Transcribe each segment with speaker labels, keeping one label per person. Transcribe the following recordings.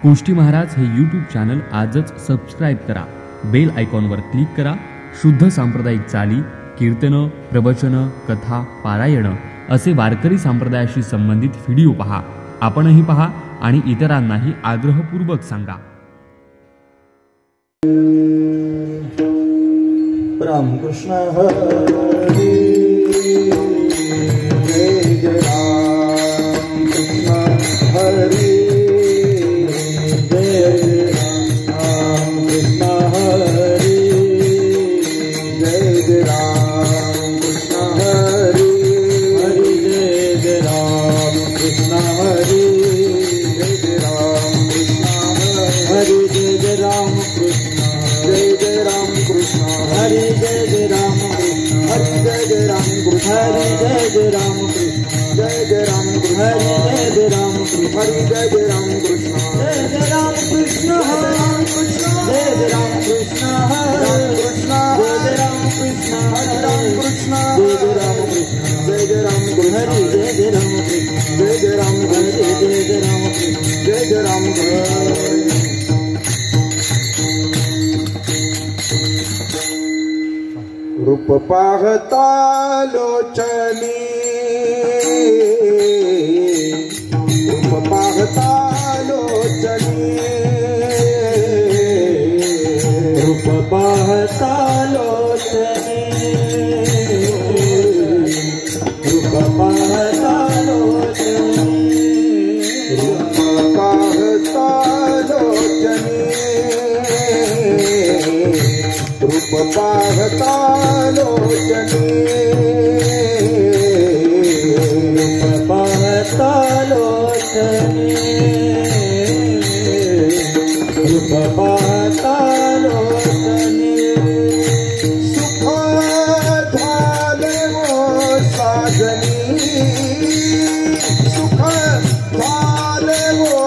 Speaker 1: कोष्टी महाराज हे YouTube channel आजच subscribe करा, बेल आयकॉनवर क्लिक करा। शुद्ध सांप्रदायिक चाली, कीर्तन, प्रवचन, कथा, पारायण असे वारकरी संप्रदायाशी संबंधित व्हिडिओ पहा। आपणही पहा आणि इतरांनाही आग्रहपूर्वक सांगा।
Speaker 2: रामकृष्ण हरी जय जय रामकृष्ण हरी जय जय रामकृष्ण हरी जय जय रामकृष्ण हरी हरि जय जय रामकृष्ण हरी जय जय रामकृष्ण हरि जय जय रामकृष्ण जय जय रामकृष्ण हरि जय जय रामकृष्ण हरि जय जय रामकृष्ण हरि जय जय रामकृष्ण जय जय रामकृष्ण हरि जय जय रामकृष्ण हरि जय जय रामकृष्ण जय जय रामकृष्ण हरे रामकृष्ण जय जय रामकृष्ण हरे रामकृष्ण जय जय रामकृष्ण हरे रामकृष्ण जय जय रामकृष्ण हरि जय जय रामकृष्ण जय जय रामकृष्ण जय जय रामकृष्ण जय जय रामकृष्ण। रूप पाहता लोचनी, रूप पाहता लोचनी, रूप पाहता लोचनी, रूप पाहता लोचनी, रूप पाहता लोचनी, रूप पाहता लोचनी, रूप पाहता लोचनी, रूप पाहता लोचनी। सुख झाले वो साजनी, सुख झाले वो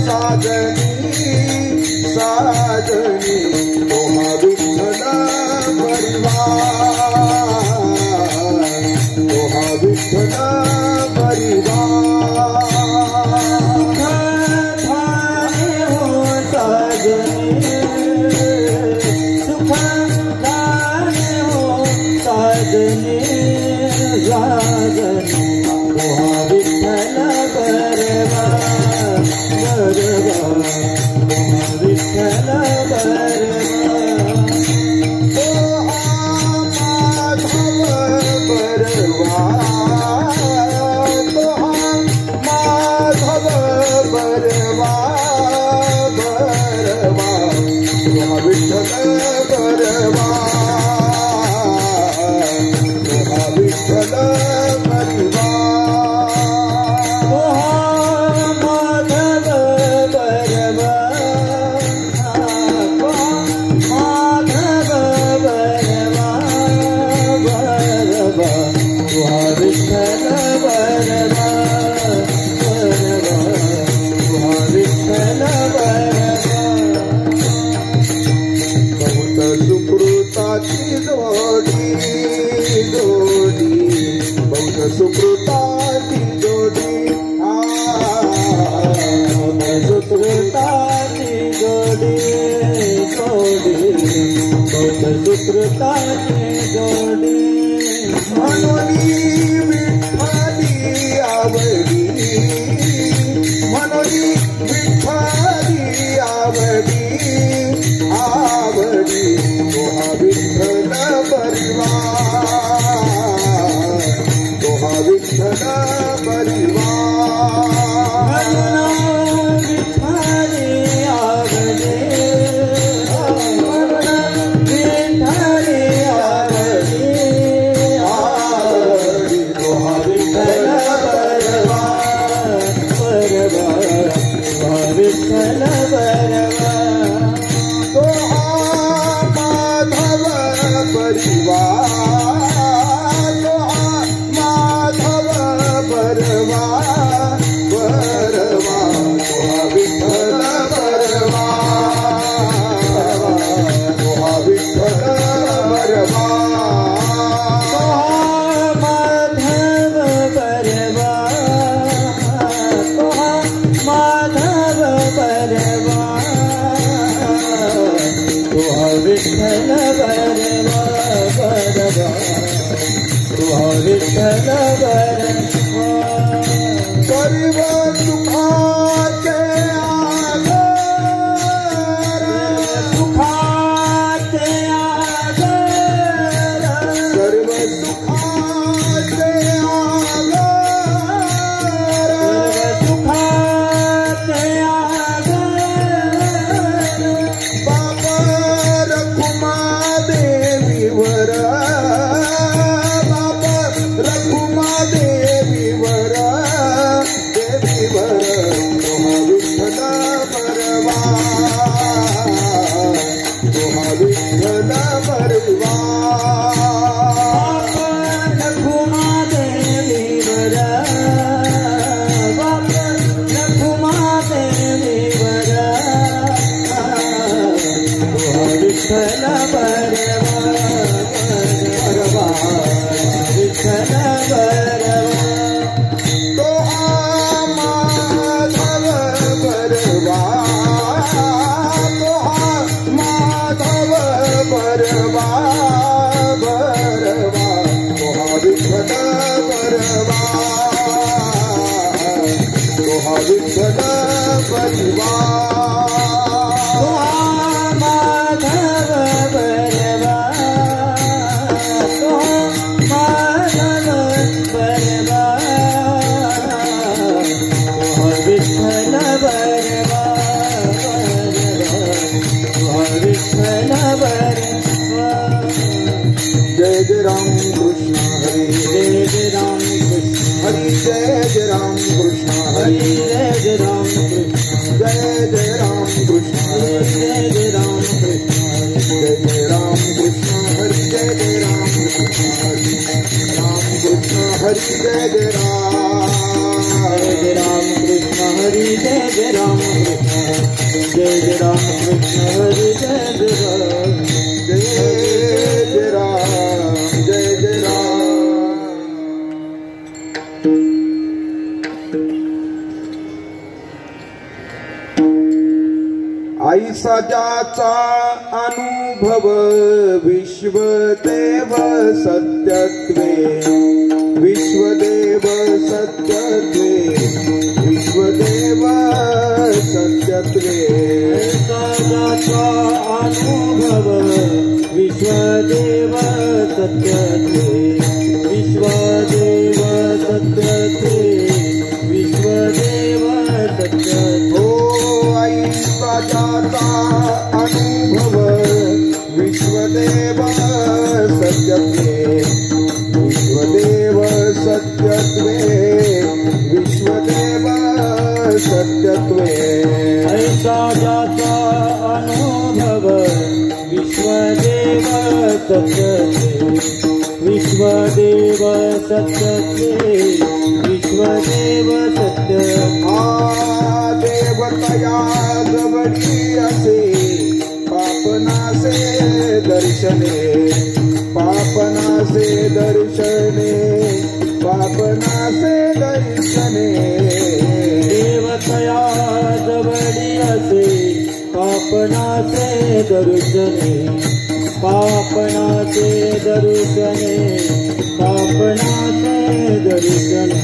Speaker 2: साजनी, साजनी तोहा विठ्ठल परिवार, तोहा विठ्ठल परिवार। सुख झाले हो साजनी, सुख झाले हो साजनी, साजनी तोहा विठ्ठल परिवार, परिवार तोहा विठ्ठल परिवार। सुकृताची जोडी, सुकृताची जोडी, जोडी सुकृताची जोडी। मनोनी विठ्ठली आवडी, मनोनी विठ्ठली आवडी, आवडी तोहा विठ्ठल परिवार, तोहा विठ्ठल परिवार। विठ्ठली आवडे, विठ्ठली आवडे, आवडी तोहा विठ्ठल परिवार, परिवार तोहा विठ्ठल परिवार। तोहा माधव परिवार, परवा परवा तोहा विठ्ठल विठ्ठल परिवार
Speaker 3: माधव बरवा माधव बरवा विठ्ठल बरवा विठ्ठल बरवा
Speaker 2: जय जय राम कृष्ण हरि
Speaker 3: जय जय राम कृष्ण
Speaker 2: हरि जय जय राम कृष्ण
Speaker 3: हरि
Speaker 2: हरि
Speaker 3: जय जय राम कृष्ण
Speaker 2: जय जय राम कृष्ण
Speaker 3: जय जय राम कृष्ण
Speaker 2: जय जय राम कृष्ण हरि जय जय राम कृष्ण हरि राम कृष्ण हरि जय जय राम
Speaker 3: कृष्ण हरि जय जय राम कृष्ण जय जय राम कृष्ण हरि जय जय राम
Speaker 2: जय जय राम जय जय राम ऐसा ज्याचा अनुभव विश्वदेव सत्यत्वे विश्वदेव सत्यत्वे विश्वदेव सत्यत्वे
Speaker 3: सदाचा अनुभव विश्वदेव सत्यत्वे विश्वदेव सत्यत्वे विश्वदेव सत्यत्वे
Speaker 2: हो ऐसा ज्याचा अनुभव विश्वदेव सत्यत्वे विश्वदेव सत्यत्वे विश्वदेव सत्यत्वे
Speaker 3: ऐसा ज्याचा अनुभव विश्वदेव सत्यत्वे विश्वदेव सत्यत्वे विश्वदेव सत्य
Speaker 2: देवतया जवळी असे पापनासे दर्शने पापनासे दर्शने पापनासे दर्शने
Speaker 3: देवतया जवळी असे पापनाचे दर्शने पापनाचे दर्शने पापनाचे दर्शने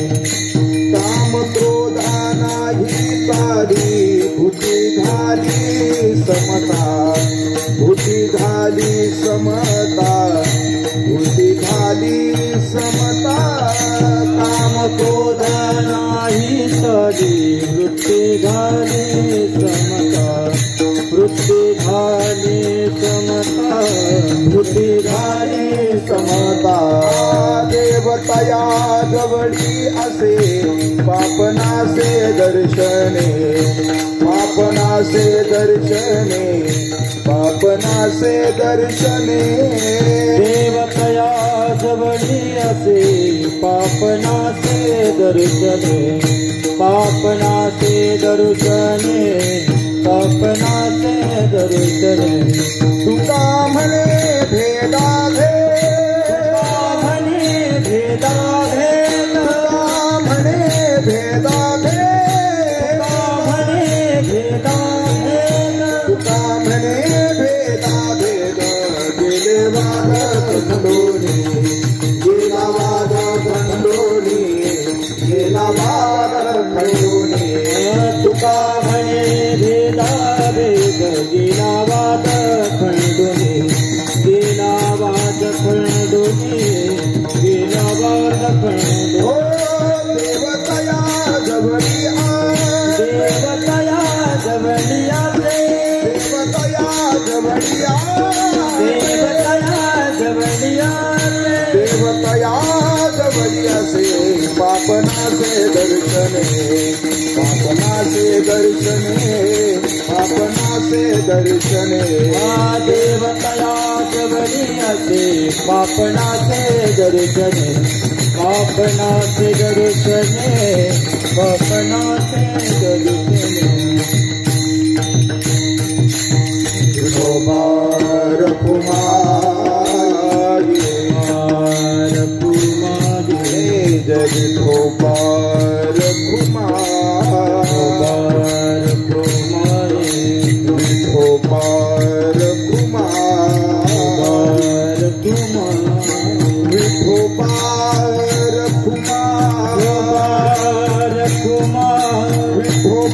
Speaker 2: काम क्रोधा नाही चाली भूती झाली समता भूती झाली समता भूती झाली समता
Speaker 3: काम क्रोध नाही सडी वृत्ती झाली समता वृत्ती झाली समता वृत्ती झाली
Speaker 2: समता देवतया जवळी असे पापनासे दर्शने पापनासे दर्शने पापनासे दर्शने
Speaker 3: देवतया जवळी असे पापनाचे दर्शने पापनाचे दर्शने पापनाचे दर्शने
Speaker 2: तुका म्हणे भेदा
Speaker 3: म्हणे भेदा भेद
Speaker 2: म्हणे भेदा
Speaker 3: म्हणे भेदा भेद
Speaker 2: तुका म्हणे भेदा भेद गेले वाद खंडोनी गेला वाद खंडोनी गेला वाद खंडोनी
Speaker 3: तुका म्हणे भेदा भेद गेला वाद खंडोनी गेला वाद खंडोनी गेला वाद खंडोनी
Speaker 2: हो देवतया जवळी
Speaker 3: देवतया जवळिया
Speaker 2: देवतया जवळी
Speaker 3: देवतया जवळिया
Speaker 2: देवतया जवळी असे पापनासे दर्शने पापनासे दर्शने पापनासे दर्शने
Speaker 3: देवतया जवळी असे पापनाचे दर्शने पापनाचे दर्शने पापनाचे दर्शने
Speaker 2: कुमार कुमारी जय विठोबार कुमार विठोबार कुमार विठोबार कुमार विठोबार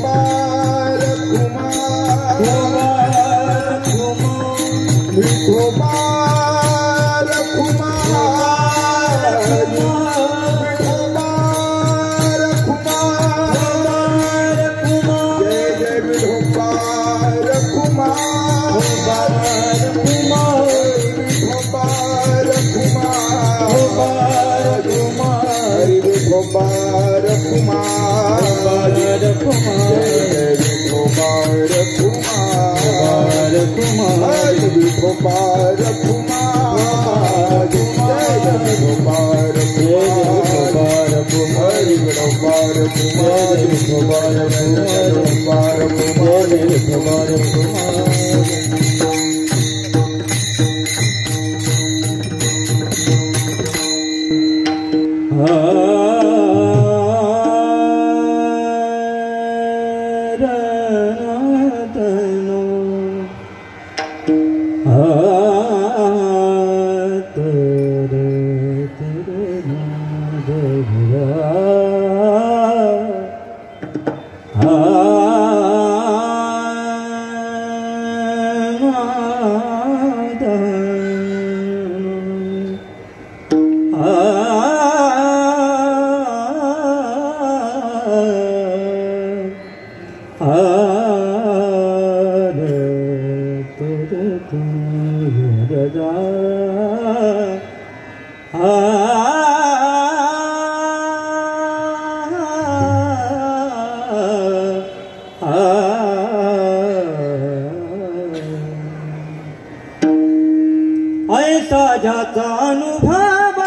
Speaker 3: ऐसा जाता अनुभव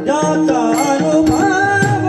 Speaker 3: जाता अनुभव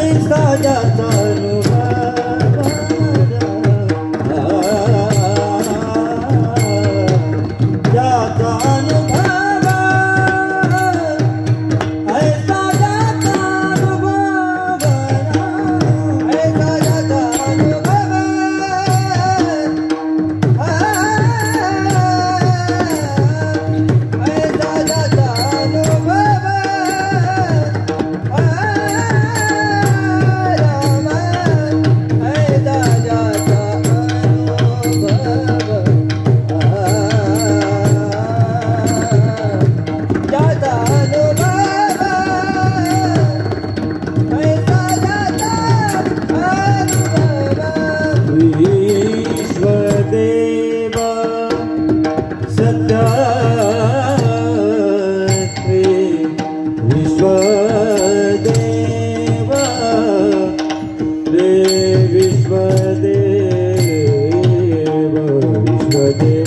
Speaker 3: ऐसा जाता अनुभव ऐसा जाता अनुभव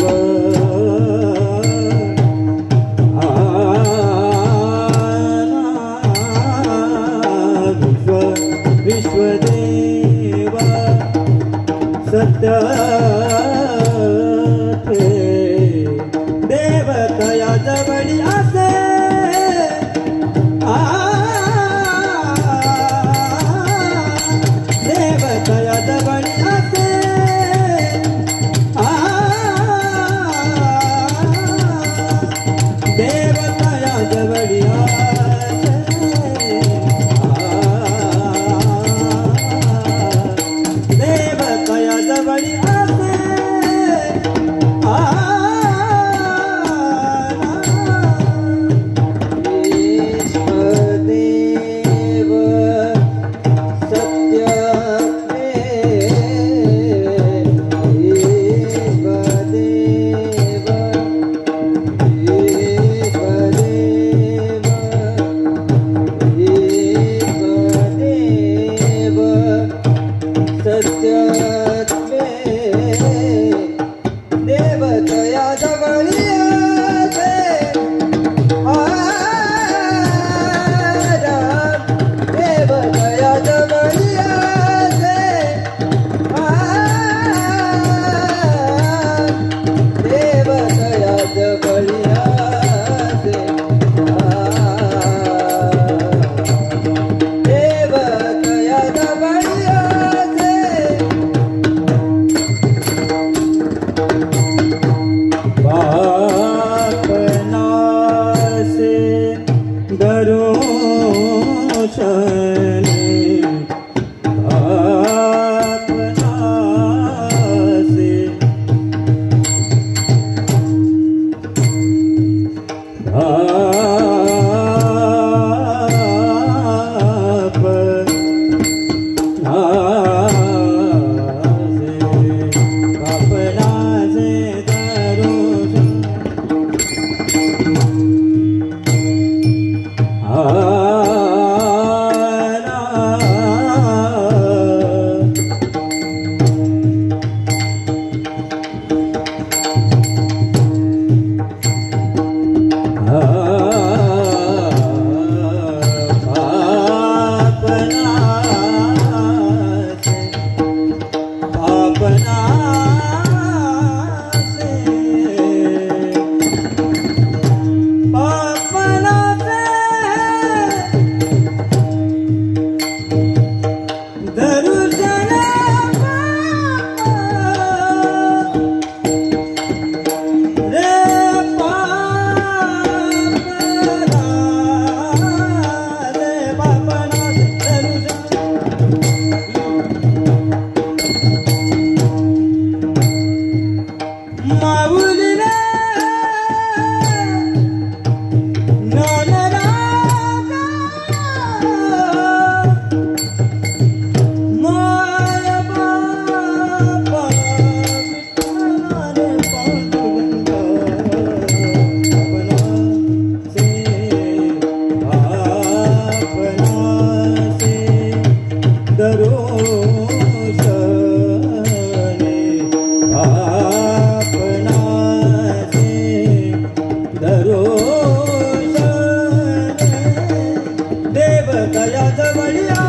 Speaker 3: देवतया जवळिया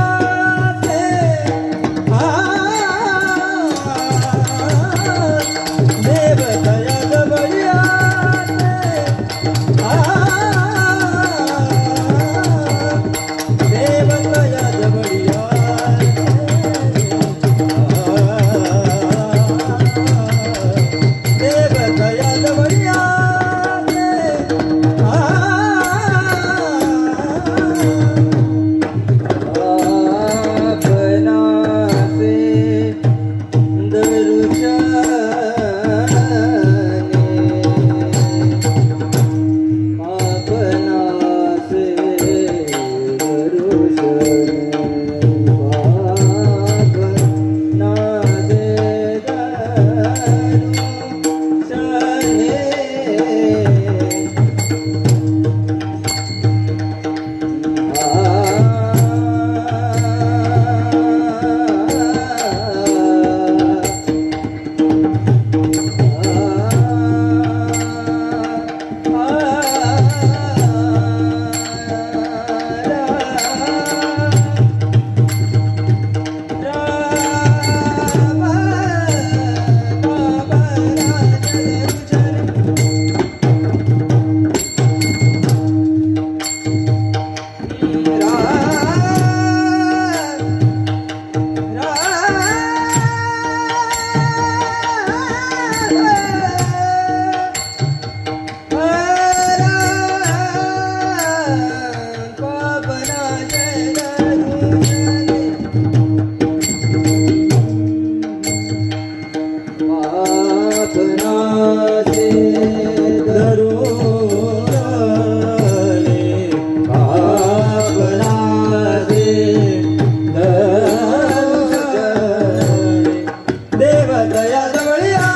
Speaker 3: देवतया जवळिया देवतया जवळिया देवतया जवळिया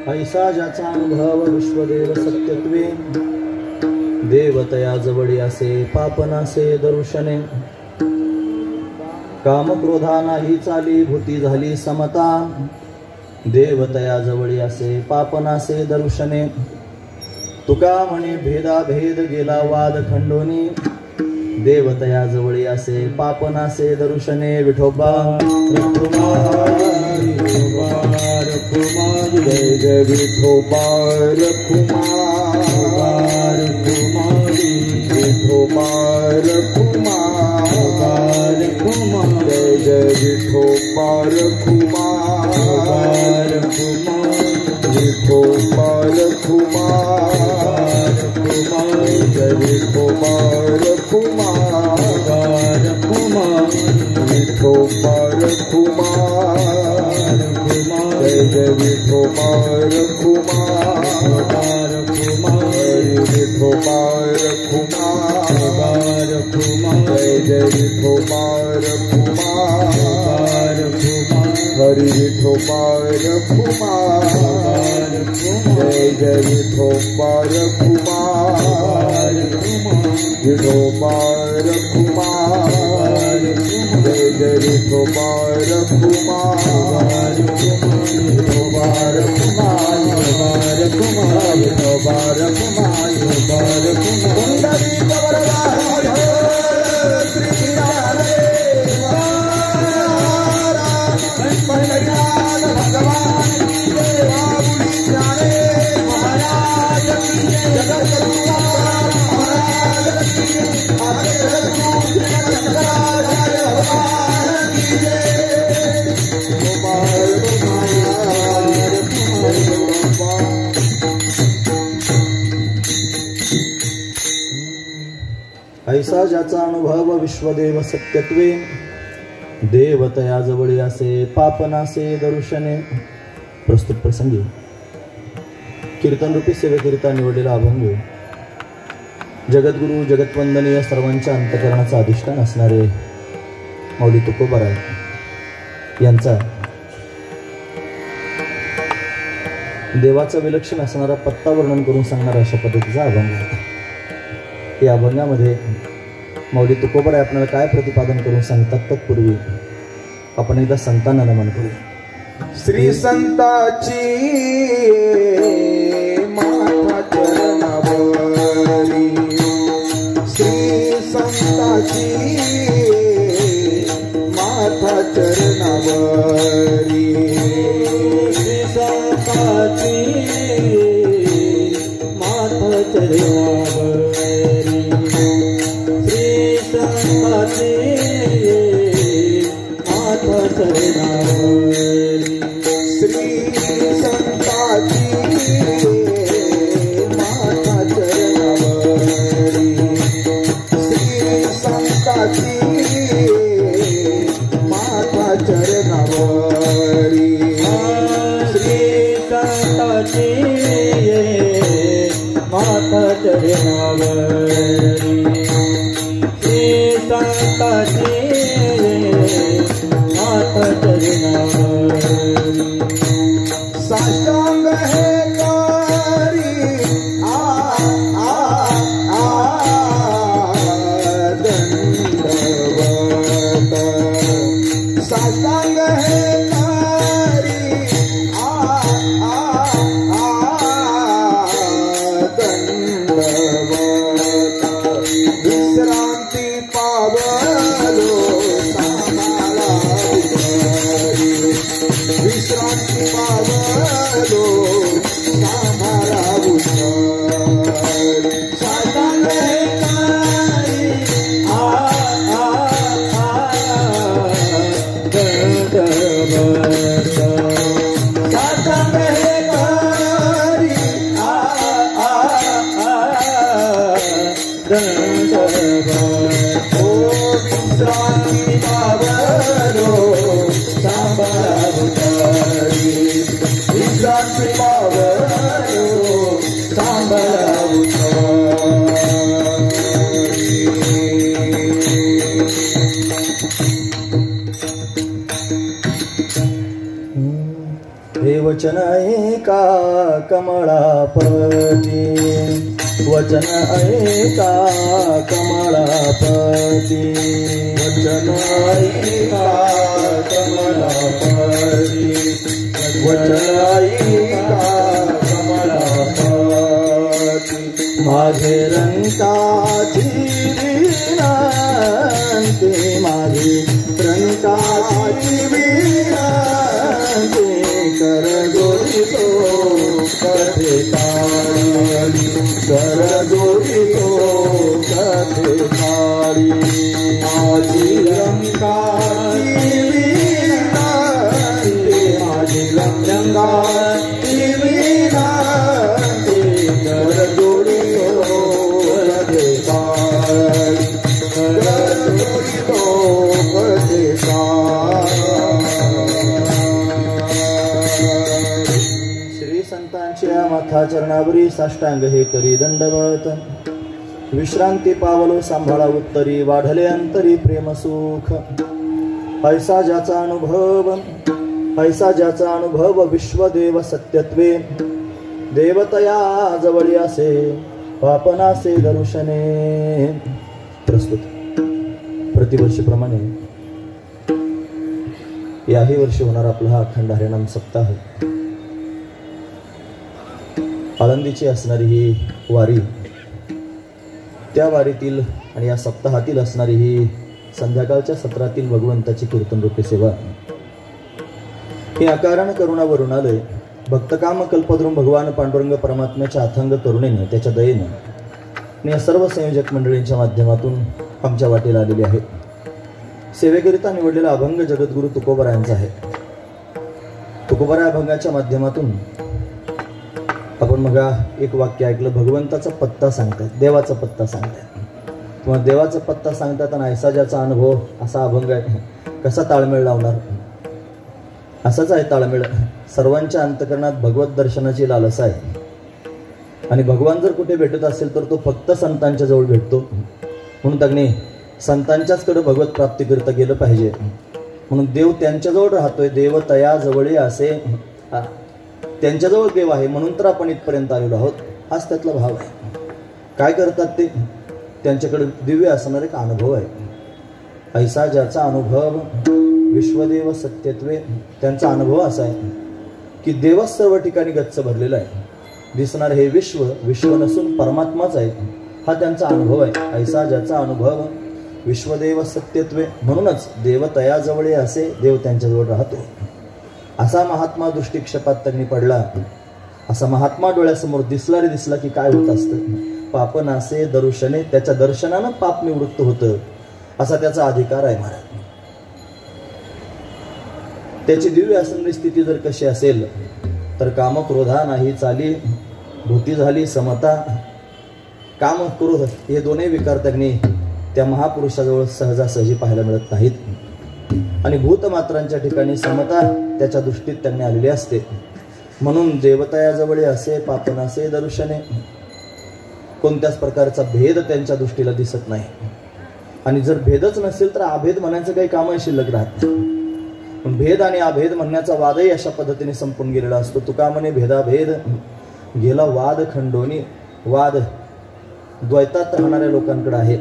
Speaker 3: ऐसा ज्याचा अनुभव विश्वदेव सत्यत्वे देवतया जवळी असे पापनासे दर्शने कामक्रोधा नाही चाली भूती झाली समता देवतया जवळी असे पापनासे दर्शने तुका म्हणे भेदा भेद गेला वाद खंडोनी देवतया जवळी असे पापनासे दर्शने विठोबा जय जय विठोबा रखुमार जय विठोबा रखुमा विठोबा रखुमा जय जय विठोबा रखुमा विठोबा रखुमा जय जय विठोबा रखुमा हरि विठोबा रखुमा जय जय विठोबा रखुमा विठोबा रखुमा जय जय विठोबा रखुमा विठोबा रखुमा विठोबा रखुमा कुंडली कवरदा श्री भगवान की देवा बुढ़ी जाने महाराज की जगत महाराज की ऐसा ज्याचा अनुभव विश्वदेव सत्यत्वे देवतया जवळी असे पापनासे दर्शने. प्रस्तुत प्रसंगी कीर्तन रूपी सेवेकरिता निवडलेला अभंग जगद्गुरु जगतवंदनीय सर्वांच्या अंतकरणाचा अधिष्ठान असणारे माऊली तुकोबाराय यांचा देवाचा विलक्षण असणारा पत्ता वर्णन करून सांगणारा अशा पद्धतीचा अभंग. या अभंगामध्ये माऊली तुकोबाराय आपल्याला काय प्रतिपादन करून सांगतात तत्पूर्वी आपण एकदा संतांना नमन करू. श्री संताची माथा चरणावरी श्री संताची माथा चरणावरी श्री संताची माथा चरणावरी साष्टांग है कारी दंडवत साष्टांग है कारी दंडवत विश्रांति पावलो सामाला विश्रांति पावलो सामारा साष्टांग है कारी दंडवत साष्टांग है कारी दंडवत ओ विश्रांति पावलो सामारा विश्रांति पावलो सामारा हे वचन ऐका कमळापती वचन ऐका कमळापती वचन ऐका कमळापती वचन ऐका कमळापती माझे रंकाची विनंती माझी रंकाची विनंती कर जोडितो कथे काळी कर जोडितो कथे काळी माझी रंकाची विनंती माझी रंकाची विनंती कर जोडितो कथे पायी साष्टांग हे करी दंडवत, विश्रांती पावलो सांभाळा उत्तरी, वाढले अंतरी प्रेम सुख, ऐसा ज्याचा अनुभव विश्वदेव सत्यत्वे, देवतया जवळी असे पापनासे दर्शने. प्रस्तुत प्रतिवर्षीप्रमाणे याही वर्षी होणार आपला हा अखंड हरिनाम सप्ताह. आळंदीची असणारी ही वारी, त्या वारीतील आणि या सप्ताहातील असणारी ही संध्याकाळच्या सत्रातील भगवंताची कीर्तन रूपी सेवा. हे अकारण करुणावरून आलंय. भक्तकाम कल्पद्रुम भगवान पांडुरंग परमात्म्याच्या अथंग करुणेने, त्याच्या दयेने आणि या सर्व संयोजक मंडळींच्या माध्यमातून आमच्या वाटेला आलेले आहे. सेवेकरिता निवडलेला अभंग जगद्गुरु तुकोबरायांचा आहे. तुकोबरा अभंगाच्या माध्यमातून आपण मग एक वाक्य ऐकलं, भगवंताचा पत्ता सांगतात, देवाचा पत्ता सांगतात किंवा देवाचा पत्ता सांगतात आणि ऐसा ज्याचा अनुभव, असा अभंग आहे. कसा ताळमेळ लावणार? असाच आहे ताळमेळ. सर्वांच्या अंतकरणात भगवत दर्शनाची लालसा आहे आणि भगवान जर कुठे भेटत असेल तर तो फक्त संतांच्या जवळ भेटतो. म्हणून त्यांनी संतांच्याच कडे भगवत प्राप्ती करता गेलं पाहिजे. म्हणून देव त्यांच्याजवळ राहतोय, देव तया जवळी असे, त्यांच्याजवळ देव आहे म्हणून तर आपण इथपर्यंत आलेलो आहोत. हाच त्यातला भाव आहे. काय करतात ते? त्यांच्याकडे दिव्य असणारे एक अनुभव आहे. ऐसा ज्याचा अनुभव विश्वदेव सत्यत्वे, त्यांचा अनुभव असा आहे की देवच सर्व ठिकाणी गच्च भरलेला आहे. दिसणार हे विश्व विश्व नसून परमात्माच आहे, हा त्यांचा अनुभव आहे. ऐसा ज्याचा अनुभव विश्वदेव सत्यत्वे, म्हणूनच देव तयाजवळ असे, देव त्यांच्याजवळ राहतो. असा महात्मा दृष्टिक्षेपात त्यांनी पडला. असा महात्मा डोळ्यासमोर दिसला रे दिसला की काय होत असतं? पापनासे दर्शने, त्याच्या दर्शनानं पाप निवृत्त होतं, असा त्याचा अधिकार आहे महाराज. त्याची दिव्य असणारी स्थिती जर कशी असेल तर काम क्रोधा नाही चाली, भूती झाली समता. काम क्रोध हे दोन्ही विकार त्यांनी त्या महापुरुषाजवळ सहजासहजी पाहायला मिळत नाहीत. आणि भूतमात्रांच्या ठिकाणी समता त्याच्या दृष्टीत त्यांनी आलेली असते. म्हणून देवतायाजवळ असे पापनासे दर्शने, कोणत्याच प्रकारचा भेद त्यांच्या दृष्टीला दिसत नाही. आणि जर भेदच नसेल तर अभेद म्हणायचं काही कामही शिल्लक राहत नाही. पण भेद आणि अभेद म्हणण्याचा वादही अशा पद्धतीने संपून गेलेला असतो. तुका म्हणे भेदाभेद गेला वाद खंडोनी. वाद द्वैतात राहणाऱ्या लोकांकडे आहे.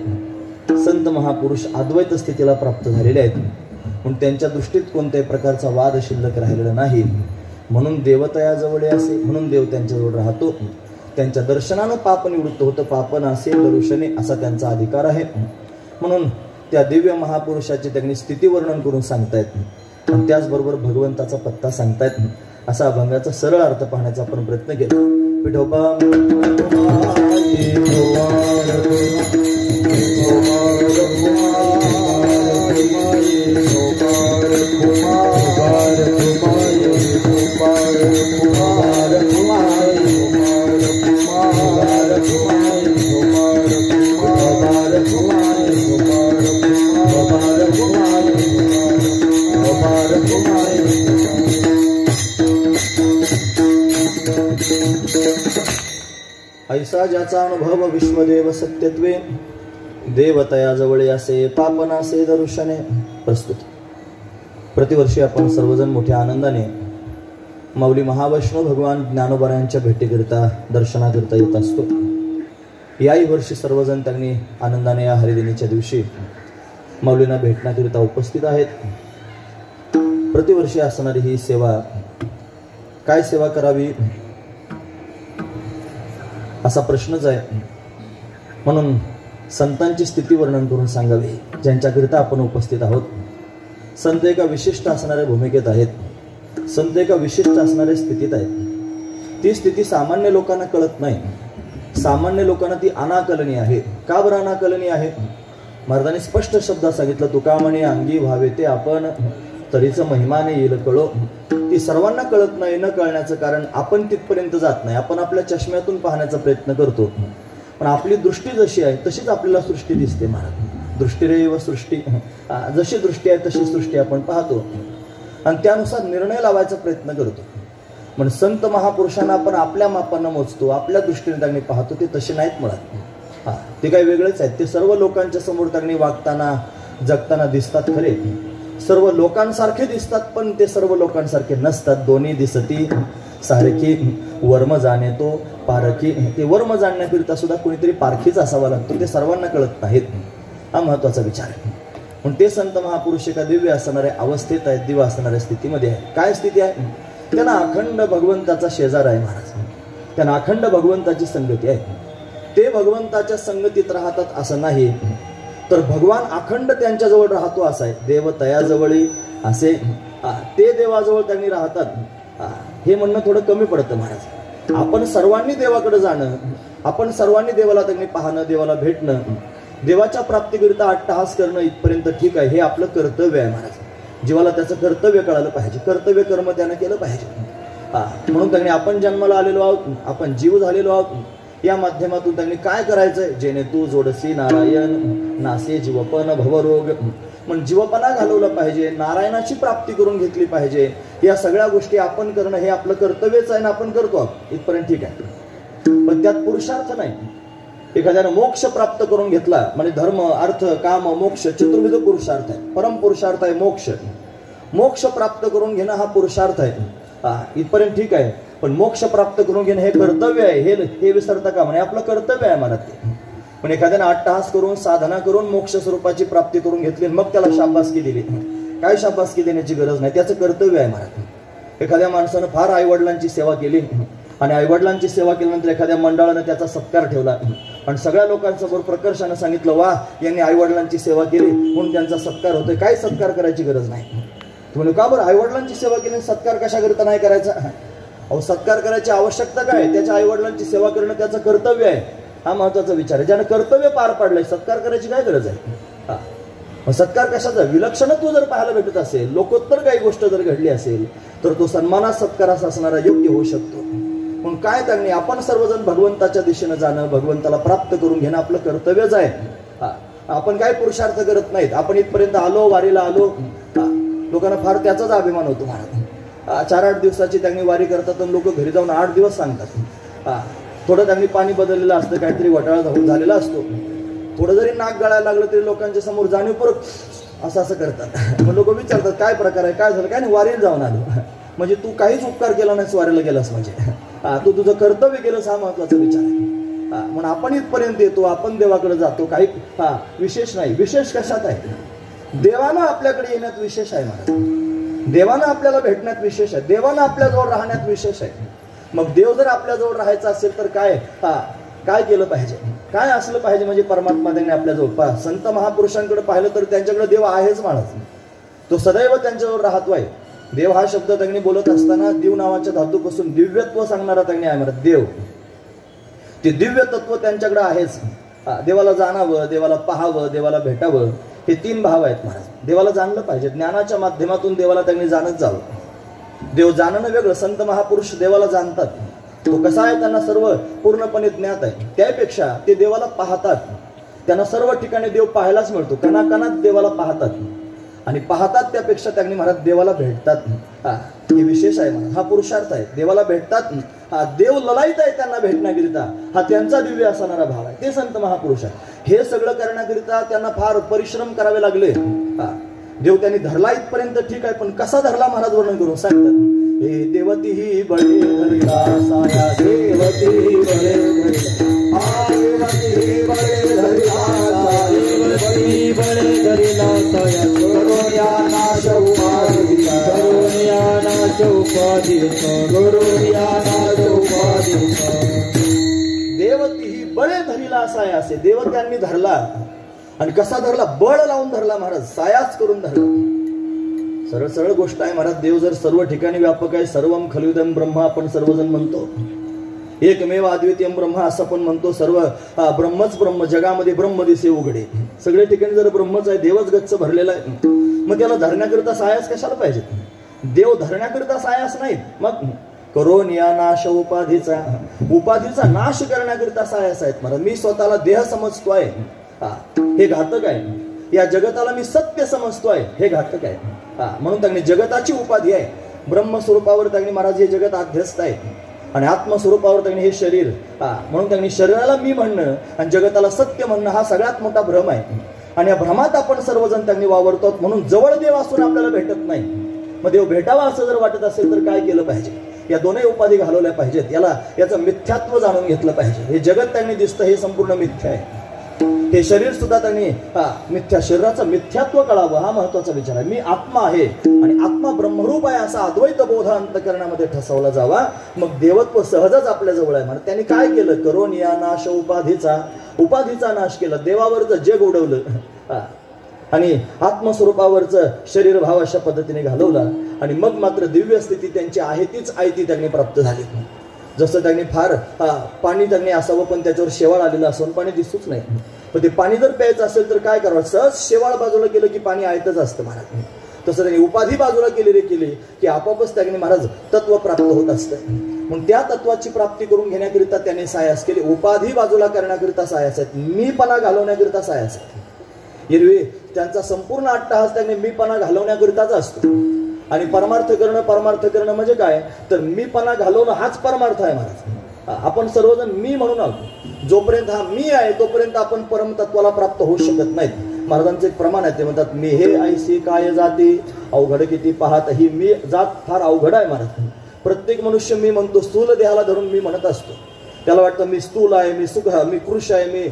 Speaker 3: संत महापुरुष अद्वैत स्थितीला प्राप्त झालेले आहेत म्हणून त्यांच्या दृष्टीत कोणत्याही प्रकारचा वाद शिल्लक राहिलेला नाही. म्हणून देवतयाजवळ असे, म्हणून देव त्यांच्याजवळ राहतो. त्यांच्या दर्शनानं पाप निवृत्त होतं. पापनासे दर्शने, असा त्यांचा अधिकार आहे. म्हणून त्या दिव्य महापुरुषाची त्यांनी स्थिती वर्णन करून सांगतायत आणि त्याचबरोबर भगवंताचा पत्ता सांगतायत. असा अभंगाचा सरळ अर्थ पाहण्याचा आपण प्रयत्न केला. विठोबा ऐसा ज्याचा अनुभव विश्वदेव सत्यत्वे, देवतयाजवळ असे पापनासे दर्शने. प्रस्तुत प्रतिवर्षी आपण सर्वजण मोठ्या आनंदाने माऊली महावैष्णव भगवान ज्ञानोबरायांच्या भेटीकरिता दर्शनाकरिता येत असतो. याही वर्षी सर्वजण त्यांनी आनंदाने या हरिदिनीच्या दिवशी माऊलींना भेटण्याकरिता उपस्थित आहेत. प्रतिवर्षी असणारी ही सेवा, काय सेवा करावी असा प्रश्नच आहे. म्हणून संतांची स्थिती वर्णन करून सांगावी ज्यांच्याकरिता आपण उपस्थित आहोत. संत एका विशिष्ट असणाऱ्या भूमिकेत आहेत. संत एका विशिष्ट असणाऱ्या स्थितीत आहेत. ती स्थिती सामान्य लोकांना कळत नाही. सामान्य लोकांना ती अनाकलनीय आहे. का बरं अनाकलनीय आहे? महाराजांनी स्पष्ट शब्दात सांगितलं, तुका म्हणे अंगी व्हावे ते आपण, तरीच महिमाने येईल कळो. ती सर्वांना कळत नाही. न कळण्याचं कारण आपण तिथपर्यंत जात नाही. आपण आपल्या चष्म्यातून पाहण्याचा प्रयत्न करतो, पण आपली दृष्टी जशी आहे तशीच आपल्याला सृष्टी दिसते. महाराज दृष्टीरेव सृष्टी, जशी दृष्टी आहे तशी सृष्टी आपण पाहतो आणि त्यानुसार निर्णय लावायचा प्रयत्न करतो. पण संत महापुरुषांना आपण आपल्या मापानं मोजतो, आपल्या दृष्टीने त्यांनी पाहतो, ते तसे नाहीत मुळात. हा, ते काही वेगळेच आहेत. ते सर्व लोकांच्या समोर त्यांनी वागताना जगताना दिसतात खरे, सर्व लोकांसारखे दिसतात, पण ते सर्व लोकांसारखे नसतात. दोन्ही दिसती सारखी वर्म जाणे तो पारखी. ते वर्म जाणण्याकरिता सुद्धा कोणीतरी पारखीच असावा लागतो, ते सर्वांना कळत नाहीत. हा महत्वाचा विचार आहे. पण ते संत महापुरुष एका दिव्य असणाऱ्या अवस्थेत आहेत, दिव्य असणाऱ्या स्थितीमध्ये आहे. काय स्थिती आहे? त्यांना अखंड भगवंताचा शेजार आहे महाराज, त्यांना अखंड भगवंताची संगती आहे. ते भगवंताच्या संगतीत राहतात असं नाही, तर भगवान अखंड त्यांच्याजवळ राहतो असं आहे. देव तयाजवळी असे ते देवाजवळ त्यांनी राहतात. हे म्हणणं थोडं कमी पडतं महाराज. आपण सर्वांनी देवाकडे जाणं, आपण सर्वांनी देवाला त्यांनी पाहणं, देवाला भेटणं, देवाच्या प्राप्तीकरिता अट्टहास करणं इथपर्यंत ठीक आहे, हे आपलं कर्तव्य आहे महाराज. जीवाला त्याचं कर्तव्य कळालं पाहिजे, कर्तव्य कर्म त्यानं केलं पाहिजे. म्हणून त्यांनी आपण जन्माला आलेलो आहोत, आपण जीव झालेलो आहोत, या माध्यमातून त्यांनी काय करायचंय? जेणे तू जोडसी नारायण नासे जीवपन भवरोग. पण जीवपणा घालवला पाहिजे, नारायणाची प्राप्ती करून घेतली पाहिजे. या सगळ्या गोष्टी आपण करणं हे आपलं कर्तव्यच आहे ना, आपण करतो इथपर्यंत ठीक आहे. पण त्यात पुरुषार्थ नाही. एखाद्यानं मोक्ष प्राप्त करून घेतला म्हणजे धर्म अर्थ काम मोक्ष चतुर्विध पुरुषार्थ आहे. परम पुरुषार्थ आहे मोक्ष. मोक्ष प्राप्त करून घेणं हा पुरुषार्थ आहे, इथपर्यंत ठीक आहे. पण मोक्ष प्राप्त करून घेणं हे कर्तव्य आहे, हे विसरता का म्हणे आपलं कर्तव्य आहे मला ते. पण एखाद्यानं अट्टहास करून साधना करून मोक्ष स्वरूपाची प्राप्ती करून घेतली, मग त्याला शाबासकी दिली. काय शाबासकी देण्याची गरज नाही, त्याचं कर्तव्य आहे महाराज. एखाद्या माणसानं फार आईवडिलांची सेवा केली आणि आईवडिलांची सेवा केल्यानंतर एखाद्या मंडळानं त्याचा सत्कार ठेवला आणि सगळ्या लोकांसमोर प्रकर्षानं सांगितलं, वा यांनी आईवडिलांची सेवा केली म्हणून त्यांचा सत्कार होतोय. काही सत्कार करायची गरज नाही. तुम्ही का बरं आईवडिलांची सेवा केली, सत्कार कशाकरिता नाही करायचा? अहो, सत्कार करायची आवश्यकता काय? त्याच्या आईवडिलांची सेवा करणं त्याचं कर्तव्य आहे. हा महत्वाचा विचार आहे. ज्यानं कर्तव्य पार पाडलंय, सत्कार करायची काय गरज आहे? मग सत्कार कशाचा? विलक्षणत्व जर पाहायला भेटत असेल, लोकोत्तर काही गोष्ट जर घडली असेल, तर तो सन्मानास सत्कारास असणारा योग्य होऊ शकतो. पण काय त्यांनी आपण सर्वजण भगवंताच्या दिशेनं जाणं, भगवंताला प्राप्त करून घेणं आपलं कर्तव्यच आहे. आपण काय पुरुषार्थ करत नाहीत. आपण इथपर्यंत आलो, वारीला आलो, लोकांना फार त्याचाच अभिमान होतो महाराज. 4-8 दिवसाची त्यांनी वारी करतात आणि लोक घरी जाऊन 8 दिवस सांगतात. थोडं त्यांनी पाणी बदललेलं असतं, काहीतरी घोटाळा झालेला असतो, थोडं जरी नाक गळायला लागलं तरी लोकांच्या समोर जाणीवपूर्वक असं करतात. मग लोक विचारतात काय प्रकार आहे, काय झालं? काय नाही, वारीला जाऊन आलो. म्हणजे तू काहीच उपकार केला नाहीस, वारीला गेलास म्हणजे तू तुझं कर्तव्य केलंस, हा महत्वाचा विचार आहे. म्हणून आपण इथपर्यंत येतो, आपण देवाकडे जातो, काही विशेष नाही. विशेष कशात आहे? देवानं आपल्याकडे येण्यात विशेष आहे महाराज. देवानं आपल्याला भेटण्यात विशेष आहे, देवानं आपल्याजवळ राहण्यात विशेष आहे. मग देव जर आपल्याजवळ राहायचा असेल तर काय केलं पाहिजे, काय असलं पाहिजे? म्हणजे परमात्मा त्यांनी आपल्याजवळ संत महापुरुषांकडे पाहिलं तर त्यांच्याकडे देव आहेच महाराज. तो सदैव त्यांच्याजवळ राहतो आहे. देव हा शब्द त्यांनी बोलत असताना दिव नावाच्या धातूपासून दिव्यत्व सांगणारा त्यांनी आहे महाराज. देव ते दिव्य तत्व त्यांच्याकडे आहेच. देवाला जाणावं, देवाला पाहावं, देवाला भेटावं, हे 3 भाव आहेत महाराज. देवाला जाणलं पाहिजे, ज्ञानाच्या माध्यमातून देवाला त्यांनी जाणत जावं. देव जाणणं वेगळं. संत महापुरुष देवाला जाणतात, तो कसा आहे त्यांना सर्व पूर्णपणे ज्ञात आहे. त्यापेक्षा ते देवाला पाहतात, त्यांना सर्व ठिकाणी देव पाहायलाच मिळतो. कणाकणात देवाला पाहतात आणि पाहतात, त्यापेक्षा त्यांनी महाराज देवाला भेटतात. हे विशेष आहे महाराज, हा पुरुषार्थ आहे. देवाला भेटतात, देव ललायत आहे त्यांना भेटण्याकरिता, हा त्यांचा दिव्य असणारा भाव आहे. ते संत महापुरुष आहे. हे सगळं करण्याकरिता त्यांना फार परिश्रम करावे लागले. देव त्यांनी धरला इथपर्यंत ठीक आहे, पण कसा धरला महाराज वर्णन करून सांगतात. हे देवती ही बळे धरिला साया, देवती ही बळे धरिला, देवती ही बळे धरिला साया, देवती बळे धरिला साया, करुण्या नाश उपाधीचा, करुण्या नाश उपाधीचा, करुण्या नाश उपाधीचा. देवती ही बळे धरिला साया, असे देव त्यांनी धरला. आणि कसा धरला? बळ लावून धरला महाराज, सायाच करून धरला. सरळ सरळ गोष्ट आहे महाराज. देव जर सर्व ठिकाणी व्यापक आहे, सर्वम खलुदम ब्रह्म आपण सर्वजण म्हणतो, एकमेव अद्वितीयम ब्रह्म असं पण म्हणतो. सर्व ब्रह्मच ब्रह्म, जगामध्ये ब्रह्म दिसे उघडे. सगळ्या ठिकाणी जर ब्रह्मच आहे, देवच गच्च भरलेला आहे, मग त्याला धरण्याकरिता सायास कशाला पाहिजे? देव धरण्याकरिता सायास नाहीत. मग करोनिया नाश उपाधीचा, उपाधीचा नाश करण्याकरिता सायास आहेत महाराज. मी स्वतःला देह समजतोय, हे घातक आहे. या जगताला मी सत्य समजतोय, हे घातक आहे. म्हणून त्यांनी जगताची उपाधी आहे ब्रह्मस्वरूपावर त्यांनी महाराज हे जगत अध्यस्त आहे आणि आत्मस्वरूपावर त्यांनी हे शरीर म्हणून त्यांनी शरीराला मी म्हणणं आणि जगताला सत्य म्हणणं हा सगळ्यात मोठा भ्रम आहे. आणि या भ्रमात आपण सर्वजण त्यांनी वावरतो म्हणून जवळ देव असून आपल्याला भेटत नाही. मग देव भेटावा असं जर वाटत असेल तर काय केलं पाहिजे? या दोनही उपाधी घालवल्या पाहिजेत. याचं मिथ्यात्व जाणून घेतलं पाहिजे. हे जगत त्यांनी दिसतं हे संपूर्ण मिथ्या आहे. हे शरीर सुद्धा त्यांनी मिथ्या, शरीराचं मिथ्यात्व कळावं हा महत्वाचा विचार आहे. मी आत्मा आहे आणि आत्मा ब्रह्मरूप आहे असा अद्वैत बोध अंतःकरणामध्ये ठसवला जावा. मग देवत्व सहजच आपल्या जवळ आहे. म्हणून त्यांनी काय केलं? करोन या नाश उपाधीचा नाश केला. देवावरचं जग उडवलं आणि आत्मस्वरूपावरचं शरीर भाव अशा पद्धतीने घालवला आणि मग मात्र दिव्य स्थिती त्यांची आहे तीच आयती त्यांनी प्राप्त झाली. जसं त्यांनी फार पाणी त्यांनी असावं पण त्याच्यावर शेवाळ आलेलं असून पाणी दिसूच नाही. पण ते पाणी जर प्यायचं असेल तर काय करावं? सहज शेवाळ बाजूला केलं की पाणी आयतच असतं महाराज. तसं त्यांनी उपाधी बाजूला केली की आपोआपच त्यांनी महाराज तत्व प्राप्त होत असतं. मग त्या तत्वाची प्राप्ती करून घेण्याकरिता त्यांनी सायास केले. उपाधी बाजूला करण्याकरिता सायास आहेत, मीपणा घालवण्याकरिता सायास आहेत. एरवी त्यांचा संपूर्ण अट्टहास त्यांनी मीपणा घालवण्याकरिताच असतो. आणि परमार्थ करणं म्हणजे काय? तर मीपणा घालवणं हाच परमार्थ आहे महाराज. आपण सर्वजण मी म्हणून आहोत. जोपर्यंत हा मी आहे तोपर्यंत आपण परमतत्वाला प्राप्त होऊ शकत नाहीत. महाराजांचं एक प्रमाण आहे, ते म्हणतात मी हे ऐसी काय जाती अवघड किती पाहत. ही मी जात फार अवघड आहे महाराज. प्रत्येक मनुष्य मी म्हणतो, स्थूल देहाला धरून मी म्हणत असतो. त्याला वाटतं मी स्थूल आहे, मी सुख, मी कृश आहे, मी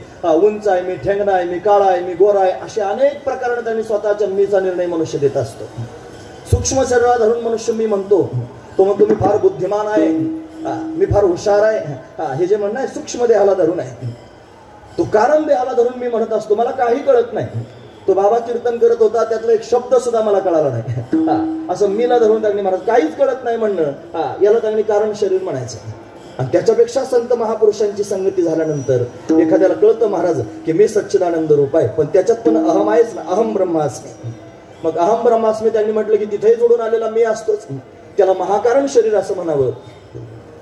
Speaker 3: उंच आहे, मी ठेंगणा आहे, मी काळा आहे, मी गोरा आहे, असे अनेक प्रकारे त्यांनी स्वतःच्या मीचा निर्णय मनुष्य देत असतो. सूक्ष्म शरीराला धरून मनुष्य मी म्हणतो, तो म्हणतो मी फार बुद्धिमान आहे, मी फार हुशार आहे. हे जे म्हणणं आहे सूक्ष्म देहाला धरून आहे. तो कारण देहाला धरून मी म्हणत असतो, मला काही कळत नाही. तो बाबा कीर्तन करत होता, त्यातला एक शब्द सुद्धा मला कळाला नाही. असं मीला धरून त्यांनी महाराज काहीच कळत नाही म्हणणं, याला त्यांनी कारण शरीर म्हणायचं. आणि त्याच्यापेक्षा संत महापुरुषांची संगती झाल्यानंतर एखाद्याला कळतं महाराज की मी सच्चिदानंद रूप आहे, पण त्याच्यात पण अहम आहेच ना, अहम ब्रह्मास्मी. मग अहम ब्रह्मास्मी त्यांनी म्हटलं की तिथे जोडून आलेला मी असतोच, त्याला महाकारण शरीर असं म्हणावं.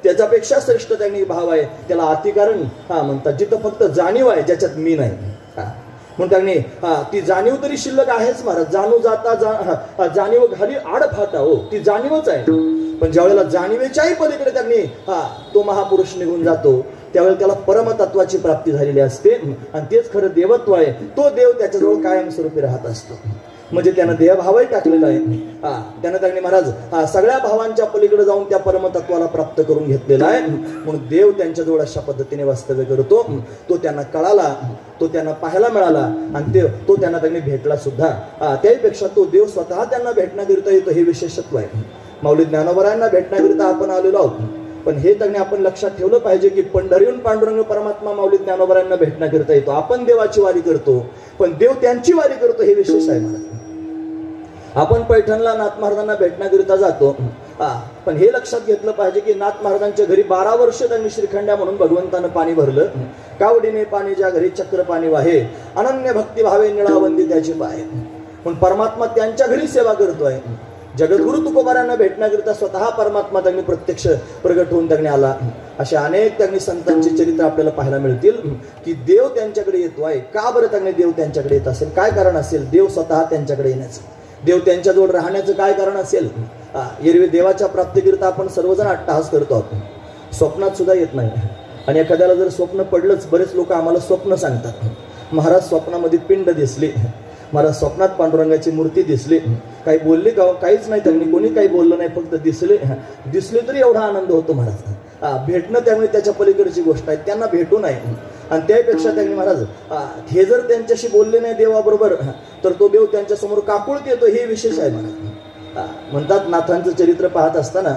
Speaker 3: त्याच्यापेक्षा श्रेष्ठ त्यांनी भाव आहे, त्याला अतिकारण म्हणतात. जिथं फक्त जाणीव आहे ज्याच्यात मी नाही, म्हणून त्यांनी ती जाणीव तरी शिल्लक आहेच महाराज. जाणू जाता जाणीव घाली आड फाटा, हो ती जाणीवच आहे. पण ज्यावेळेला जाणीवेच्याही पलीकडे त्यांनी तो महापुरुष निघून जातो त्यावेळेला त्याला परमतत्वाची प्राप्ती झालेली असते. आणि तेच खरं देवत्व आहे. तो देव त्याच्याजवळ कायमस्वरूपी राहत असतो. म्हणजे त्यानं देहभावही टाकलेला आहे. त्यानं त्यांनी महाराज सगळ्या भावांच्या पलीकडे जाऊन त्या परमतत्वाला प्राप्त करून घेतलेला आहे. म्हणून देव त्यांच्याजवळ अशा पद्धतीने वास्तव्य करतो. तो त्यांना कळाला, तो त्यांना पाहायला मिळाला आणि तो त्यांना त्यांनी भेटला सुद्धा. त्याहीपेक्षा तो देव स्वतः त्यांना भेटण्याकरिता येतो, हे विशेषत्व आहे. माऊली ज्ञानोबरायांना भेटण्याकरिता आपण आलेलो आहोत. पण हे त्यांनी आपण लक्षात ठेवलं पाहिजे की पंढरीहून पांडुरंग परमात्मा माऊली ज्ञानोबरायांना भेटण्याकरिता येतो. आपण देवाची वारी करतो पण देव त्यांची वारी करतो, हे विशेष आहे महाराज. आपण पैठणला नाथ महाराजांना भेटण्याकरिता जातो, पण हे लक्षात घेतलं पाहिजे की नाथ महाराजांच्या घरी 12 वर्ष त्यांनी श्रीखंड्या म्हणून भगवंतानं पाणी भरलं. कावडीने पाणी ज्या घरी चक्र पाणी वाहे, अनन्य भक्ती भावे निळावंदी त्याची पाय. पण परमात्मा त्यांच्या घरी सेवा करतोय. जगद्गुरु तुकोबारांना भेटण्याकरिता स्वतः परमात्मा त्यांनी प्रत्यक्ष प्रगट होऊन त्यांनी आला. अशा अनेक त्यांनी संतांची चरित्र आपल्याला पाहायला मिळतील की देव त्यांच्याकडे येतो आहे. का बरं त्यांनी देव त्यांच्याकडे येत असेल? काय कारण असेल देव स्वतः त्यांच्याकडे येण्याचं? देव त्यांच्याजवळ राहण्याचं काय कारण असेल? एरवी देवाच्या प्राप्तीकरिता आपण सर्वजण अट्टहास करतो आहोत, स्वप्नात सुद्धा येत नाही. आणि एखाद्याला जर स्वप्न पडलंच, बरेच लोक आम्हाला स्वप्न सांगतात, महाराज स्वप्नामध्ये पिंड दिसली, महाराज स्वप्नात पांडुरंगाची मूर्ती दिसली. काही बोलली का? काहीच नाही, त्यांनी कोणी काही बोललं नाही, फक्त दिसले तरी एवढा आनंद होतो महाराज. भेटणं त्यामुळे त्याच्या पलीकडची गोष्ट आहे, त्यांना भेटू नये. आणि त्यापेक्षा त्यांनी महाराज हे जर त्यांच्याशी बोलले नाही देवाबरोबर तर तो देव त्यांच्या समोर काकुळत येतो, हे विशेष आहे महाराज. म्हणतात नाथांचं चरित्र पाहत असताना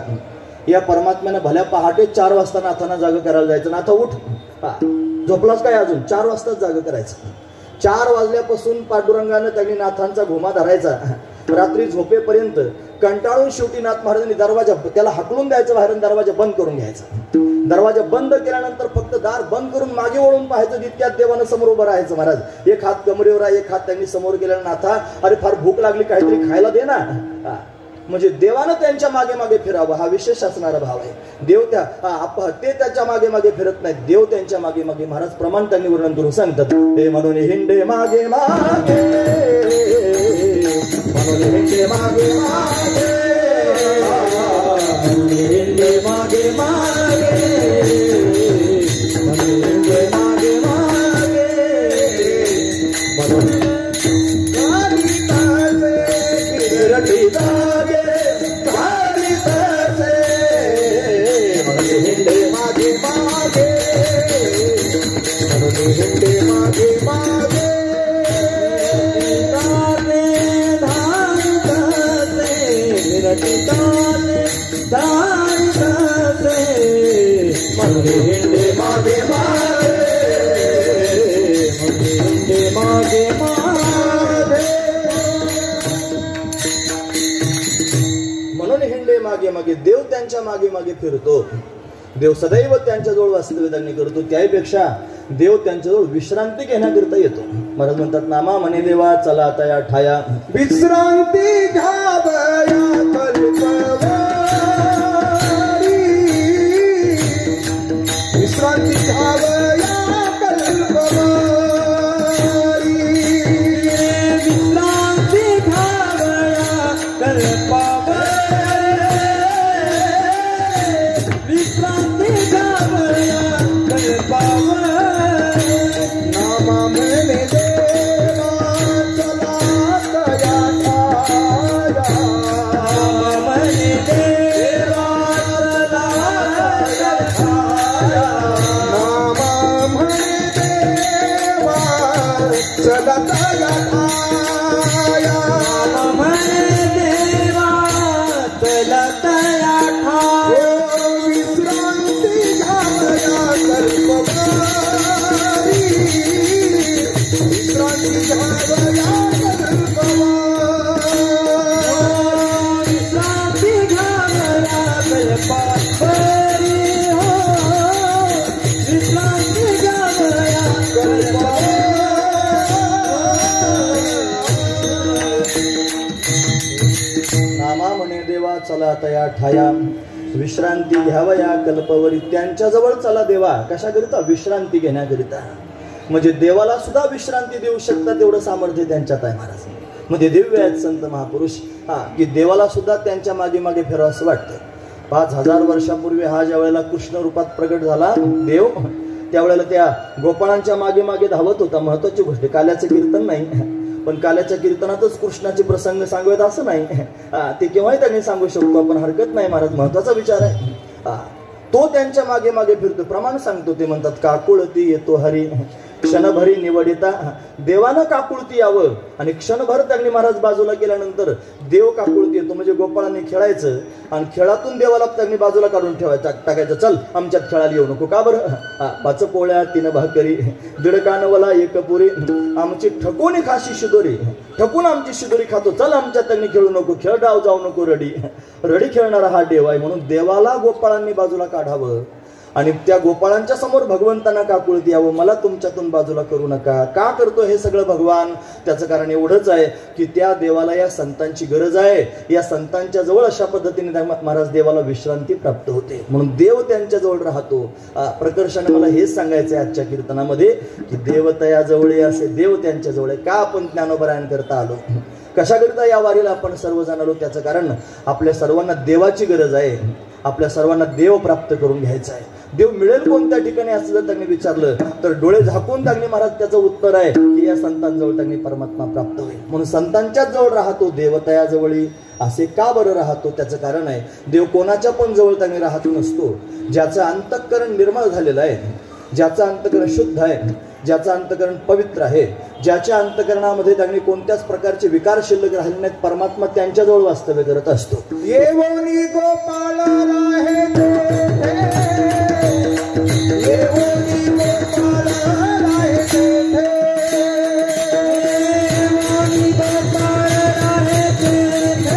Speaker 3: या परमात्म्यानं भल्या पहाटे 4 वाजता नाथांना जाग करायला जायचं. नाथा उठ, झोपलाच काय अजून? 4 वाजताच जाग करायचं. 4 वाजल्यापासून पांडुरंगानं त्यांनी नाथांचा घुमा धरायचा रात्री झोपेपर्यंत. कंटाळून शेवटी नाथ महाराजांनी दरवाजा त्याला हाकलून द्यायचं बाहेर, दरवाजा बंद करून घ्यायचा. दरवाजा बंद केल्यानंतर फक्त दार बंद करून मागे वळून पाहायचं. तितक्यात देवानं समोर उभं राहायचं महाराज. एक हात कमरेवर आहे, एक हात त्यांनी समोर गेला. नाथा अरे फार भूक लागली, काहीतरी खायला दे ना. म्हणजे देवानं त्यांच्या मागे मागे फिरावं, हा विशेष असणारा भाव आहे. देव ते त्याच्या मागे मागे फिरत नाहीत, देव त्यांच्या मागे मागे. महाराज प्रमाण त्यांनी वर्णन करून सांगतात, हे म्हणून हिंडे मागे मागे, म्हणून हिंडे मागे मागे, म्हणून हिंडे मागे मागे देव त्यांच्या मागे मागे फिरतो. देव सदैव त्यांच्याजवळ वास्तव्य करतो. त्यापेक्षा देव त्यांच्याजवळ विश्रांती घेण्याकरिता येतो. महाराज म्हणतात नामा म्हणे देवा चला आता या ठाया
Speaker 2: विश्रांती घ्यावया कल्पवारी, विश्रांती घ्यावया कल्पवारी, विश्रांती घ्यावया कल्पवारी, विश्रांती घ्यावया कल्पवारी. नामा म्हणे देवा चला तया ठाया, नामा म्हणे देवा चला तया ठाया, नामा म्हणे देवा चला तया ठाया, नामा म्हणे देवा चला तया ठाया. विश्रांती घ्यावया कल्पवारी, विश्रांती घ्यावया कल्पवारी, विश्रांती घ्यावया कल्पवारी, हो विश्रांती घ्यावया कल्पवारी.
Speaker 3: नामा म्हणे देवा चला तया ठाया, विश्रांती घ्यावया कल्पवरी. त्यांच्याजवळ चला देवा कशाकरिता? विश्रांती घेण्याकरिता. म्हणजे देवाला सुद्धा विश्रांती देऊ शकतात तेवढं सामर्थ्य त्यांच्यात आहे महाराज. म्हणजे दिव्य आहेत संत महापुरुष की देवाला सुद्धा त्यांच्या मागे मागे फिरावं असं वाटतं. 5000 वर्षापूर्वी हा ज्या वेळेला कृष्ण रूपात प्रगट झाला देव, त्यावेळेला त्या गोपाळांच्या मागे मागे धावत होता. महत्वाची गोष्ट, काल्याचं कीर्तन नाही, पण काल्याच्या कीर्तनातच कृष्णाचे प्रसंग सांगूयात असं नाही. ते केव्हाही त्यांनी सांगू शकतो आपण, हरकत नाही महाराज. महत्वाचा विचार आहे. तो त्यांच्या मागे मागे फिरतो. प्रमाण सांगतो. ते म्हणतात काकुळती येतो हरी क्षणभरी निवडिता. देवानं काकुळती यावं आणि क्षणभर त्यांनी महाराज बाजूला केल्यानंतर देव काकुळती येतो. म्हणजे गोपाळांनी खेळायचं आणि खेळातून देवाला त्यांनी बाजूला काढून टाकायचं. चल आमच्यात खेळायला येऊ नको. का बरं? 5 पोळ्या 3 भाकरी, 1.5 कानवला 1 पुरी, आमची ठकून खाशी शिदोरी, ठकून आमची शिदोरी खातो. चल आमच्यात त्यांनी खेळू नको. खेळ डाव जाऊ नको. रडी खेळणारा हा देव आहे. म्हणून देवाला गोपाळांनी बाजूला काढावं आणि त्या गोपाळांच्या समोर भगवंतांना काकुळती यावं. मला तुमच्यातून बाजूला करू नका. का करतो हे सगळं भगवान? त्याचं कारण एवढंच आहे की त्या देवाला या संतांची गरज आहे. या संतांच्या जवळ अशा पद्धतीने महाराज देवाला विश्रांती प्राप्त होते. म्हणून देव त्यांच्या जवळ राहतो. प्रकर्षाने मला हेच सांगायचं आहे आजच्या कीर्तनामध्ये की देव तया जवळ असे, देव त्यांच्या जवळ. का आपण ज्ञानोबरायण करता आलो? कशाकरिता या वारीला आपण सर्वजण आलो? त्याचं कारण आपल्या सर्वांना देवाची गरज आहे. आपल्या सर्वांना देव प्राप्त करून घ्यायचा आहे. देव मिळेल कोणत्या ठिकाणी असं जर त्यांनी विचारलं तर डोळे झाकून त्यांनी महाराज त्याचं उत्तर आहे की या संतांजवळ त्यांनी परमात्मा प्राप्त होईल. म्हणून संतांच्याच जवळ राहतो देव तया जवळी. असे का बरं राहतो? त्याचं कारण आहे देव कोणाच्या पण जवळ त्यांनी राहत नसतो. ज्याचं अंतःकरण निर्मळ झालेलं आहे, ज्याचं अंतःकरण शुद्ध आहे, ज्याचं अंतःकरण पवित्र आहे, ज्याच्या अंतःकरणामध्ये त्यांनी कोणत्याच प्रकारचे विकार शिल्लक राहिले नाहीत, परमात्मा त्यांच्याजवळ वास्तव्य करत असतो.
Speaker 2: येवोनी गोपाळ राहे तेथे, येवोनी गोपाळ राहे तेथे, येवोनी गोपाळ राहे तेथे,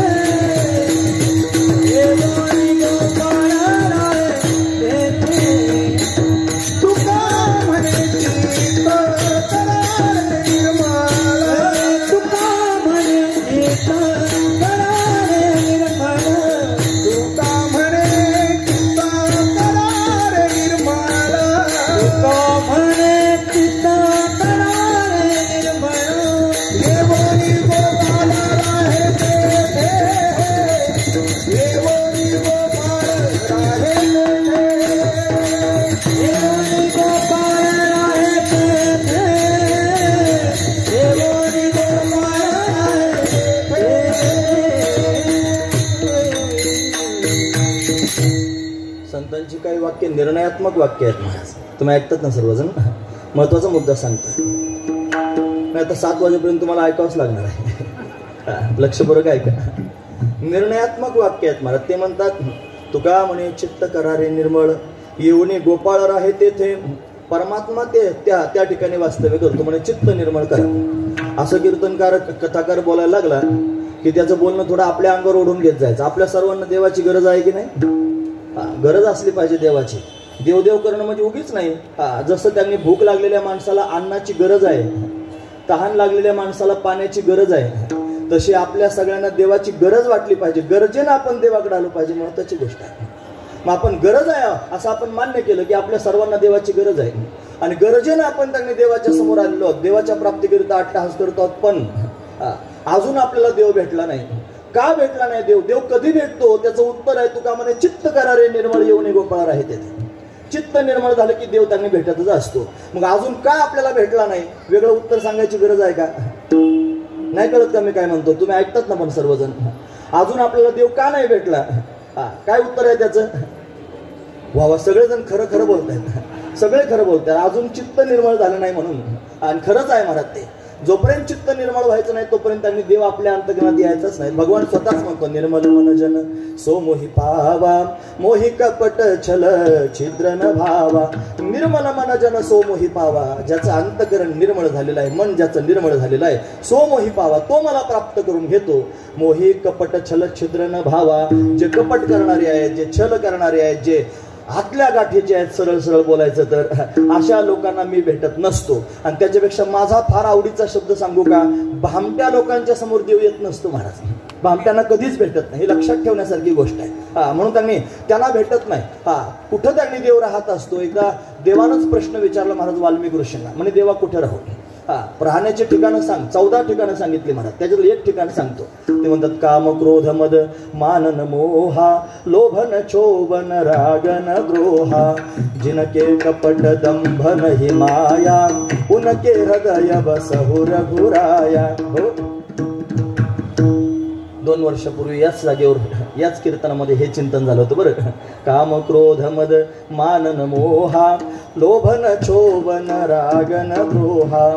Speaker 2: येवोनी गोपाळ राहे तेथे. तुका म्हणे चित्त करार निर्मळ, तुका म्हणे चित्त करार निर्मळ, तुका म्हणे चित्त करार निर्मळ,
Speaker 3: वाक्य निर्णयात्मक वाक्य आहेत महाराज. तुम्ही ऐकतात ना सर्वजण. महत्वाचा मुद्दा सांगतोय. नाही आता 7 वाजेपर्यंत तुम्हाला ऐकावंच लागणार आहे. लक्षपूर्वक ऐका. निर्णयात्मक वाक्य आहेत महाराज. ते म्हणतात तुका म्हणे चित्त करारे निर्मळ येऊन गोपाळ राहे तेथे परमात्मा ते त्या ठिकाणी वास्तव्य करतो म्हणे चित्त निर्मळ करा. असं कीर्तनकार कथाकार बोलायला लागला की त्याचं बोलणं थोडं आपल्या अंगावर ओढून घेत जायचं. आपल्या सर्वांना देवाची गरज आहे की नाही? गरज असली पाहिजे देवाची. देवदेव करणं म्हणजे उगीच नाही. जसं त्यांनी भूक लागलेल्या माणसाला अन्नाची गरज आहे, तहान लागलेल्या माणसाला पाण्याची गरज आहे, तशी आपल्या सगळ्यांना देवाची गरज वाटली पाहिजे. गरजेनं आपण देवाकडे आलो पाहिजे. महत्वाची गोष्ट आहे. मग आपण गरज आहे असं आपण मान्य केलं की आपल्या सर्वांना देवाची गरज आहे आणि गरजेनं आपण त्यांनी देवाच्या समोर आलेलो आहोत. देवाच्या प्राप्तीकरिता अट्टहास करतो आहोत. पण अजून आपल्याला देव भेटला नाही. का भेटला नाही देव? देव कधी भेटतो त्याचं उत्तर आहे तुका म्हणे चित्त करारे निर्मळ येऊन गोपाळ राहे तेथे. चित्त निर्मळ झालं की देव त्यांनी भेटतच असतो. मग अजून का आपल्याला भेटला नाही वेगळं उत्तर सांगायची गरज आहे का? नाही कळत का मी काय म्हणतो? तुम्ही ऐकतात ना पण सर्वजण. अजून आपल्याला देव का नाही भेटला? काय उत्तर आहे त्याचं? वा सगळेजण खरं खरं बोलतायत. सगळे खरं बोलतात. अजून चित्त निर्मळ झालं नाही म्हणून. आणि खरंच आहे महाराज ते. जोपर्यंत चित्त निर्मळ व्हायचं नाही तोपर्यंत त्यांनी देव आपल्या अंतर्गणात यायचाच नाही. भगवान स्वतःच म्हणतो निर्मल मन जन सो मोहि पावा मोहि कपट छल छिद्र न भावा. निर्मल मन जन सो मोहि पावा. ज्याचं अंतकरण निर्मळ झालेलं आहे, मन ज्याचं निर्मळ झालेलं आहे, सो मोहि पावा, तो मला प्राप्त करून घेतो. मोहि कपट छल छिद्र न भावा. जे कपट करणारे आहेत, जे छल करणारे आहेत, जे आतल्या गाठीचे आहेत, सरळ सरळ बोलायचं तर अशा लोकांना मी भेटत नसतो. आणि त्याच्यापेक्षा माझा फार आवडीचा शब्द सांगू का? भामट्या लोकांच्या समोर देव येत नसतो महाराज. भामट्यांना कधीच भेटत नाही. हे लक्षात ठेवण्यासारखी गोष्ट आहे. म्हणून त्यांना भेटत नाही. कुठं त्यांनी देव राहत असतो. एकदा देवानंच प्रश्न विचारला महाराज वाल्मिक ऋषींना. म्हणजे देवा कुठे राहू? राहण्याची ठिकाणं सांग. 14 ठिकाणं सांगितली महाराज. त्याच्यातलं एक ठिकाण सांगतो. ते म्हणतात काम क्रोध मद मानन मोहा लोभन क्षोभन रागन द्रोहा जिनके कपट दंभन ही माया उनके हृदय बसहु रघुराया. 2 वर्षापूर्वी याच जागेवर याच कीर्तनामध्ये हे चिंतन झालं होतं बरं. काम क्रोध मद मानन मोहा लोभन क्षोभन रागन द्रोहा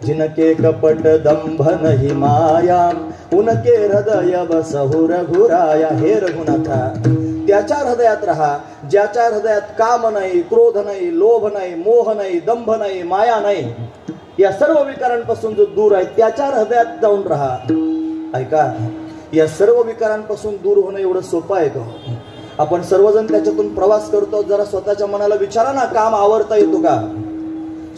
Speaker 3: जिनके कपट दंभन ही माया उनके हृदय बसहु रघुराया. हे रघुनाथा त्याच्या हृदयात राहा ज्याच्या हृदयात काम नाही, क्रोध नाही, लोभ नाही, मोह नाही, दंभ नाही, माया नाही. या सर्व विकारांपासून जो दूर आहे त्याच्या हृदयात जाऊन राहा. ऐका, या सर्व विकारांपासून दूर होणं एवढं सोपं आहे का? आपण सर्वजण त्याच्यातून प्रवास करतो. जरा स्वतःच्या मनाला विचारा ना, काम आवरता येतो का?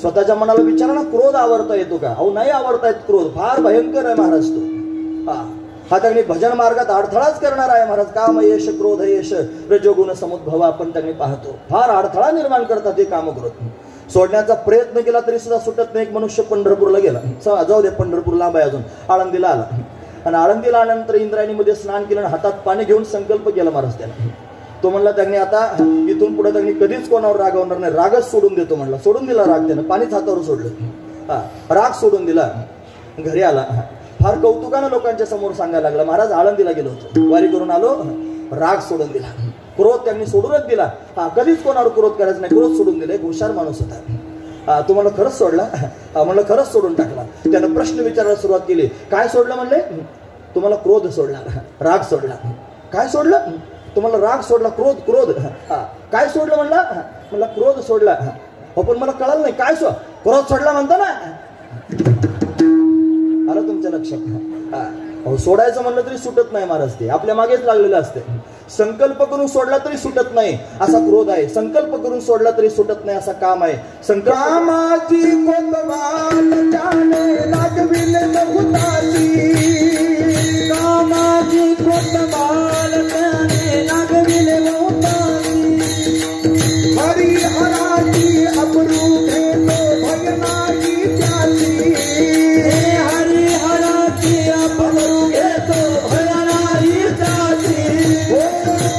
Speaker 3: स्वतःच्या मनाला विचारा ना, क्रोध आवरता येतो का? अहो नाही आवरता येत क्रोध. फार भयंकर आहे महाराज तो. हा त्यांनी भजन मार्गात अडथळाच करणार आहे महाराज. काम यश क्रोध यश रजोगुण समुद्भव आपण त्यांनी पाहतो. फार अडथळा निर्माण करतात हे काम क्रोध. सोडण्याचा प्रयत्न केला तरी सुद्धा सुटत नाही. एक मनुष्य पंढरपूरला गेला. जाऊ दे, पंढरपूर लांब आहे अजून. आळंदीला आला आणि आळंदीला आल्यानंतर इंद्रायणीमध्ये स्नान केलं, हातात पाणी घेऊन संकल्प केला महाराज त्याला. तो म्हणला त्यांनी आता इथून पुढे त्यांनी कधीच कोणावर रागवणार नाही, रागच सोडून देतो म्हणला. सोडून दिला राग. त्यानं पाणीच हातावर सोडलं. राग सोडून दिला. घरी आला. फार कौतुकानं लोकांच्या समोर सांगायला लागला, महाराज आळंदीला गेलो होतो, वारी करून आलो, राग सोडून दिला. क्रोध त्यांनी सोडूनच दिला. कधीच कोणावर क्रोध करायचं नाही, क्रोध सोडून दिला. एक हुशार माणूस होता. तुम्हाला खरंच सोडला? म्हणलं खरंच सोडून टाकला. त्यानं प्रश्न विचारायला सुरुवात केली. काय सोडलं म्हणले? तुम्हाला क्रोध सोडला, राग सोडला. काय सोडलं? तुम्हाला राग सोडला, क्रोध क्रोध. काय सोडलं म्हणला? म्हणला क्रोध सोडला. हो पण मला कळलं नाही काय क्रोध सोडला म्हणतो ना. आलं तुमच्या लक्षात? सोडायचं म्हणलं तरी सुटत नाही महाराज. ते आपल्या मागेच लागलेलं असते. संकल्प करून सोडला तरी सुटत नाही असा क्रोध आहे. संकल्प करून सोडला तरी सुटत नाही असा काम आहे.
Speaker 2: कामाची कोतवाल त्याने लागविले बहुताची. कामाची कोतवाल त्याने लागविले बहुताची. हरिहराची अबरू घेतो भजनाची त्याची. हरिहराची अबरू घेतो भजनाची त्याची.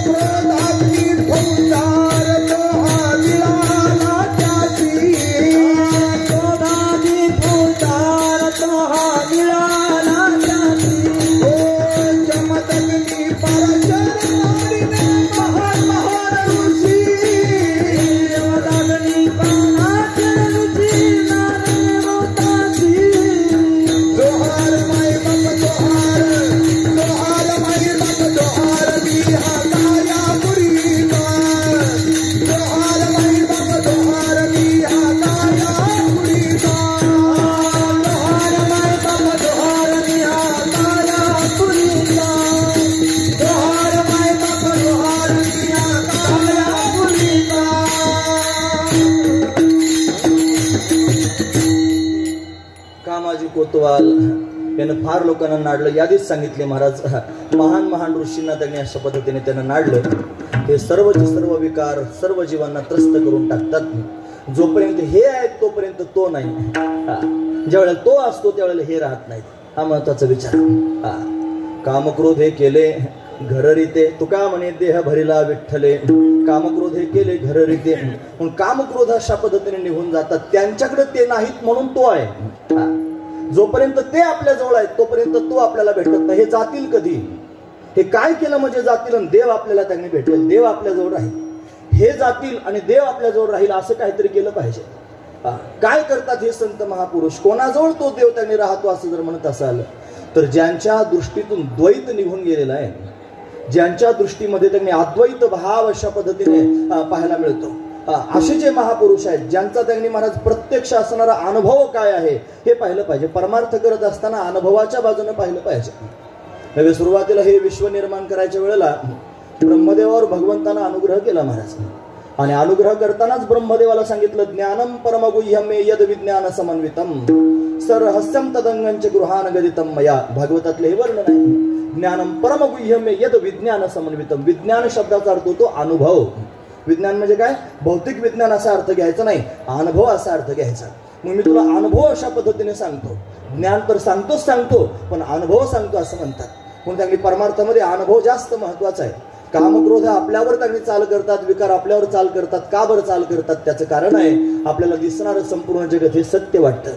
Speaker 2: क्रोधाची फौजदार तो हाजिराला त्याची. क्रोधाची फौजदार
Speaker 3: नामाजी कोतवाल यानं फार लोकांना नाडलं. यादीच सांगितले महाराज, महान ऋषींना त्यांनी अशा पद्धतीने त्यांना नाडलं. हे सर्वचे सर्व विकार सर्व जीवांना त्रस्त करून टाकतात. जोपर्यंत हे आहे तोपर्यंत तो नाही. ज्यावेळेला तो असतो त्यावेळेला हे राहत नाही. हा महत्वाचा विचार. कामक्रोध हे केले घर रीते, तुका म्हणे देह भरिला विठ्ठले. कामक्रोध हे केले घर रीते, पण कामक्रोध अशा पद्धतीने निघून जातात. त्यांच्याकडे ते नाहीत म्हणून तो आहे. जोपर्यंत ते आपल्या जवळ आहेत तोपर्यंत तो आपल्याला भेटत नाही. हे जातील कधी? हे काय केलं म्हणजे जातील आणि देव आपल्याला त्यांनी भेटेल, देव आपल्या जवळ राहील. हे जातील आणि देव आपल्या जवळ राहील असं काहीतरी केलं पाहिजे. काय करतात हे संत महापुरुष? कोणाजवळ तो देव त्यांनी राहतो असं जर म्हणत असाल तर ज्यांच्या दृष्टीतून द्वैत निघून गेलेला आहे, ज्यांच्या दृष्टीमध्ये त्यांनी अद्वैत भाव अशा पद्धतीने पाहायला मिळतो, असे जे महापुरुष आहेत ज्यांचा त्यांनी महाराज प्रत्यक्ष असणारा अनुभव काय आहे हे पाहिलं पाहिजे. परमार्थ करत असताना अनुभवाच्या बाजूने पाहिलं पाहिजे. नव्हे सुरुवातीला हे विश्व निर्माण करायच्या वेळेला ब्रह्मदेवावर भगवंतानं अनुग्रह केला महाराज. आणि अनुग्रह करतानाच ब्रह्मदेवाला सांगितलं, ज्ञानम परमगुह्यम मे यद विज्ञान समन्वितम सरहस्यम तदंगंच गृहान गदितम मया. भागवतातले हे वर्णन आहे. ज्ञानम परमगुह्यम मे यद विज्ञान समन्वितम. विज्ञान शब्दाचा अर्थ होतो अनुभव. विज्ञान म्हणजे काय? भौतिक विज्ञान असा अर्थ घ्यायचा नाही, अनुभव असा अर्थ घ्यायचा. मग मी तुला अनुभव अशा पद्धतीने सांगतो. ज्ञान तर सांगतो पण अनुभव सांगतो असं म्हणतात. म्हणून त्यांनी परमार्थामध्ये अनुभव जास्त महत्वाचा आहे. कामक्रोध आपल्यावर त्यांनी चाल करतात, विकार आपल्यावर चाल करतात. का बरं चाल करतात? त्याचं कारण आहे आपल्याला दिसणारं संपूर्ण जगत हे सत्य वाटतं.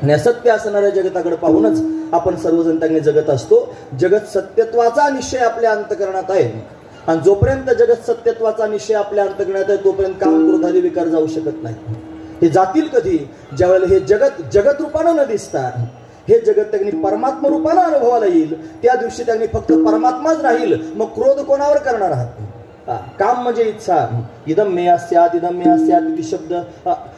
Speaker 3: आणि असत्य असणाऱ्या जगताकडे पाहूनच आपण सर्वजण त्यांनी जगत असतो. जगत सत्यत्वाचा निश्चय आपल्या अंतकरणात आहे. आणि जोपर्यंत जगत सत्यत्वाचा निश्चय आपल्या अंतकरणात आहे तोपर्यंत काम क्रोधादी विकार जाऊ शकत नाही. हे जातील कधी? ज्यावेळेला हे जगत रूपानं न दिसता हे जगत त्यांनी परमात्मा रूपानं अनुभवाला येईल, त्या दिवशी त्यांनी फक्त परमात्माच राहील. मग क्रोध कोणावर करणार आहात? काम म्हणजे इच्छा. इदम मे अस्यात इदम मे अस्यात इति शब्द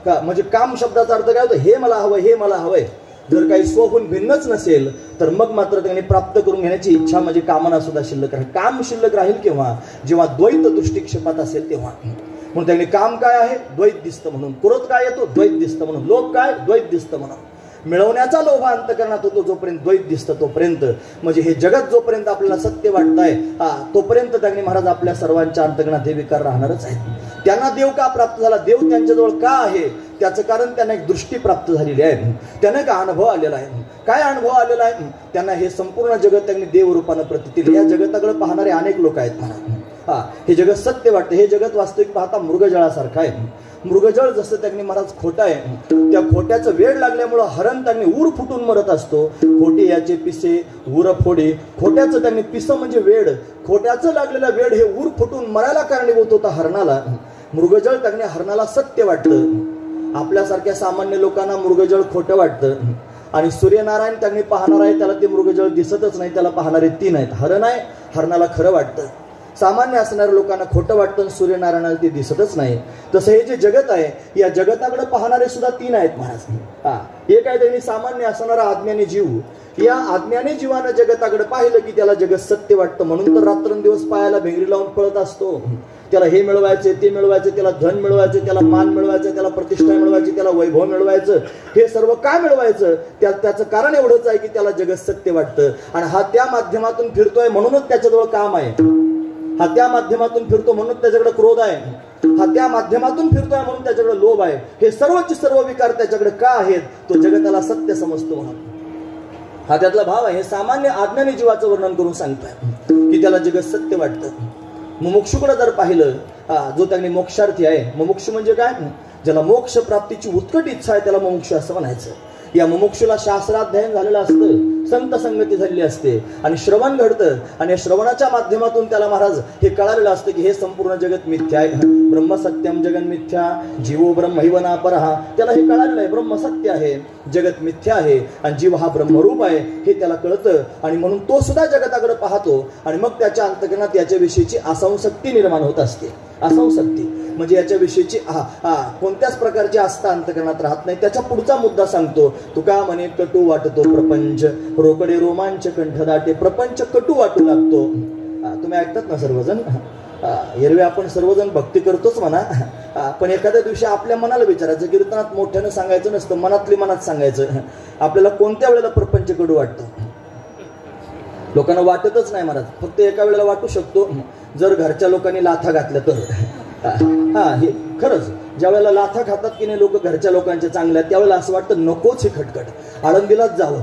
Speaker 3: म्हणजे काम शब्दाचा अर्थ काय होतो? हे मला हवंय, हे मला हवंय. जर काही स्वहून भिन्नच नसेल तर मग मात्र त्यांनी प्राप्त करून घेण्याची इच्छा म्हणजे कामना सुद्धा शिल्लक राहील. काम शिल्लक राहील केव्हा? जेव्हा द्वैत दृष्टिक्षेपात असेल तेव्हा. म्हणून त्यांनी काम काय आहे? द्वैत दिसतं म्हणून. क्रोध काय येतो? द्वैत दिसतं म्हणून. लोभ काय? द्वैत दिसतं म्हणून. मिळवण्याचा लोभ अंतकरणात होतो जोपर्यंत द्वैत दिसतं तोपर्यंत. म्हणजे हे जगत जोपर्यंत आपल्याला सत्य वाटतंय तोपर्यंत त्यांनी महाराज आपल्या सर्वांच्या अंतकरणात हे विकार राहणारच आहेत. त्यांना देव का प्राप्त झाला? देव त्यांच्याजवळ का आहे? त्याचं कारण त्यांना एक दृष्टी प्राप्त झालेली आहे. त्यांना एक अनुभव आलेला आहे. काय अनुभव आलेला आहे? त्यांना हे संपूर्ण जगत त्यांनी देवरूपानं प्रतीतील. या जगताकडे पाहणारे अनेक लोक आहेत म्हणा. हे जगत सत्य वाटतं. हे जगत वास्तविक पाहता मृगजळासारखं आहे. मृगजळ जसं त्यांनी महाराज खोटं आहे, त्या खोट्याचं वेळ लागल्यामुळं हरण त्यांनी ऊर फुटून मरत असतो. खोटे याचे पिसे ऊर फोडे. खोट्याचं त्यांनी पिसं म्हणजे वेड, खोट्याचं लागलेला वेड हे ऊर फुटून मरायला कारणीभूत होता हरणाला. मृगजळ त्यांनी हरणाला सत्य वाटतं. आपल्यासारख्या सामान्य लोकांना मृगजळ खोटं वाटतं. आणि सूर्यनारायण त्यांनी पाहणार आहे त्याला ते मृगजळ दिसतच नाही, त्याला पाहणारे 3 आहेत. हरण आहे, हरणाला खरं वाटतं. सामान्य असणाऱ्या लोकांना खोटं वाटतं, सूर्यनारायणाला ते दिसतच नाही. तसं हे जे जगत आहे या जगताकडे पाहणारे सुद्धा 3 आहेत महाराज. एक आहे त्यांनी सामान्य असणारा अज्ञानी जीव. या अज्ञानी जीवानं जगताकडे पाहिलं की त्याला जगत सत्य वाटतं. म्हणून तर रात्रंदिवस पायाला भेंगरी लावून पळत असतो. त्याला हे मिळवायचे, ते मिळवायचे, त्याला धन मिळवायचे, त्याला मान मिळवायचं, त्याला प्रतिष्ठा मिळवायची, त्याला वैभव मिळवायचं. हे सर्व काय मिळवायचं? त्याचं कारण एवढंच आहे की त्याला जगत सत्य वाटतं. आणि हा त्या माध्यमातून फिरतोय म्हणूनच त्याच्याजवळ काम आहे. हा त्या माध्यमातून फिरतो म्हणून त्याच्याकडे क्रोध आहे. हा त्या माध्यमातून फिरतोय म्हणून त्याच्याकडे लोभ आहे. हे सर्वचे सर्व विकार त्याच्याकडे का आहेत? तो जगताला सत्य समजतो म्हणून. हा त्यातला भाव आहे. हे सामान्य अज्ञानी जीवाचं वर्णन करून सांगतोय की त्याला जगत सत्य वाटतं. मुमुक्षुकडे जर पाहिलं, जो त्यांनी मोक्षार्थी आहे. मुमुक्षु म्हणजे काय? ज्याला मोक्ष प्राप्तीची उत्कट इच्छा आहे त्याला मुमुक्षु असं म्हणायचं. या मुमुक्षुला शास्त्राध्ययन झालेलं असतं, संत संगती झालेली असते आणि श्रवण घडतं. आणि या श्रवणाच्या माध्यमातून त्याला महाराज हे कळालेलं असतं की हे संपूर्ण जगत मिथ्या आहे. ब्रह्म सत्यम जगन मिथ्या जीवो ब्रह्मैव नापरः. त्याला हे कळालेलं आहे ब्रह्म सत्य आहे, जगत मिथ्या आहे आणि जीव हा ब्रह्मरूप आहे हे त्याला कळतं. आणि म्हणून तो सुद्धा जगताकडे पाहतो. आणि मग त्याच्या अंतकरणात याच्याविषयीची असंशक्ती निर्माण होत असते. असंशक्ती म्हणजे याच्याविषयीची कोणत्याच प्रकारची आस्था अंतकरणात राहत नाही. त्याच्या पुढचा मुद्दा सांगतो. तुका म्हणे कटू वाटतो प्रपंच, रोकडे रोमांच कंठ दाटे. प्रपंच कटू वाटू लागतो. तुम्ही ऐकतात ना सर्वजण? एरवी आपण सर्वजण भक्ती करतोच म्हणा, पण एखाद्या दिवशी आपल्या मनाला विचारायचं, कीर्तनात मोठ्यानं सांगायचं नसतं, मनातली मनात सांगायचं. आपल्याला कोणत्या वेळेला प्रपंच कडू वाटतं? लोकांना वाटतच नाही महाराज, फक्त एका वेळेला वाटू शकतो जर घरच्या लोकांनी लाथा घातल्या तर. हे खरंच, ज्या वेळेला लाथा खातात की नाही लोक घरच्या लोकांच्या चांगल्या, त्यावेळेला असं वाटतं नकोच हे खटखट, आळंदीलाच जावं,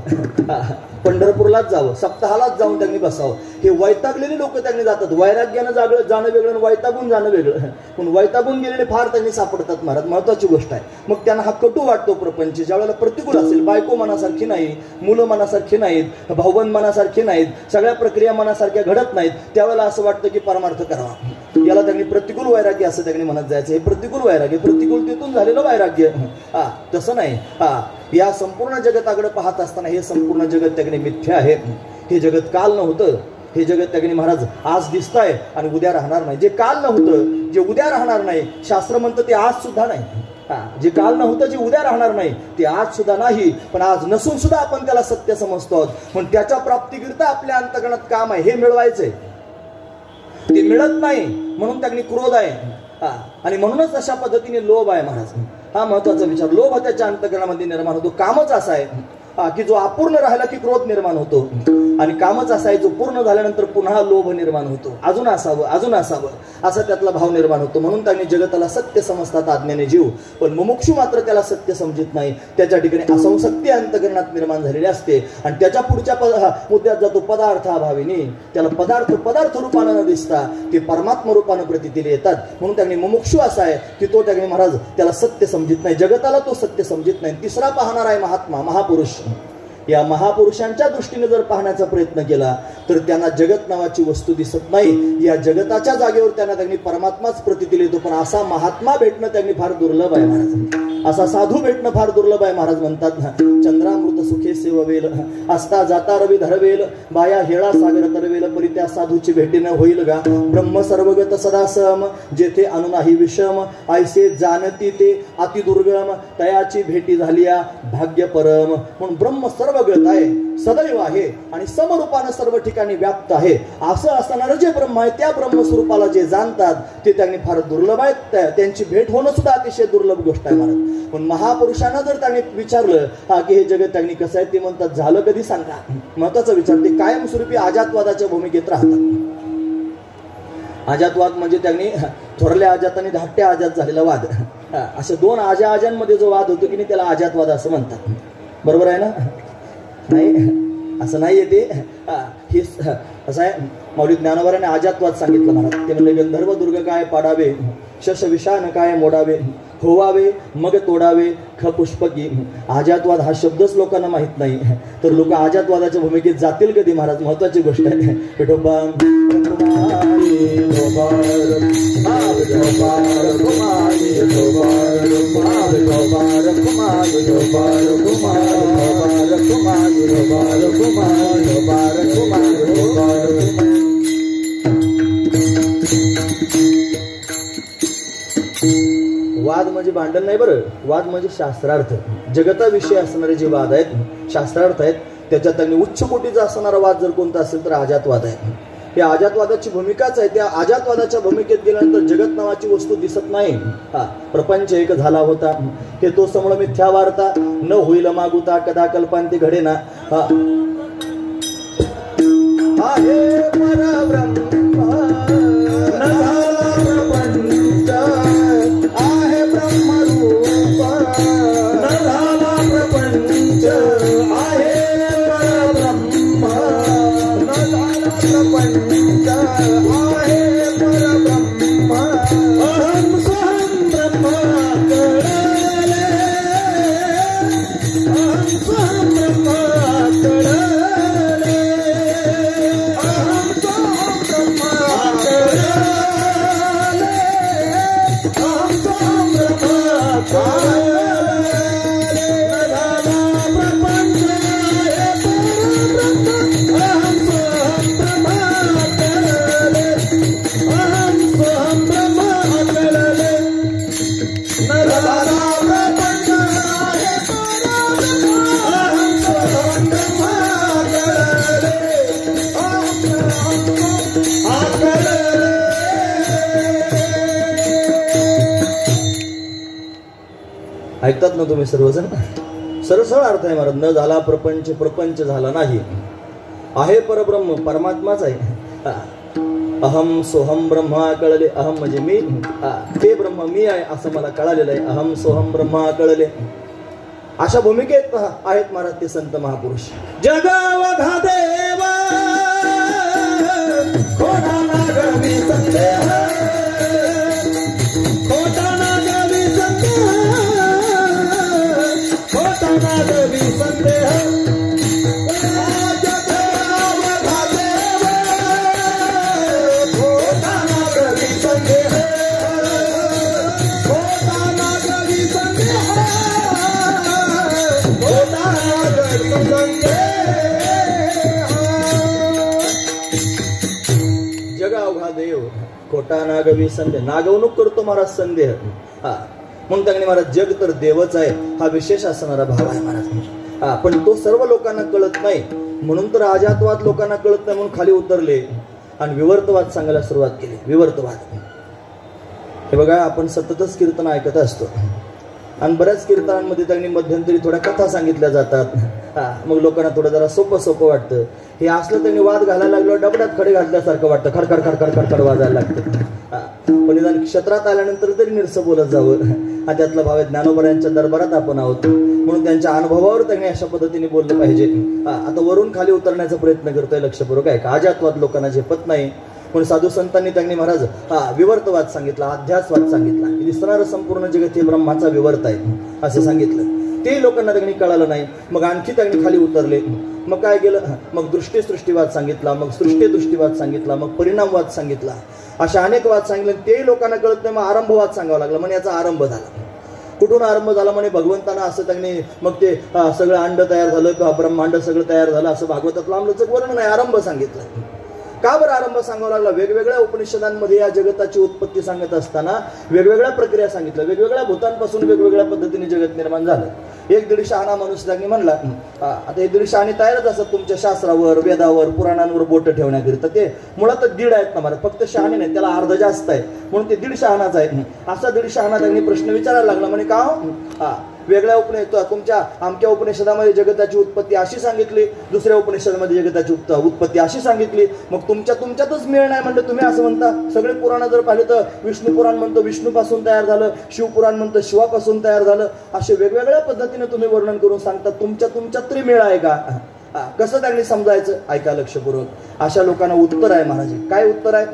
Speaker 3: पंढरपूरलाच जावं, सप्ताहालाच जाऊन त्यांनी बसावं. हे वैतागलेले लोक त्यांनी जातात. वैराग्यानं जाणं वेगळं, वैतागून जाणं वेगळं. पण वैतागून गेलेले फार त्यांनी सापडतात महाराज, महत्वाची गोष्ट आहे. मग त्यांना हा कटू वाटतो प्रपंच. ज्या वेळेला प्रतिकूल असेल, बायको मनासारखी नाही, मुलं मनासारखी नाहीत, भाऊबंद मनासारखी नाहीत, सगळ्या प्रक्रिया मनासारख्या घडत नाहीत, त्यावेळेला असं वाटतं की परमार्थ करावा. याला त्यांनी प्रतिकूल वैराग्य असं त्यांनी म्हणत जायचं. हे प्रतिकूल वैराग्य, प्रतिकूलतेतून झालेलं वैराग्य. तसं नाही. या संपूर्ण जगताकडे पाहत असताना हे संपूर्ण जगत त्याकडे मिथ्या आहे. हे जगत काल नव्हतं, हे जगत त्याकडे महाराज आज दिसतंय आणि उद्या राहणार नाही. जे काल नव्हतं, जे उद्या राहणार नाही, शास्त्र म्हणतं ते आज सुद्धा नाही. जे काल नव्हतं, जे उद्या राहणार नाही, ते आज सुद्धा नाही. पण आज नसून सुद्धा आपण त्याला सत्य समजतो. पण त्याच्या प्राप्तीकरिता आपल्या अंतःकरणात काम आहे, हे मिळवायचंय. ते मिळत नाही म्हणून त्याकडे क्रोध आहे, आणि म्हणूनच अशा पद्धतीने लोभ आहे महाराज. हा महत्वाचा विचार. लोभ त्याच्या अंतःकरणामध्ये निर्माण होतो. कामच असा आहे की जो अपूर्ण राहिला की क्रोध निर्माण होतो, आणि कामच असा आहे जो पूर्ण झाल्यानंतर पुन्हा लोभ निर्माण होतो. अजून असावं, अजून असावं, असा त्यातला भाव निर्माण होतो. म्हणून त्यांनी जगताला सत्य समजतात आज्ञेने जीव, पण मुमुक्षू मात्र त्याला सत्य समजत नाही. त्याच्या ठिकाणी असंसक्ती अंतःकरणात निर्माण झालेली असते, आणि त्याच्या पुढच्या मुद्द्यात जातो पदार्थाभावीने. त्याला पदार्थ रूपानं न दिसता ते परमात्मा रूपानं प्रतीतीला येतात. म्हणून त्यांनी मुमुक्षू असा आहे की तो त्याने महाराज त्याला सत्य समजत नाही, जगताला तो सत्य समजत नाही. तिसरा पाहणार आहे महात्मा, महापुरुष. या महापुरुषांच्या दृष्टीने जर पाहण्याचा प्रयत्न केला तर त्यांना जगत नावाची वस्तू दिसत नाही. या जगताच्या जागेवर त्यांनी परमात्माच प्रतीतीला येतो. पण असा महात्मा भेटणं त्यांनी फार दुर्लभ आहे महाराज. असा साधू भेटणं फार दुर्लभ आहे महाराज. म्हणतात चंद्रामृत सुखे सेववेल, असता जाता रवी धरवेल, बाया हेळा सागर तरवेल, परी त्या साधूची भेटीनं होईल गा. ब्रह्म सर्वगत सदा सम, जेथे अनु नाही विषम, ऐसे जानती ते अति दुर्गम, तयाची भेटी झालिया भाग्य परम. म्हणून ब्रह्म सर्वगत आहे, सदैव आहे, आणि समरूपानं सर्व ठिकाणी व्याप्त आहे. असं असताना जे ब्रह्म आहे त्या ब्रह्मस्वरूपाला जे जाणतात ते त्यांनी फार दुर्लभ आहेत. त्यांची भेट होणं सुद्धा अतिशय दुर्लभ गोष्ट आहे महाराज. पण महापुरुषांना जर त्यांनी विचारलं की हे जगत त्यांनी कसं आहे, ते म्हणतात झालं कधी सांगा. महत्वाचा विचार. ते कायमस्वरूपी आजातवादाच्या भूमिकेत राहतात. आजातवाद म्हणजे त्यांनी थोरल्या आजात आणि धाकट्या आजात झालेला वाद, अशा दोन आजांमध्ये जो वाद होतो की नाही त्याला आजातवाद असं म्हणतात. बरोबर आहे ना? नाही, असं नाहीये ते. हे असं आहे, मौलिक ज्ञानोबाराने आजातवाद सांगितलं महाराज. ते म्हणले गंधर्व दुर्ग काय पाडावे, शश विषाण काय मोडावे, होवावे मग तोडावे ख पुष्पकी. आजातवाद हा शब्दच लोकांना माहित नाही, तर लोक आजातवादाच्या भूमिकेत जातील कधी महाराज? महत्वाची गोष्ट आहे. विठोबा वाद म्हणजे भांडण नाही बरं, वाद म्हणजे शास्त्रार्थ. जगताविषयी असणारे जे वाद आहेत शास्त्रार्थ आहेत. त्याच्यात त्यांनी उच्च कोटीचा असणारा वाद जर कोणता असेल तर आजातवाद आहे. या आजातवादाची भूमिकाच आहे. त्या आजातवादाच्या भूमिकेत गेल्यानंतर जगत नावाची वस्तू दिसत नाही. प्रपंच एक झाला होता, हे तो समळ मिथ्या वार्ता, न होईल मागुता कदा कल्पांती घडेना. आहे परब्रह्म ऐकतात ना तुम्ही सर्वजण? सरळ अर्थ आहे महाराज. न झाला प्रपंच, प्रपंच झाला नाही. आहे परब्रह्म, परमात्माच आहे. अहम सोहम ब्रह्मा कळले. अहम म्हणजे मी, ते ब्रह्म मी आहे असं मला कळालेलं आहे. अहम सोहम ब्रह्मा कळले. अशा भूमिकेत आहेत महाराज ते संत महापुरुष. जगावघा देव खोटा नागवी संदेह, खोटा नागवी संदेह, खोटा नागवी संदेह. जगावघा देव खोटा नागवी संदेह. नागवणूक करतो महाराज संदेह. म्हणून त्याने महाराज जग तर देवच आहे हा विशेष असणारा भाव आहे महाराज. पण तो सर्व लोकांना कळत नाही म्हणून तर अजातवाद लोकांना कळत नाही म्हणून खाली उतरले आणि विवर्तवाद सांगायला सुरुवात केली. विवर्तवाद हे बघा, आपण सततच कीर्तन ऐकत असतो आणि बऱ्याच कीर्तनांमध्ये त्यांनी मध्यंतरी थोड्या कथा सांगितल्या जातात. मग लोकांना थोडं जरा सोपं वाटतं. हे असलं त्यांनी वाद घालायला लागलो डबड्यात खडे घातल्यासारखं वाटतं. खडखड खडखड खडखड वाजायला लागतं. पण निदान क्षेत्रात आल्यानंतर तरी निरसं बोलत जावं हा त्यातला भाव आहे. ज्ञानोबरायांच्या दरबारात आपण आहोत म्हणून त्यांच्या अनुभवावर त्यांनी अशा पद्धतीने बोललं पाहिजे. आता वरून खाली उतरण्याचा प्रयत्न करतोय लक्षपूर्वक आहे का? अजातवाद लोकांना झेपत नाही पण साधू संतांनी त्यांनी महाराज विवर्तवाद सांगितला, अध्यासवाद सांगितला. दिसणारं संपूर्ण जगत हे ब्रह्माचा विवर्त आहे असं सांगितलं. ते लोकांना त्यांनी कळालं नाही. मग आणखी त्यांनी खाली उतरले. मग काय केलं? मग दृष्टीवाद सांगितला, मग सृष्टीदृष्टीवाद सांगितला, मग परिणामवाद सांगितला. अशा अनेक वाद सांगितले. तेही लोकांना कळत नाही. मग आरंभवाद सांगावा लागला. म्हणजे याचा आरंभ झाला. कुठून आरंभ झाला? म्हणे भगवंताना असं त्यांनी मग ते सगळं अंड तयार झालं किंवा ब्रह्मांड सगळं तयार झालं असं भागवतात लांबलचक वर्णन नाही. आरंभ सांगितलं. का बरं आरंभ सांगावा लागला? वेगवेगळ्या उपनिषदांमध्ये या जगताची उत्पत्ती सांगत असताना वेगवेगळ्या प्रक्रिया सांगितल्या. वेगवेगळ्या भूतांपासून वेगवेगळ्या पद्धतीने जगत निर्माण झालं. एक दीड शहाणा माणूस त्यांनी म्हणला. आता हे दीड शहाणे तयारच असतात तुमच्या शास्त्रावर, वेदावर, पुराणांवर बोट ठेवण्याकरिता. ते मुळातच दीड आहेत ना महाराज, फक्त शहाणे नाही, त्याला अर्ध जास्त आहे म्हणून ते दीड शहाणाच आहे. असा दीड शहाणा त्यांनी प्रश्न विचारायला लागला. म्हणे का वेगळ्या तुमच्या अमक्या उपनिषदामध्ये जगताची उत्पत्ती अशी सांगितली, दुसऱ्या उपनिषदामध्ये जगताची उत्पत्ती अशी सांगितली. मग तुमच्यातच मेळ नाही म्हणलं तुम्ही असं म्हणता. सगळे पुराण जर पाहिले तर विष्णू पुराण म्हणतो विष्णूपासून तयार झालं, शिवपुराण म्हणतं शिवापासून तयार झालं. असे वेगवेगळ्या पद्धतीने तुम्ही वर्णन करून सांगता. तुमच्यात तरी मेळ आहे का? कसं त्यांनी समजायचं? ऐका लक्षपूर्वक. अशा लोकांना उत्तर आहे महाराज. काय उत्तर आहे?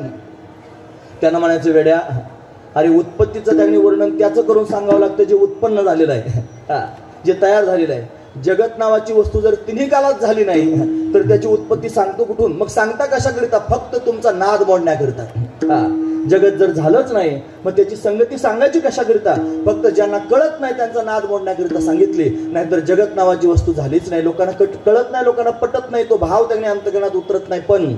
Speaker 3: त्यांना म्हणायचं वेड्या, अरे उत्पत्तीचं त्यांनी वर्णन त्याचं करून सांगावं लागतं जे उत्पन्न झालेलं आहे, जे तयार झालेलं आहे. जगत नावाची वस्तू जर तिन्ही कालात झाली नाही तर त्याची उत्पत्ती सांगतो कुठून? मग सांगता कशाकरिता? फक्त तुमचा नाद मोडण्याकरिता. जगत जर झालंच नाही मग त्याची संगती सांगायची कशाकरिता? फक्त ज्यांना कळत नाही त्यांचा नाद मोडण्याकरिता सांगितले. नाहीतर जगत नावाची वस्तू झालीच नाही. लोकांना कळत नाही, लोकांना पटत नाही, तो भाव त्यांनी अंतकरणात उतरत नाही. पण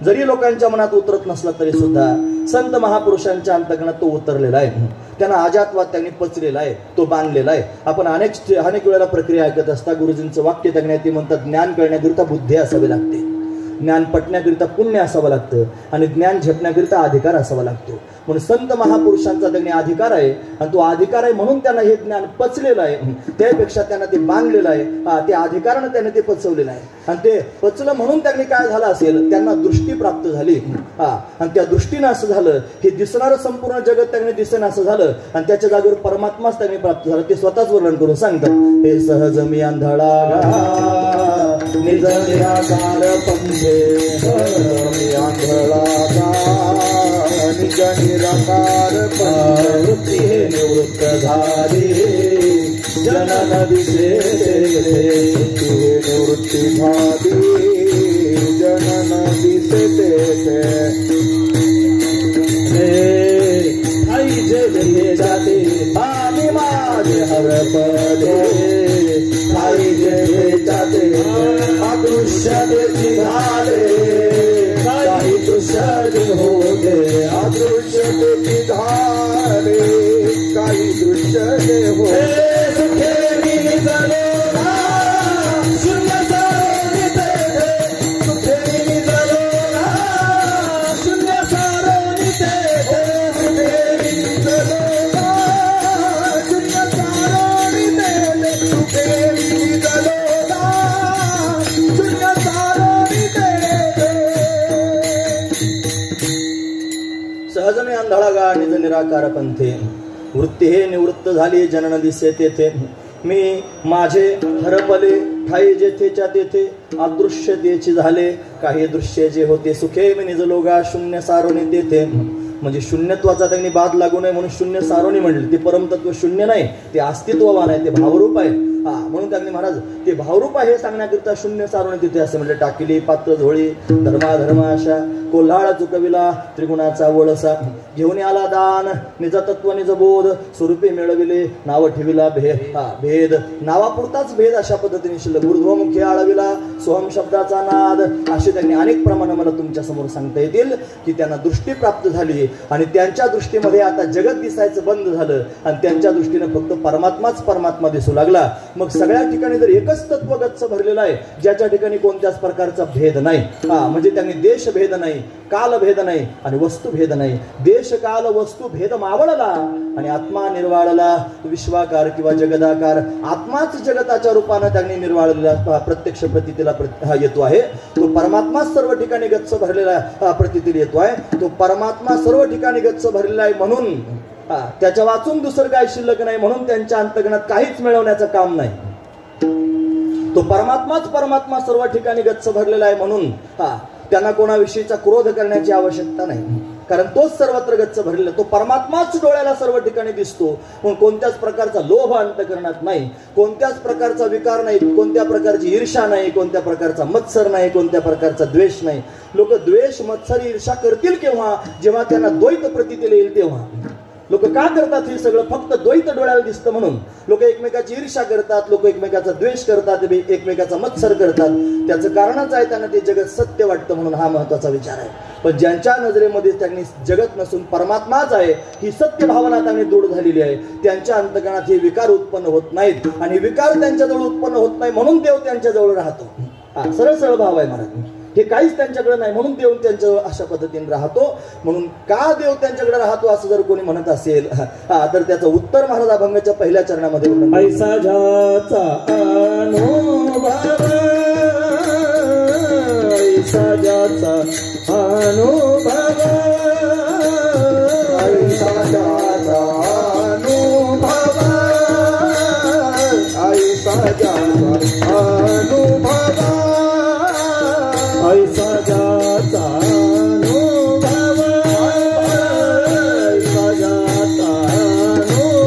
Speaker 3: जरी लोकांच्या मनात उतरत नसला तरी सुद्धा संत महापुरुषांच्या अंतकरणात तो उतरलेला आहे. त्यांना अजातवाद त्यांनी पचलेला आहे, तो बांधलेला आहे. आपण अनेक वेळेला प्रक्रिया ऐकत असता. गुरुजींचं वाक्य त्यांनी ते म्हणतात, ज्ञान कळण्याकरिता बुद्धी असावी लागते, ज्ञान पटण्याकरिता पुण्य असावं लागतं आणि ज्ञान झेपण्याकरिता अधिकार असावा लागतो. म्हणून संत महापुरुषांचा त्यांनी अधिकार आहे आणि तो अधिकार आहे म्हणून त्यांना हे ज्ञान पचलेलं आहे. त्यापेक्षा त्यांना ते बांधलेलं आहे. त्या अधिकारानं त्यांनी ते पचवलेलं आहे आणि ते पचलं म्हणून त्यांनी काय झालं असेल? त्यांना दृष्टी प्राप्त झाली. आणि त्या दृष्टीनं असं झालं, हे दिसणारं संपूर्ण जगत त्यांनी दिसेना असं झालं आणि त्याच्या जागेवर परमात्माच त्यांनी प्राप्त झाला. ते स्वतःच वर्णन करून सांगतात. हे सहज मी आंधळा निज निराकार पंथे, मी आंधळा निज निराकार वृत्ती हे निवृत्त झाली, जनन दिसे निवृत्ती झाली, जनन दिसे आई जे जाते आणि माझे हर पदे, आई जे जाते अदृश्य देखी झाले, काही दृश्य होते अदृश्य देखी झाले, काही दृश्य होते. निराकार पंथे, वृत्ती हे निवृत्त झाली जनन दिसे तेथे, मी माझे हरपले ठाई जेथेच्या तेथे, अदृश्य तेची झाले काही दृश्य जे होते, सुखे मी निज लोगा शून्य सारोनी तेथे. म्हणजे शून्यत्वाचा त्यांनी बाद लागू नये म्हणून शून्य सारोनी म्हणले. ते परमतत्व शून्य नाही, ते अस्तित्ववान आहे, ते भावरूप आहे. म्हणून त्यांनी महाराज ते भावरूप आहे हे सांगण्याकरिता शून्य सारोनी तिथे असे म्हणजे टाकिली पात्र झोळी धर्मा अशा कोल्हाळा चुकविला त्रिगुणाचा वळसा, घेऊन आला दान निज तत्व निज बोध, स्वरूपे मिळविले नाव ठेविला भेद, नावापुरताच भेद अशा पद्धतीने शिल्लक ऊर्ध्वमुखी आळविला सोहम शब्दाचा नाद. असे त्यांनी अनेक प्रमाणे मला तुमच्या समोर सांगता येतील की त्यांना दृष्टी प्राप्त झाली आणि त्यांच्या दृष्टीमध्ये आता जगत दिसायचं बंद झालं आणि त्यांच्या दृष्टीने फक्त परमात्माच परमात्मा दिसू लागला. मग सगळ्या ठिकाणी जर एकच तत्व गच्च भरलेलं आहे ज्याच्या ठिकाणी कोणत्याच प्रकारचा भेद नाही. म्हणजे त्यांनी देश भेद नाही, काल भेद नाही आणि वस्तू भेद नाही. देश काल वस्तू भेद मावळला आणि आत्मा निर्वाळला. विश्वाकार किंवा जगदाकार आत्माच जगताच्या रूपाने त्यांनी निर्वाळलेला प्रत्यक्ष प्रतीतीला येतो आहे. तो परमात्मा सर्व ठिकाणी गच्च भरलेला प्रतीतीला येतो आहे. तो परमात्मा सर्व ठिकाणी गच्च भरलेला आहे म्हणून त्याच्या वाचून दुसरं काय शिल्लक नाही म्हणून त्यांच्या अंतर्गणात काहीच मिळवण्याचं काम नाही. तो परमात्माच परमात्मा सर्व ठिकाणी गच्च भरलेला आहे म्हणून त्यांना कोणाविषयीचा क्रोध करण्याची आवश्यकता नाही, कारण तोच सर्वत्र गच्च भरलेला. तो परमात्माच डोळ्याला सर्व ठिकाणी दिसतो म्हणून कोणत्याच प्रकारचा लोभ अंतःकरणात नाही, कोणत्याच प्रकारचा विकार नाही, कोणत्या प्रकारची ईर्षा नाही, कोणत्या प्रकारचा मत्सर नाही, कोणत्या प्रकारचा द्वेष नाही. लोक द्वेष मत्सर ईर्षा करतील केव्हा, जेव्हा त्यांना द्वैत प्रतीतीला येईल तेव्हा. लोक का करतात हे सगळं, फक्त द्वैत डोळ्याला दिसतं म्हणून. लोक एकमेकाची ईर्षा करतात, लोक एकमेकाचा द्वेष करतात, एकमेकाचा मत्सर करतात. त्याचं कारणच आहे त्यांना ते जगत सत्य वाटतं म्हणून. हा महत्वाचा विचार आहे. पण ज्यांच्या नजरेमध्ये त्यांनी जगत नसून परमात्माच आहे ही सत्य भावना त्यांनी दृढ झालेली आहे, त्यांच्या अंतःकरणात हे विकार उत्पन्न होत नाहीत आणि विकार त्यांच्याजवळ उत्पन्न होत नाही म्हणून देव त्यांच्याजवळ राहतो. सरळ सरळ भाव आहे महाराज. हे काहीच त्यांच्याकडे नाही म्हणून देव त्यांच्याजवळ अशा पद्धतीने राहतो. म्हणून का देव त्यांच्याकडे राहतो असं जर कोणी म्हणत असेल तर त्याचं उत्तर महाराज अभंगाच्या पहिल्या चरणामध्ये
Speaker 2: ऐसा ज्याचा अनुभव, ऐसा ज्याचा अनुभव, ऐसा ज्याचा अनुभव, ऐसा ज्याचा अनुभव, ऐसा ज्याचा अनुभव, ऐसा ज्याचा अनुभव,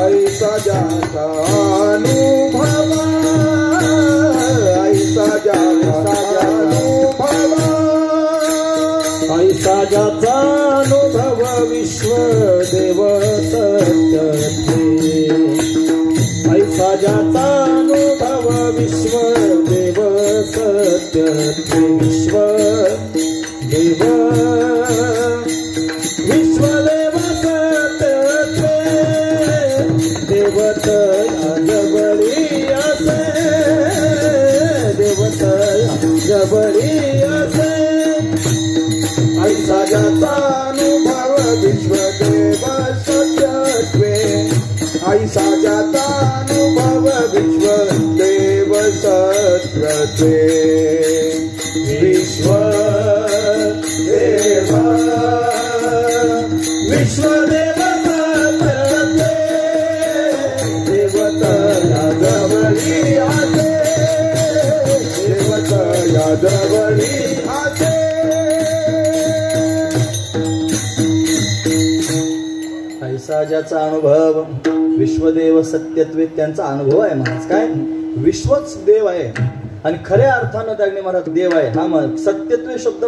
Speaker 2: ऐसा ज्याचा अनुभव, ऐसा ज्याचा अनुभव, ऐसा ज्याचा अनुभव विश्वदेव सत्यते, ऐसा ज्याचा अनुभव विश्वदेव सत्यते, विश्वदेव विश्वदेव सत्यते, देवतया जबरी असे, देवतया जबरी असे, ऐसा ज्याचा अनुभव विश्वदेव सत्यत्वे, ऐसा ज्याचा अनुभव विश्वदेव सत्यत्वे, विश्वदेव विश्वदेव सत्यत्वे, देवतया जवळी आसे, देवतया जवळी आसे.
Speaker 3: ऐसा ज्याचा अनुभव विश्वदेव सत्यत्वे, त्यांचा अनुभव आहे महाराज. काय विश्वच देव आहे आणि खऱ्या अर्थानं त्यांनी महाराज देव आहे. हा महाराज सत्यत्वे शब्द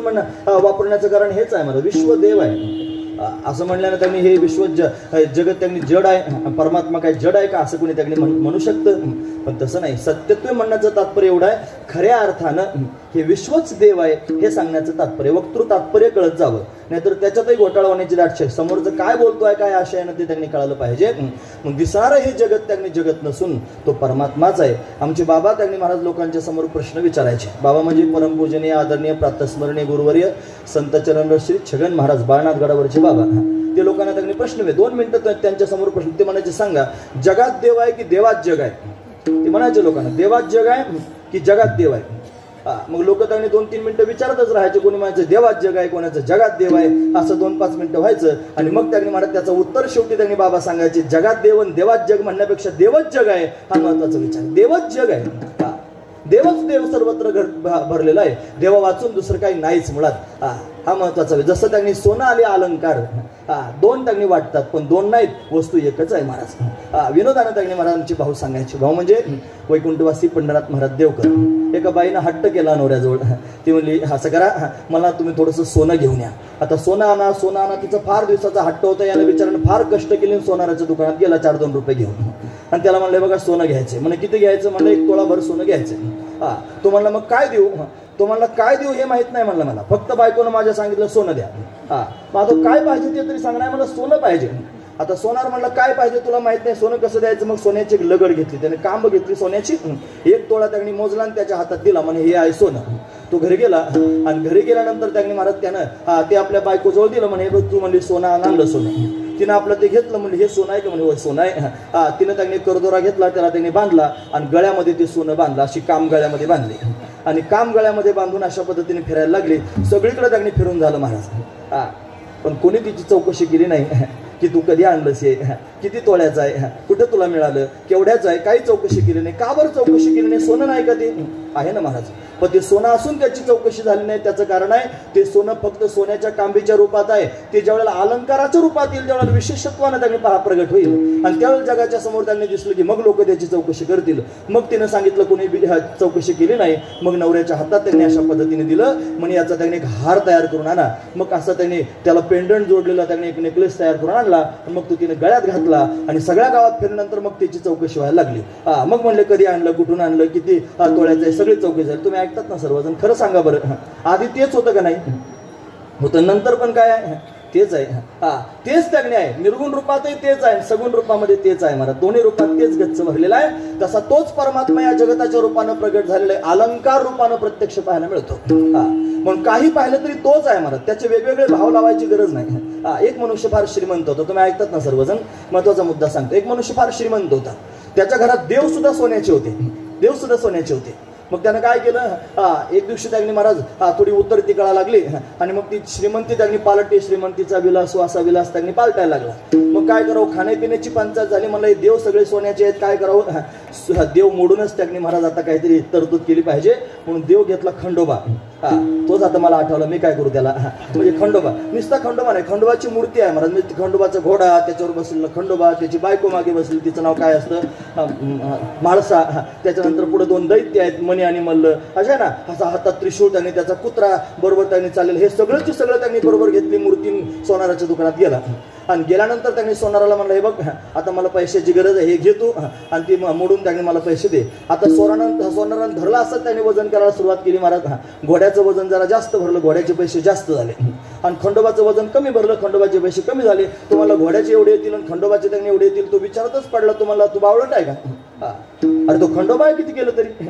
Speaker 3: वापरण्याचं कारण हेच आहे महाराज, विश्वदेव आहे असं म्हणल्यानं त्यांनी हे विश्व जगत त्यांनी जड आहे, परमात्मा काय जड आहे का असं कोणी त्यांनी म्हणू शकतं, पण तसं नाही. सत्यत्व म्हणण्याचं तात्पर्य एवढं आहे, खऱ्या अर्थानं हे विश्वच देव आहे हे सांगण्याचं तात्पर्य, वक्तृ तात्पर्य कळत जावं, नाहीतर त्याच्यातही घोटाळा होण्याची दाट शक्यता. समोरचं काय बोलतोय काय आशयानं ते त्यांनी कळालं पाहिजे. मग दिसणारं हे जगत त्यांनी जगत नसून तो परमात्माच आहे. आमचे बाबा त्यांनी महाराज लोकांच्या समोर प्रश्न विचारायचे. बाबा म्हणजे परमपूजनीय आदरणीय प्रातस्मरणीय गुरुवर्य संत चरणर श्री छगन महाराज बाळनाथ गडावरचे बाबा. ते लोकांना त्यांनी प्रश्न 2 मिनिटं त्यांच्या समोर प्रश्न. ते म्हणायचे सांगा जगात देव आहे की देवात जग आहे. ते म्हणायचे लोकांना देवात जग आहे की जगात देव आहे. मग लोक त्यांनी 2-3 मिनिटं विचारतच राहायचे, कोणी म्हणायचं देवात जग आहे, कोणाचं जगात देव आहे, असं 2-5 मिनिटं व्हायचं. आणि मग त्यांनी म्हणत त्याचं उत्तर शेवटी त्यांनी बाबा सांगायचे, जगात देव आणि देवात जग म्हणण्यापेक्षा देवच जग आहे हा महत्वाचा विचार. देवच जग आहे, देवच देव सर्वत्र भरलेला आहे, देवा वाचून दुसरं काही नाहीच मुळात. हा महत्वाचा. जसं त्यांनी सोनं आले अलंकार, 2 त्यांनी वाटतात पण 2 नाहीत, वस्तू एकच आहे महाराज. विनोदानं त्यांनी महाराजांचे भाऊ सांगायचे. भाऊ म्हणजे वैकुंठवासी पंढरनाथ महाराज देवकर. एका बाईनं हट्ट केला नवऱ्याजवळ. ती म्हणली असं करा, मला तुम्ही थोडंसं सोनं घेऊन या. आता सोनं आणा सोनं आणा, तिचं फार दिवसाचा हट्ट होता. यानं बिचारानं फार कष्ट केले, सोनाराच्या दुकानात गेला 4-2 रुपये घेऊन. आणि त्याला म्हणले बघा सोनं घ्यायचं. म्हणजे किती घ्यायचं? म्हणलं 1 तोळाभर सोनं घ्यायचं. तो म्हणला मग काय देऊ? तो म्हणला काय देऊ हे माहित नाही म्हणलं मला, फक्त बायकोनं माझ्या सांगितलं सोनं द्या. मग आता काय पाहिजे ते तरी सांग. नाही मला सोनं पाहिजे. आता सोनार म्हणलं काय पाहिजे तुला माहित नाही, सोनं कसं द्यायचं? मग सोन्याची लगड घेतली त्याने, कांब घेतली सोन्याची, 1 तोळा त्यांनी मोजला आणि त्याच्या हातात दिला, म्हणे हे आहे सोनं. तो घरी गेला आणि घरी गेल्यानंतर त्यांनी महाराज त्यानं ते आपल्या बायकोजवळ दिलं. म्हणे तू म्हणली सोनं आणलं सोनं. तिनं आपलं ते घेतलं, म्हणजे हे सोनं आहे का? म्हणजे सोनं आहे. तिनं त्यांनी करदोरा घेतला, त्याला त्यांनी बांधला आणि गळ्यामध्ये ते सोनं बांधलं. अशी काम गळ्यामध्ये बांधली आणि काम गळ्यामध्ये बांधून अशा पद्धतीने फिरायला लागली. सगळीकडे त्यांनी फिरून झालं महाराज. पण कोणी तिची चौकशी केली नाही की तू कधी आणलंस, हे किती तोळ्याचं आहे, कुठं तुला मिळालं, केवढ्याचं आहे, काही चौकशी केली नाही. का बरं चौकशी केली नाही? सोनं नाही का ते? आहे ना महाराज. पण ते सोनं असून त्याची चौकशी झाली नाही. त्याचं कारण आहे ते सोनं फक्त सोन्याच्या कांबीच्या रूपात आहे. ते ज्यावेळेला अलंकाराच्या रूपात येईल त्यावेळेला विशेषत्वानं त्यांनी प्रगट होईल आणि त्यावेळेला जगाच्या समोर त्यांनी दिसलं की मग लोक त्याची चौकशी करतील. मग तिनं सांगितलं कोणी चौकशी केली नाही. मग नवऱ्याच्या हातात त्यांनी अशा पद्धतीने दिलं, म्हणजे याचा त्यांनी एक हार तयार करून आणा. मग असं त्यांनी त्याला पेंडंट जोडलेला त्यांनी एक नेकलेस तयार करून आणला. मग तो तिने गळ्यात घातला आणि सगळ्या गावात फिरल्यानंतर मग त्याची चौकशी व्हायला लागली. मग म्हणले कधी आणलं, कुठून आणलं, किती तोळ्याचं आहे, सगळी चौकशी झाली. तुम्ही ऐकतात ना सर्वजण, खरं सांगा बरं, आधी तेच होतं का नाही? होतं. नंतर पण काय आहे? तेच आहे. तेच त्याने आहे. निर्गुण रूपातही तेच आहे, सगुण रूपामध्ये तेच आहे महाराज. दोन्ही रूपात तेच गच्च भरलेला आहे. तसा तोच परमात्मा या जगताच्या रूपानं प्रगट झालेला आहे. अलंकार रूपानं प्रत्यक्ष पाहायला मिळतो. म्हणून काही पाहिलं तरी तोच आहे महाराज. त्याचे वेगवेगळे भाव लावायची गरज नाही. एक मनुष्य फार श्रीमंत होता. तुम्ही ऐकतात ना सर्वजण, महत्वाचा मुद्दा सांगतो. एक मनुष्य फार श्रीमंत होता. त्याच्या घरात देव सुद्धा सोन्याचे होते. देव सुद्धा सोन्याचे होते. मग त्यानं काय केलं? एक दिवशी त्यांनी महाराज थोडी उतरती कळा लागली आणि मग ती श्रीमंती त्यांनी पालटली. श्रीमंतीचा विलास वासा विलास त्यांनी पालटायला लागला. मग काय करावं? खाण्यापिण्याची पंचायत झाली. म्हणलं हे देव सगळे सोन्याचे आहेत, काय करावं? देव मोडूनच त्यांनी महाराज आता काहीतरी तरतूद केली पाहिजे. म्हणून देव घेतला खंडोबा. तोच आता मला आठवलं, मी काय करू त्याला? म्हणजे खंडोबा, नुसता खंडोबा नाही, खंडोबाची मूर्ती आहे महाराज. म्हणजे खंडोबाचा घोडा, त्याच्यावर बसलेला खंडोबा, त्याची बायको मागे बसली, तिचं नाव काय असतं? म्हाळसा. त्याच्यानंतर पुढे 2 दैत्य आहेत, मणी आणि मल्ल, अशा ना. असा हातात त्रिशूळ, त्यांनी त्याचा कुत्रा बरोबर त्यांनी चाललेलं. हे सगळंची सगळं त्यांनी बरोबर घेतली. मूर्ती सोनाराच्या दुकानात गेला आणि गेल्यानंतर त्यांनी सोनाराला म्हणलं हे बघ आता मला पैशाची गरज आहे, हे घे तू आणि ती मोडून त्यांनी मला पैसे दे. आता सोनारानं धरला असं त्यांनी वजन करायला सुरुवात केली महाराज. घोड्याचं वजन जरा जास्त भरलं, घोड्याचे पैसे जास्त झाले आणि खंडोबाचं वजन कमी भरलं, खंडोबाचे पैसे कमी झाले. तुम्हाला घोड्याचे एवढे येतील आणि खंडोबाचे त्यांनी एवढे येतील. तो विचारतच पडला, तुम्हाला तू बावळट आहे का? अरे तो खंडोबा आहे किती केलं तरी.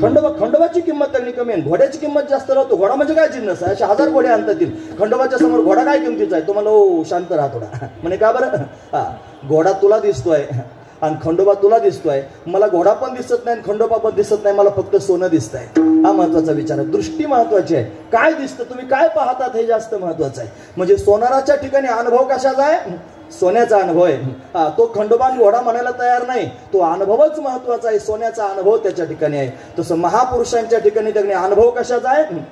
Speaker 3: खंडोबाची किंमत त्यांनी कमी आहे, घोड्याची किंमत जास्त राहतो. घोडा म्हणजे काय जिन्नस आहे? असे 1000 घोडे आणता येतील. खंडोबाच्या समोर घोडा काय किमतीचा आहे? तुम्हाला शांत राहा थोडा. म्हणे का बरं? घोडा तुला दिसतोय आणि खंडोबा तुला दिसतोय. मला घोडा पण दिसत नाही, खंडोबा पण दिसत नाही, मला फक्त सोनं दिसतंय. हा महत्वाचा विचार आहे. दृष्टी महत्वाची आहे. काय दिसतं, तुम्ही काय पाहतात हे जास्त महत्वाचं आहे. म्हणजे सोनाराच्या ठिकाणी अनुभव कशाचा आहे? सोन्याचा अनुभव आहे. तो खंडोबा घोडा म्हणायला तयार नाही, तो अनुभवच महत्वाचा आहे. सोन्याचा अनुभव त्याच्या ठिकाणी आहे. तसं महापुरुषांच्या ठिकाणी त्यांनी अनुभव कशाचा आहे?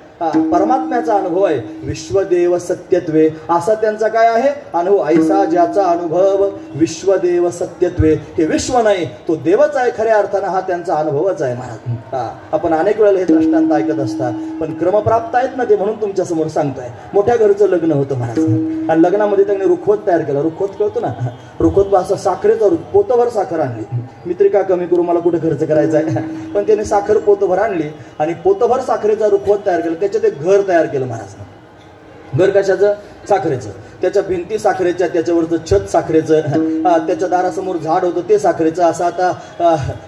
Speaker 3: परमात्म्याचा अनुभव आहे. विश्वदेव सत्यत्वे असा त्यांचा काय आहे अनुभव? ऐसा ज्याचा अनुभव विश्वदेव सत्यत्वे. हे विश्व नाही, तो देवच आहे खऱ्या अर्थानं. हा त्यांचा अनुभवच आहे महाराज. आपण अनेक वेळेला हे दृष्टांत ऐकत असता, पण क्रमप्राप्त आहेत ना ते, म्हणून तुमच्या समोर सांगतोय. मोठ्या घरचं लग्न होतं महाराज आणि लग्नामध्ये त्यांनी रुखवत तयार केला. रुखवत कळतो ना? रुखवत असं साखरेचा पोतभर साखर आणली. मी तरी का कमी करू, मला कुठे खर्च करायचा आहे? पण त्याने साखर पोतभर आणली आणि पोतभर साखरेचा रुखवत तयार केला. त्याच्यात एक घर तयार केलं महाराज. घर कशाचं? साखरेचं. त्याच्या भिंती साखरेच्या, त्याच्यावरचं छत साखरेचं, त्याच्या दारासमोर झाड होतं ते साखरेचं. असं आता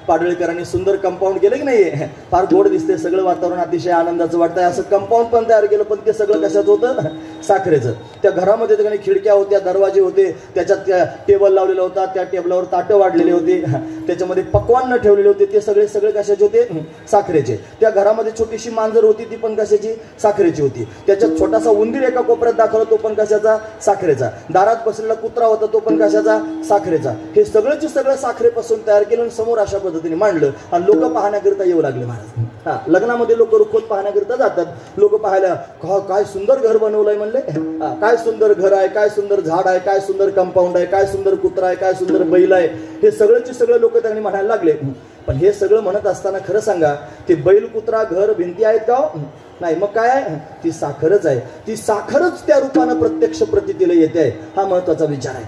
Speaker 3: पाडळीकरांनी सुंदर कंपाऊंड केलं की नाही? फार गोड दिसते, सगळं वातावरण अतिशय आनंदाचं वाटतंय. असं कंपाऊंड पण तयार केलं, पण ते सगळं कशाचं होतं? साखरेचं. त्या घरामध्ये ठिकाणी खिडक्या होत्या, दरवाजे होते, त्याच्यात त्या टेबल लावलेला होता, त्या टेबलावर ताटं वाढलेले होते, त्याच्यामध्ये पक्वान्न ठेवलेले होते, ते सगळे कशाचे होते? साखरेचे. त्या घरामध्ये छोटीशी मांजर होती, ती पण कशाची? साखरेची होती. त्याच्यात छोटासा उंदीर एका कोपऱ्यात दाखवला, तो पण कशाचा? साखरेचा. दारात बसलेला कुत्रा होता, तो पण कशाचा? साखरेचा. हे सगळंची सगळं साखरेपासून तयार केलं आणि समोर अशा पद्धतीने मांडलं आणि लोक पाहण्याकरिता येऊ लागले महाराज. हा, लग्नामध्ये लोक रुखवत पाहण्याकरिता जातात. लोक पाहायला, काय सुंदर घर बनवलंय म्हणले, काय सुंदर घर आहे, काय सुंदर झाड आहे, काय सुंदर कंपाऊंड आहे, काय सुंदर कुत्रा आहे, काय सुंदर बैल आहे. हे सगळंची सगळं लोक त्यांनी म्हणायला लागले. पण हे सगळं म्हणत असताना खरं सांगा, ते बैल, कुत्रा, घर, भिंती आहेत का? नाही. मग काय आहे? ती साखरच आहे. ती साखरच त्या रूपानं प्रत्यक्ष प्रतीतीला येते आहे. हा महत्वाचा विचार आहे.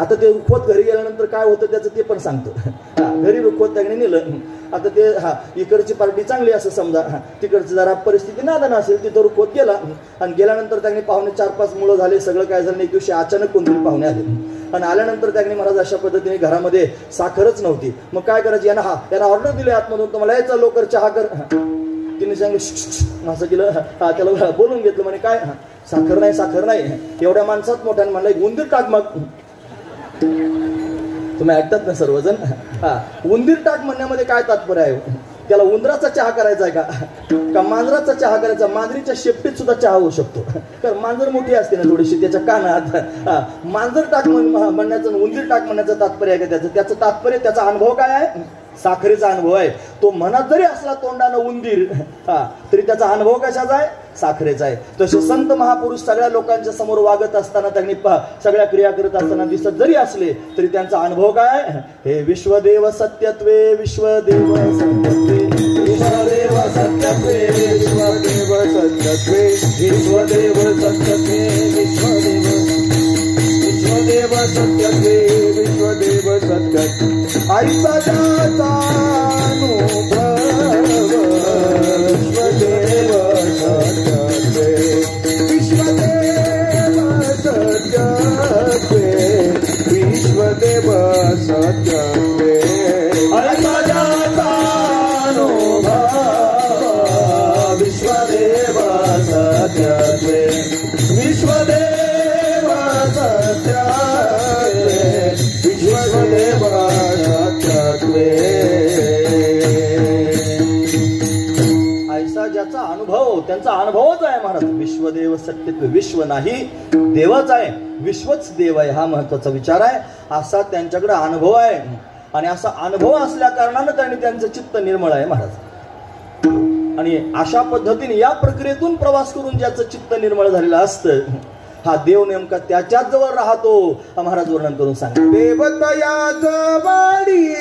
Speaker 3: आता ते रुखवत घरी गेल्यानंतर काय होतं त्याचं ते पण सांगतो. घरी रुखवत त्याने नेलं. आता ते इकडची पार्टी चांगली असं समजा, तिकडची जरा परिस्थिती नादान असेल, तिथं रुखवत गेला आणि गेल्यानंतर त्यांनी पाहुणे 4-5 मुलं झाले, सगळं काय झालं. एक दिवशी अचानक कोणतरी पाहुणे आले आणि आल्यानंतर त्यांनी महाराज अशा पद्धतीने घरामध्ये साखरच नव्हती. मग काय करायची? यांना ऑर्डर दिली आतमधून, तुम्हाला यायचं लवकर चहा कर. तिने सांगितलं, असं केलं, त्याला बोलून घेतलं. म्हणे काय? साखर नाही, साखर नाही. एवढ्या माणसात मोठ्याने म्हणलं, उंदीर टाक. मग तुम्ही ऐकतात ना सर्वजण? उंदीर टाक म्हणण्यामध्ये काय तात्पर्य आहे? त्याला उंदराचा चहा करायचा आहे का मांजराचा चहा करायचा? मांजरीच्या शेपटीत सुद्धा चहा होऊ शकतो, कारण मांजर मोठी असते ना थोडीशी, त्याच्या कानात. मांजर टाक म्हणण्याचं, उंदीर टाक म्हणण्याचं तात्पर्य आहे का? त्याचं तात्पर्य, त्याचा अनुभव काय आहे? साखरेचा अनुभव आहे. तो मनात जरी असला तोंडानं उंदीर, तरी त्याचा अनुभव कशाचा आहे? साखरेचा आहे. तसे संत महापुरुष सगळ्या लोकांच्या समोर वागत असताना, त्यांनी सगळ्या क्रिया करत असताना दिसत जरी असले तरी त्यांचा अनुभव काय? हे विश्वदेव सत्यत्वे, विश्वदेव सत्यत्वे, विश्वदेव सत्यत्वे, विश्वदेव सत्यत्वे, विश्वदेव सत्यत्वे, विश्वदेव सत्यत्वे, विश्वदेव सत्यत्वे. ऐसा जाता अनुभव, विश्वदेव सत्यत्वे, विश्वदेव सत्यत्वे, विश्वदेव सत्यत्वे. ऐसा जाता अनुभव, विश्वदेव सत्यत्वे, विश्वदेव सत्यत्वे, विश्वदेव सत्यत्वे. ऐसा ज्याचा अनुभव, त्यांचा अनुभवच आहे महाराज. विश्वदेव सत्यत्व, विश्व नाही देवच आहे, विश्वच देव आहे, हा महत्वाचा विचार आहे. असा त्यांच्याकडे अनुभव आहे आणि असा अनुभव असल्या कारणानं त्यांचं चित्त निर्मळ आहे महाराज. आणि अशा पद्धतीने या प्रक्रियेतून प्रवास करून ज्याचं चित्त निर्मळ झालेलं असतं, हा देव नेमका त्याच्याच जवळ राहतो. हा महाराज वर्णन करून सांगा. देवतया जवळी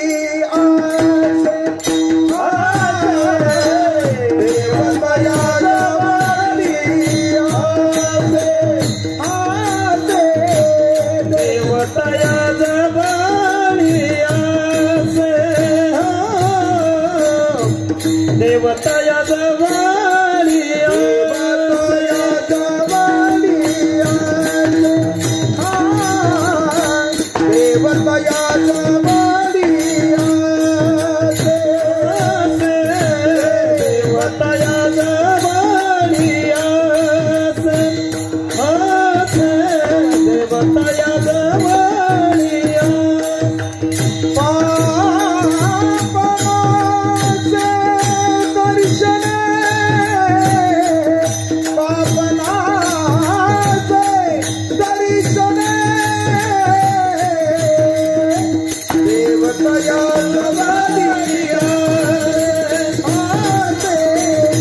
Speaker 3: आसे, देवतया जवळी आसे, देवतया जवळी आसे, देवतया जवळी, देवतया जवळी आसे, देवतया जवळी आसे, देवतया जवळी पापनाचे दर्शन, पापनाचे दर्शन, देवतया जवळी आसे,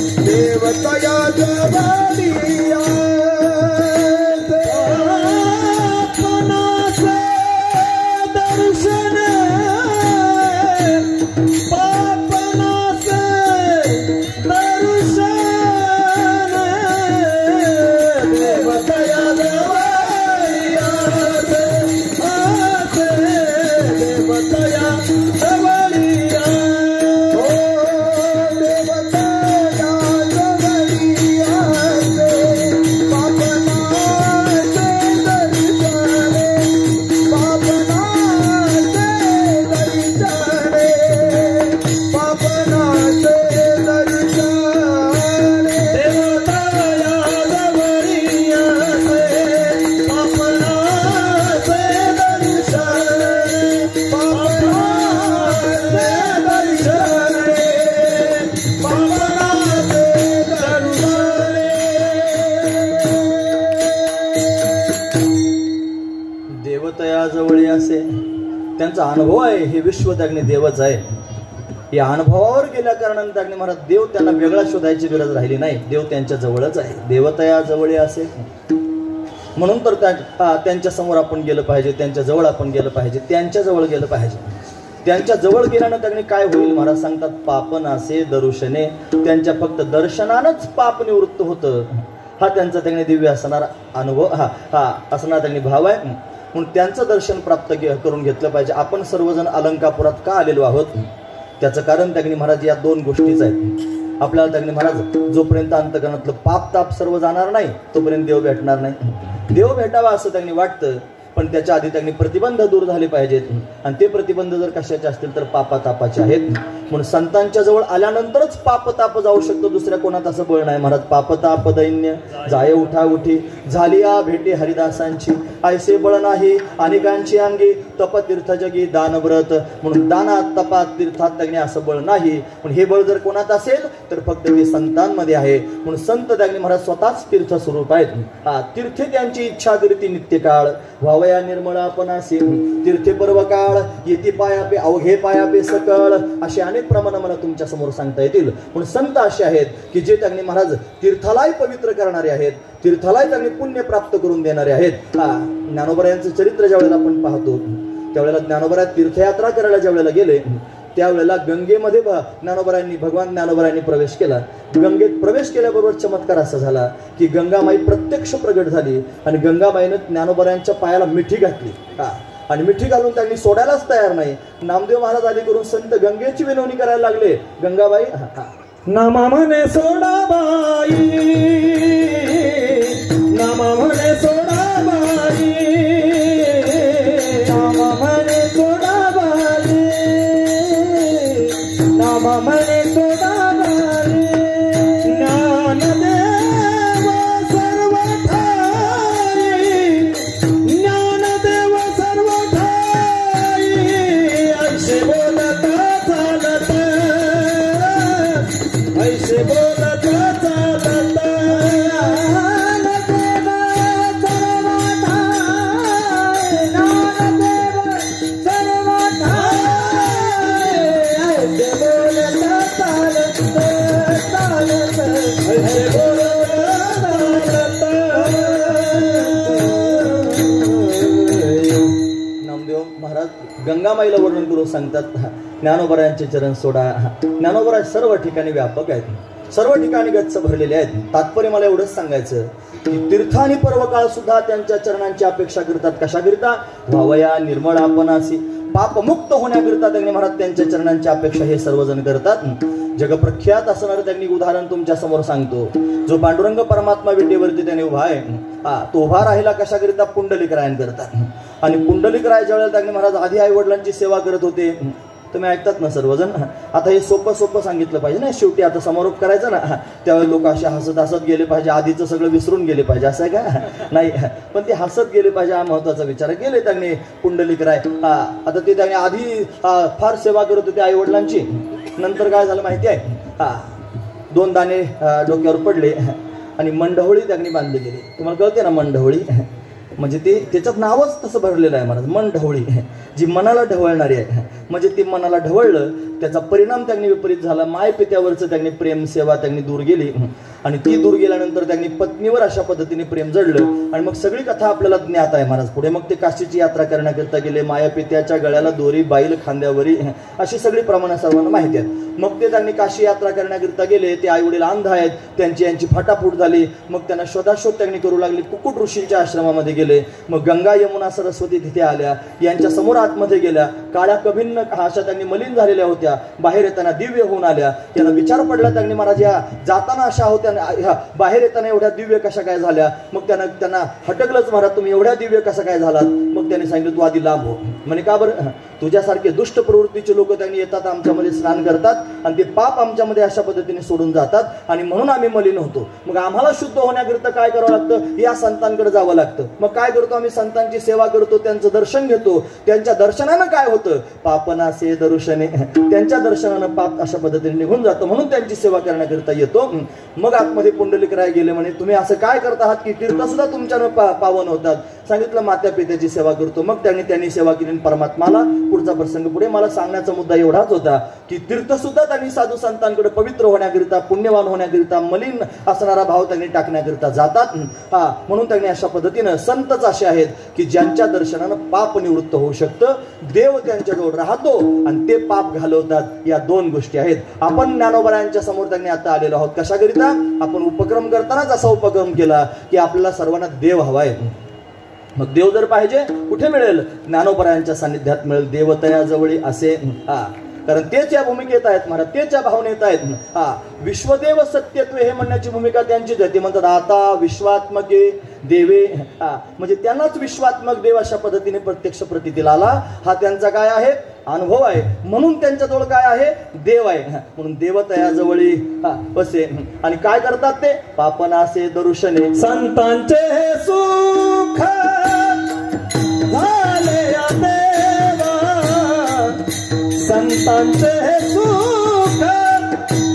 Speaker 3: देवतया जवळी आसे, पापनाचे दर्शन, पापनाचे दर्शन, देवतया जवळी आसे, देवतया जवळी आसे, देवतया जवळी आसे, पापनाचे दर्शन, पापनाचे दर्शन, ज्यांचा अनुभव आहे हे विश्व त्याने देवच आहे. या अनुभवावर गेल्या कारणाने त्याने महाराज देव त्यांना वेगळा शोधायची गरज राहिली नाही. देव त्यांच्या जवळच आहे. देवतया जवळ असे म्हणून तर त्यांच्या समोर आपण गेलं पाहिजे, त्यांच्या जवळ आपण गेलं पाहिजे, त्यांच्या जवळ गेलं पाहिजे. त्यांच्या जवळ गेल्यानं त्यांनी काय होईल महाराज सांगतात, पापन असे दर्शने, त्यांच्या फक्त दर्शनानंच पाप निवृत्त होतं. हा त्यांचा त्यांनी दिव्य असणारा अनुभव हा असणारा त्यांनी भाव आहे. म्हणून त्यांचं दर्शन प्राप्त करून घेतलं पाहिजे. आपण सर्वजण अलंकापुरात का आलेलो आहोत त्याचं कारण त्यांनी महाराज या दोन गोष्टीच आहेत. आपल्याला त्यांनी महाराज जोपर्यंत अंतकरणातलं पाप ताप सर्व जाणार नाही तोपर्यंत देव भेटणार नाही. देव भेटावा असं त्यांनी वाटतं, पण त्याच्या आधी त्यांनी प्रतिबंध दूर झाले पाहिजेत. आणि ते प्रतिबंध जर कशाचे असतील तर पापातापाचे आहेत. म्हणून संतांच्या जवळ आल्यानंतरच पापताप जाऊ शकतो, दुसऱ्या कोणात असं बळ नाही. महाराज पापताप दैन्य जाय उठा उठी झाली या भेटी हरिदासांची, ऐसे बळ नाही अनेकांची अंगी, तप तीर्थ जगी दान व्रत. म्हणून दानात तपात तीर्थात त्यांनी असं बळ नाही. पण हे बळ जर कोणात असेल तर फक्त ते संतांमध्ये आहे. म्हणून संत त्यांनी महाराज स्वतःच तीर्थ स्वरूप आहेत. तीर्थे त्यांची इच्छा करीती नित्यकाळ, व्हावया निर्मळापणासी तीर्थे पर्व काळ, येती पायापे अवघे पायापे सकळ, असे अनेक प्रमाण मला तुमच्या समोर सांगता येतील. म्हणून संत असे आहेत की जे त्यांनी महाराज तीर्थालाही पवित्र करणारे आहेत, तीर्थालाही त्यांनी पुण्य प्राप्त करून देणारे आहेत. ज्ञानोबा यांचं चरित्र ज्या वेळेला आपण पाहतो त्यावेळेला ज्ञानोबा तीर्थयात्रा करायला ज्या वेळेला गेले त्यावेळेला गंगेमध्ये भगवान ज्ञानोबरायांनी प्रवेश केला. गंगेत प्रवेश केल्याबरोबर चमत्कार असा झाला की गंगामाई प्रत्यक्ष प्रगट झाली आणि गंगामाईनं ज्ञानोबरायांच्या पायाला मिठी घातली. आणि मिठी घालून त्यांनी सोडायलाच तयार नाही. नामदेव महाराज आली करून संत गंगेची विनवणी करायला लागले. गंगाबाई नामा म्हणे सोडाबाई, नामा म्हणे सोडाबाई, नामा म्हणे सोडाबाई, नामा म्हणे सोडाबाई. ज्ञानदेव सर्व ठाई, ज्ञानदेव सर्व ठाई, ऐसे बोलता चालत, ऐसे बोलता चालत. नामदेव महाराज गंगामाईला वर्णन करून सांगतात, ज्ञानोबरायांचे चरण सोडा. ज्ञानोबराय सर्व ठिकाणी व्यापक आहेत, सर्व ठिकाणी गच्च भरलेले आहेत. तात्पर्य मला एवढंच सांगायचं की तीर्थ आणि पर्वकाळ सुद्धा त्यांच्या चरणांची अपेक्षा करतात. कशाकरिता? व्हावया निर्मळापणासी, पापमुक्त होण्याकरिता त्यांनी महाराज त्यांच्या चरणांची अपेक्षा हे सर्वजण करतात. जगप्रख्यात असणारं त्यांनी उदाहरण तुमच्या समोर सांगतो. जो पांडुरंग परमात्मा विटेवरती त्याने उभा आहे, तो उभा राहिला कशाकरिता? पुंडलिकरायन करतात. आणि पुंडलिकराय ज्यावेळेला त्यांनी महाराज आधी आई वडिलांची सेवा करत होते. तुम्ही ऐकतात ना सर्वजण. आता हे सोपं सोपं सांगितलं पाहिजे ना, शेवटी आता समारोप करायचा ना, त्यावेळेस लोक असे हसत हसत गेले पाहिजे, आधीचं सगळं विसरून गेले पाहिजे असं आहे का? नाही, पण ते हसत गेले पाहिजे हा महत्वाचा विचार. गेले त्यांनी पुंडलिकराय. आता ते त्यांनी आधी फार सेवा करत होते आई वडिलांची. नंतर काय झालं माहिती आहे? 2 दाणे डोक्यावर पडले आणि मंडहोळी त्यांनी बांधली गेली. तुम्हाला कळते ना मंडहोळी म्हणजे ते त्याच्यात नावच तसं भरलेलं आहे महाराज, मन ढवळी, जी मनाला ढवळणारी आहे. म्हणजे ती मनाला ढवळलं त्याचा परिणाम त्यांनी विपरीत झाला. माय पित्यावरचं त्यांनी प्रेम सेवा त्यांनी दूर गेली आणि ती दूर गेल्यानंतर त्यांनी पत्नीवर अशा पद्धतीने प्रेम जडलं. आणि मग सगळी कथा आपल्याला ज्ञात आहे महाराज. पुढे मग ते काशीची यात्रा करण्याकरिता गेले. माया पित्याच्या गळ्याला दोरी, बाईल खांद्यावरी, अशी सगळी प्रमाणं सर्वांना माहिती आहेत. मग ते त्यांनी काशी यात्रा करण्याकरिता गेले. ते आई वडील अंध आहेत, यांची फाटाफूट झाली. मग त्यांना शोधाशोध त्यांनी करू लागली. कुक्कुट ऋषींच्या आश्रमामध्ये गेले. मग गंगा यमुना सरस्वती तिथे आल्या, यांच्या समोर आतमध्ये गेल्या. काळ्या कभिन्न अशा त्यांनी मलिन झालेल्या होत्या. बाहेर येताना दिव्य होऊन आल्या. त्यांना विचार पडला त्यांनी महाराज या जाताना अशा होत्या, बाहेर येताना एवढ्या दिव्य कशा काय झाल्या? मग त्यांना हटकलंच महाराज, तुम्ही एवढ्या दिव्य कसा काय झालात? मग त्यांनी सांगितलं तू आधी लांब हो. म्हणे का बरं? तुझ्यासारखे दुष्ट प्रवृत्तीचे लोक त्यांनी येतात, आमच्यामध्ये स्नान करतात आणि ते पाप आमच्यामध्ये अशा पद्धतीने सोडून जातात आणि म्हणून आम्ही मलिन होतो. मग आम्हाला शुद्ध होण्याकरिता काय करावं लागतं? या संतांकडे जावं लागतं. मग काय करतो आम्ही? संतांची सेवा करतो, त्यांचं दर्शन घेतो. त्यांच्या दर्शनानं काय होतं? पापनासे दर्शने, त्यांच्या दर्शनानं पाप अशा पद्धतीने निघून जातं. म्हणून त्यांची सेवा करण्याकरिता येतो. मग आतमध्ये पुंडलिकराय गेले. म्हणे तुम्ही असं काय करत आहात की तीर्थ सुद्धा तुमच्यानं पावन होतात? सांगितलं मात्या पित्याची सेवा करतो. मग त्यांनी सेवा केली परमात्माला. पुढचा प्रसंग पुढे. मला सांगण्याचा मुद्दा एवढाच होता की तीर्थ सुद्धा त्यांनी साधू संतांकडे पवित्र होण्याकरिता, पुण्यवान होण्याकरिता, मलिन असणारा भाव त्यांनी टाकण्याकरिता जातात. म्हणून त्यांनी अशा पद्धतीनं संतच असे आहेत की ज्यांच्या दर्शनानं पाप निवृत्त होऊ शकतं, देव त्यांच्याजवळ राहतो आणि ते पाप घालवतात. या दोन गोष्टी आहेत. आपण ज्ञानोबरायांच्या समोर त्यांनी आता आलेलो आहोत. कशाकरिता? आपण उपक्रम करतानाच असा उपक्रम केला की आपल्याला सर्वांना देव हवाय. मग देव जर पाहिजे कुठे मिळेल? ज्ञानोबरायांच्या सानिध्यात मिळेल. देवतयाजवळी असे. कारण तेच या भूमिकेत आहेत महाराज, तेच या भावनेत आहेत. विश्वदेव सत्यत्व हे म्हणण्याची भूमिका त्यांचीच आहे. ते म्हणतात आता विश्वात्मके देवे, म्हणजे त्यांनाच विश्वात्मक देव अशा पद्धतीने प्रत्यक्ष प्रतीला आला. हा त्यांचा काय आहे? अनुभव आहे. म्हणून त्यांच्याजवळ काय आहे? देव आहे. म्हणून देवतयाजवळी असे. आणि काय करतात ते? पापनासे दर्शने
Speaker 2: संतांचे हे सुख झाले देवा, संतांचे हे सुख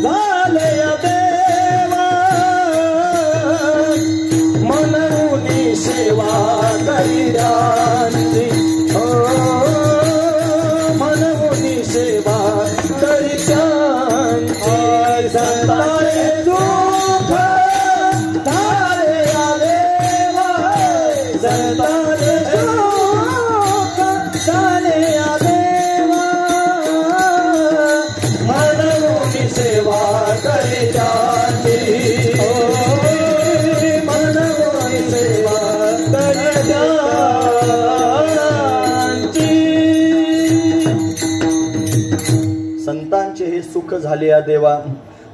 Speaker 2: झाले देवा, म्हणून सेवा करियांची, म्हणून सेवा करियांची. संतांचे सुख झाले देवा, संतांचे सुख झाले देवा, म्हणून सेवा करियांची, म्हणून सेवा करियांची.
Speaker 3: संतांचे हे सुख झाले या देवा,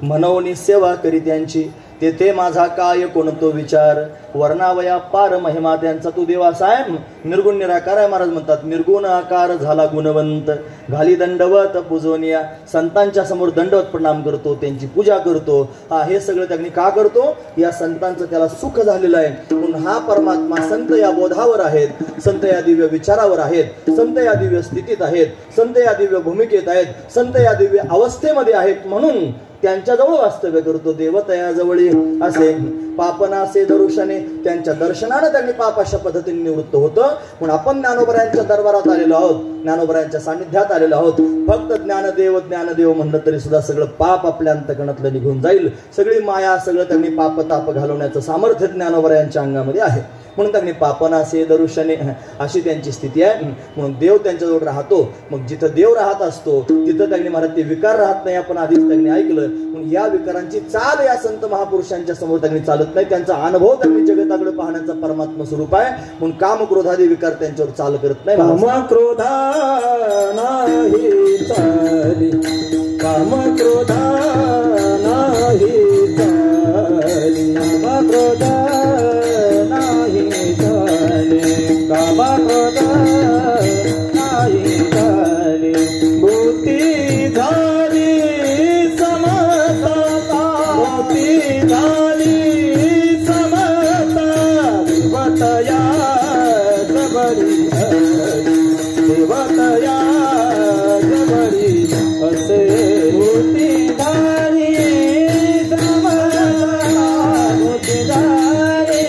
Speaker 3: म्हणून सेवा करी त्यांची. तेथे माझा काय कोणतो विचार, वर्णावया पार महिमा त्यांचा तू देव असा आहे. निर्गुण निराकार आहे. महाराज म्हणतात निर्गुण आकार झाला गुणवंत, घाली दंडवत पूजोनिया. संतांच्या समोर दंडवत प्रणाम करतो, त्यांची पूजा करतो. हे सगळं त्यांनी का करतो? या संतांचं त्याला सुख झालेलं आहे. म्हणून हा परमात्मा संत या बोधावर आहेत, संत या दिव्य विचारावर आहेत, संत या दिव्य स्थितीत आहेत, संत या दिव्य भूमिकेत आहेत, संत या दिव्य अवस्थेमध्ये आहेत. म्हणून त्यांच्याजवळ वास्तव्य करतो. देवतयाजवळी असे. पापनासे दर्शने, त्यांच्या दर्शनानं त्यांनी पाप अशा पद्धतीने निवृत्त होतं. म्हणून आपण ज्ञानोबरायांच्या दरबारात आलेलो आहोत, ज्ञानोबरायांच्या सानिध्यात आलेलो आहोत. फक्त ज्ञानदेव ज्ञानदेव म्हणलं तरी सुद्धा सगळं पाप आपल्या अंतकणातलं निघून जाईल. सगळी माया, सगळं त्यांनी पाप ताप घालवण्याचं सामर्थ्य ज्ञानोबरायांच्या अंगामध्ये आहे. म्हणून त्यांनी पापनासे दर्शने अशी त्यांची स्थिती आहे. म्हणून देव त्यांच्याजवळ राहतो. मग जिथं देव राहत असतो तिथं त्यांनी महाराज ते विकार राहत नाही. आपण आधीच त्यांनी ऐकलं. म्हणून या विकारांची चाल या संत महापुरुषांच्या समोर त्यांनी चालत नाही. त्यांचा अनुभव त्यांनी जगताकडे पाहण्याचा परमात्मा स्वरूप आहे. म्हणून काम क्रोधादी विकार त्यांच्यावर चाल करत नाही.
Speaker 2: काम क्रोधा नाही चाली, काम क्रोधा नाही चाली, काम क्रोधा नाही चाली, काम क्रोधा नाही चाली. भूती झाली समता, भूती झाली समता, देवतया जवळी, देवतया जवळी असे. भूती झाली समता, भूती झाली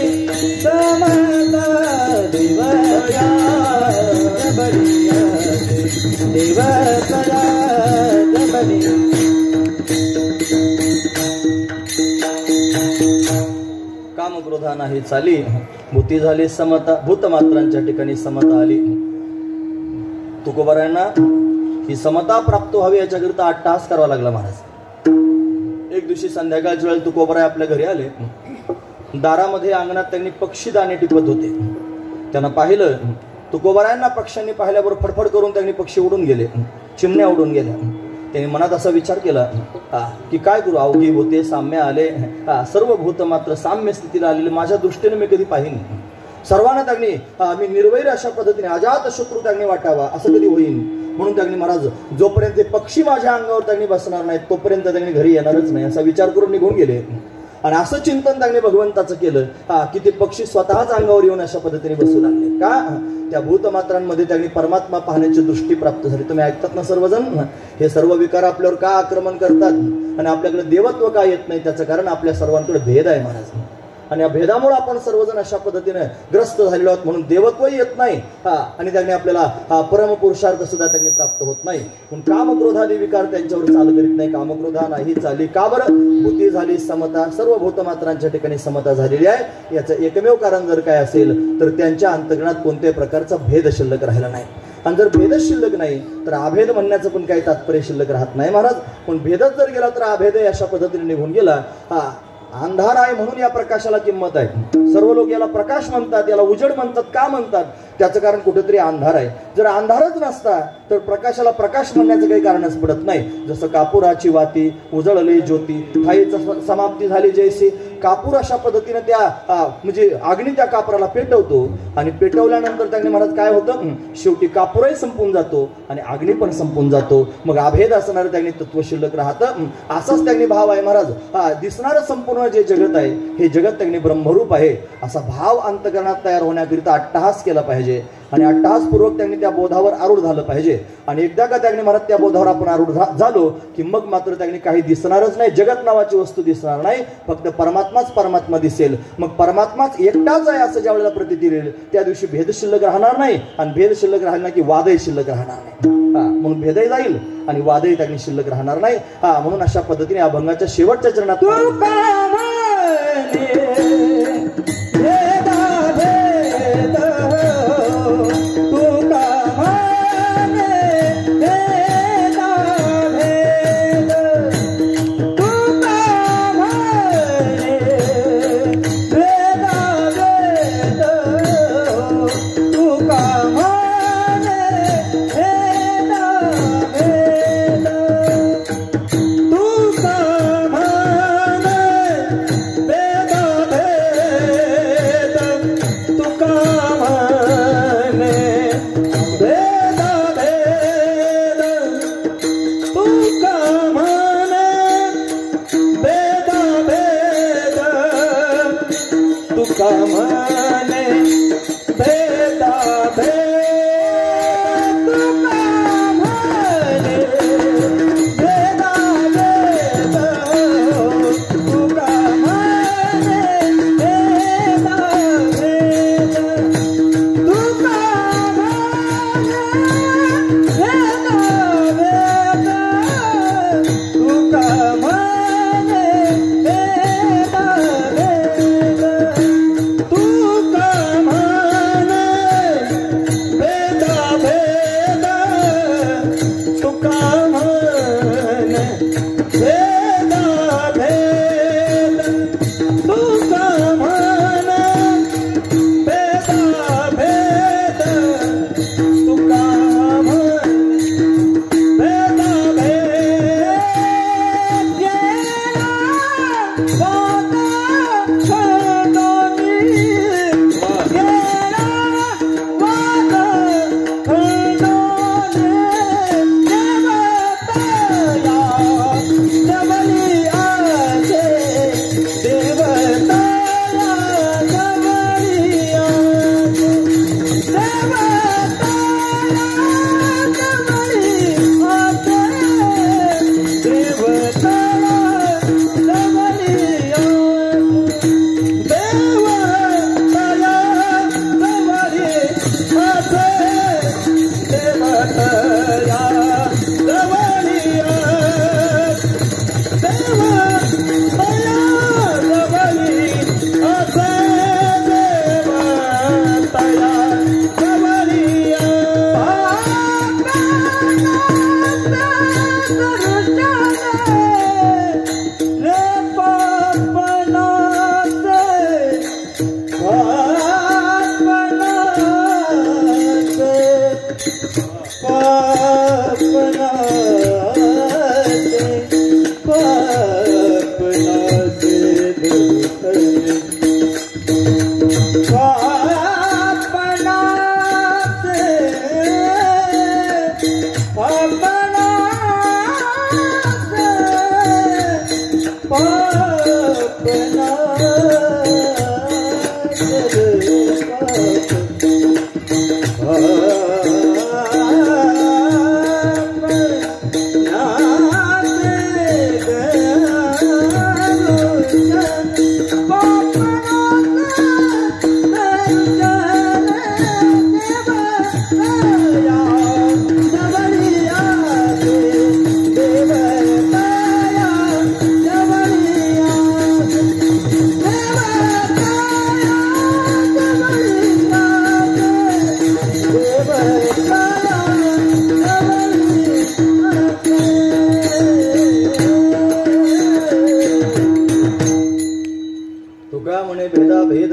Speaker 2: समता, देवतया जवळी असे, देवतया जवळी.
Speaker 3: काम क्रोधा नाही चाली, भूती झाली समता, भूतमात्रांच्या ठिकाणी समता आली. तुकोबारायांना ही समता प्राप्त व्हावी याच्याकरिता 8 तास करावा लागला महाराज. एक दिवशी संध्याकाळच्या वेळेला तुकोबाराय आपल्या घरी आले. दारामध्ये अंगणात त्यांनी पक्षीदाणे टिपत होते. त्यांना पाहिलं. तुकोबारायांना पक्ष्यांनी पाहिल्याबरोबर फडफड करून त्यांनी पक्षी उडून गेले, चिमण्या उडून गेल्या. त्यांनी मनात असा विचार केला की काय करू, अवघी होते साम्य आले, सर्व भूत मात्र साम्य स्थितीला आलेले माझ्या दृष्टीने मी कधी पाहिन. सर्वांना त्यांनी मी निर्वैर अशा पद्धतीने अजात शत्रू त्यांनी वाटावा असं कधी होईल. म्हणून त्यांनी महाराज जोपर्यंत ते पक्षी माझ्या अंगावर त्यांनी बसणार नाहीत तोपर्यंत त्यांनी घरी येणारच नाही असा विचार करून निघून गेले. आणि असं चिंतन त्यांनी भगवंताचं केलं की ते पक्षी स्वतःच अंगावर येऊन अशा पद्धतीने बसू लागले. का? त्या भूतमात्रांमध्ये त्यांनी परमात्मा पाहण्याची दृष्टी प्राप्त झाली. तुम्ही ऐकतात ना सर्वजण, हे सर्व विकार आपल्यावर का आक्रमण करतात आणि आपल्याकडे देवत्व का येत नाही? त्याचं कारण आपल्या सर्वांकडे भेद आहे महाराज. आणि या भेदामुळे आपण सर्वजण अशा पद्धतीने ग्रस्त झालेलो आहोत. म्हणून देवत्वही येत नाही आणि त्याने आपल्याला परमपुरुषार्थ सुद्धा त्यांनी प्राप्त होत नाही. म्हणून कामक्रोधादी विकार त्यांच्यावर चाल करीत नाही. कामक्रोधा नाही चाली का बरं? भूती झाली समता, सर्व भूतमात्रांच्या ठिकाणी समता झालेली आहे. याचं एकमेव कारण जर काय असेल तर त्यांच्या अंतर्गणात कोणत्याही प्रकारचा भेद शिल्लक राहिला नाही. आणि जर भेदच शिल्लक नाही तर अभेद म्हणण्याचं पण काही तात्पर्य शिल्लक राहत नाही महाराज. पण भेदच जर गेला तर अभेदही अशा पद्धतीने निघून गेला. अंधार आहे म्हणून या प्रकाशाला किंमत आहे. सर्व लोक याला प्रकाश म्हणतात, याला उजेड म्हणतात. का म्हणतात? त्याचं कारण कुठेतरी अंधार आहे. जर अंधारच नसता तर प्रकाशाला प्रकाश म्हणण्याचं काही कारणच पडत नाही. जसं कापुराची वाती उजळली ज्योती, ठाईची समाप्ती झाली जैसे. कापूर अशा पद्धतीने त्या म्हणजे अग्नी त्या कापुराला पेटवतो आणि पेटवल्यानंतर त्याने महाराज काय होतं? शेवटी कापूरही संपून जातो आणि अग्नी पण संपून जातो. मग अभेद असणारं त्यांनी तत्व शिल्लक राहतं. असाच त्यांनी भाव आहे महाराज. दिसणारं संपूर्ण जे जगत आहे हे जगत त्यांनी ब्रह्मरूप आहे असा भाव अंतकरणात तयार होण्याकरिता अट्टहास केला पाहिजे. आणि अट्टहासपूर्वक त्यांनी त्या बोधावर आरूढ झालं पाहिजे. आणि एकदा का त्यांनी महाराज त्या बोधावर आपण आरूढ झालो की मग मात्र त्यांनी काही दिसणारच नाही. जगत नावाची वस्तू दिसणार नाही. फक्त परमात्माच परमात्मा दिसेल. मग परमात्माच एकटाच आहे असं ज्या वेळेला प्रतीती येईल त्या दिवशी भेद शिल्लक राहणार नाही. आणि भेद शिल्लक राहिला की वादही शिल्लक राहणार नाही. म्हणून भेदही जाईल आणि वादही त्यांनी शिल्लक राहणार नाही. म्हणून अशा पद्धतीने अभंगाच्या शेवटच्या चरणात
Speaker 2: अपना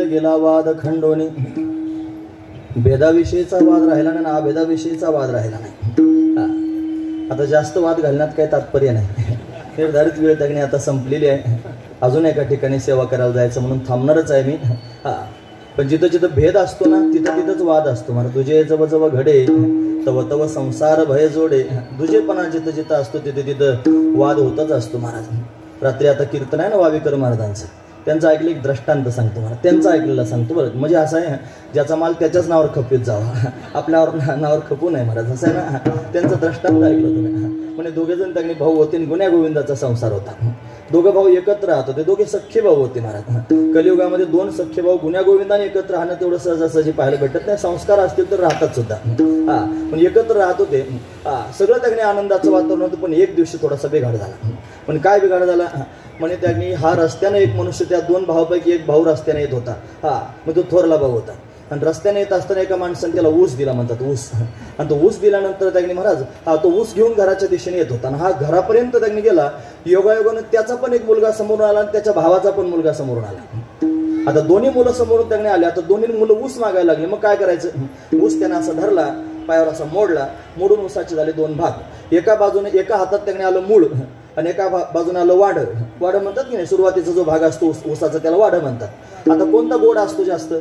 Speaker 3: गेला वाद खंडोनी. भेदाविषयीचा वाद राहिला नाही, अभेदाविषयीचा वाद राहिला नाही. आता जास्त वाद घालण्यात काही तात्पर्य नाही. निर्धारित वेळ त्याने आता संपलेली आहे. अजून एका ठिकाणी सेवा करायला जायचं म्हणून थांबणारच आहे मी. पण जिथं जिथं भेद असतो ना तिथं तिथंच वाद असतो. मला तुझे जवळ जवळ घडे तव तव संसार भय जोडे. दुजेपणा जिथं जिथं असतो तिथे तिथं वाद होतच असतो महाराज. रात्री आता कीर्तन आहे ना वावीकर महाराजांचं, त्यांचं ऐकलं एक दृष्टांत सांगतो मला. त्यांचं ऐकलेलं सांगतो बरं. म्हणजे असं आहे ज्याचा माल त्याच्याच नावावर खपवीत जावा, आपल्यावर नावावर खपू नये महाराज. असं आहे ना. त्यांचं दृष्टांत ऐकलं तुम्ही. म्हणजे दोघे जण त्यांनी भाऊ होते आणि गुन्ह्या गोविंदाचा संसार होता. दोघं भाऊ एकत्र राहत होते. दोघे सख्खे भाऊ होते महाराज. कलियुगामध्ये दोन सख्खे भाऊ गुन्ह्या गोविंदाने एकत्र राहणं तेवढं सहजासहजी पाहायला भेटत नाही. संस्कार असतील तर राहतात सुद्धा. पण एकत्र राहत होते. सगळं त्याने आनंदाचं वातावरण होतं. पण एक दिवशी थोडासा बिघाड झाला. पण काय बिघाड झाला म्हणजे त्यांनी हा रस्त्याने एक मनुष्य त्या दोन भावापैकी एक भाऊ रस्त्याने येत होता. मग तो थोरला भाऊ होता. आणि रस्त्याने येत असताना एका माणसाने त्याला ऊस दिला म्हणतात. ऊस. आणि तो ऊस दिल्यानंतर त्यांनी महाराज तो ऊस घेऊन घराच्या दिशेने येत होता. आणि हा घरापर्यंत त्यांनी गेला. योगायोगाने त्याचा पण एक मुलगा समोरून आला आणि त्याच्या भावाचा पण मुलगा समोरून आला. आता दोन्ही मुलं समोरून त्यांनी आले. आता दोन्ही मुलं ऊस मागायला लागले. मग काय करायचं. ऊस त्याने असा धरला, पायावर असा मोडला. मोडून ऊसाचे झाले दोन भाग. एका बाजूने एका हातात त्यांनी आलं मूळ आणि एका बाजूने आलं वाढ. वाढ म्हणतात की नाही, सुरुवातीचा जो भाग असतो ऊसाचा त्याला वाढ म्हणतात. आता कोणता गोड असतो जास्त.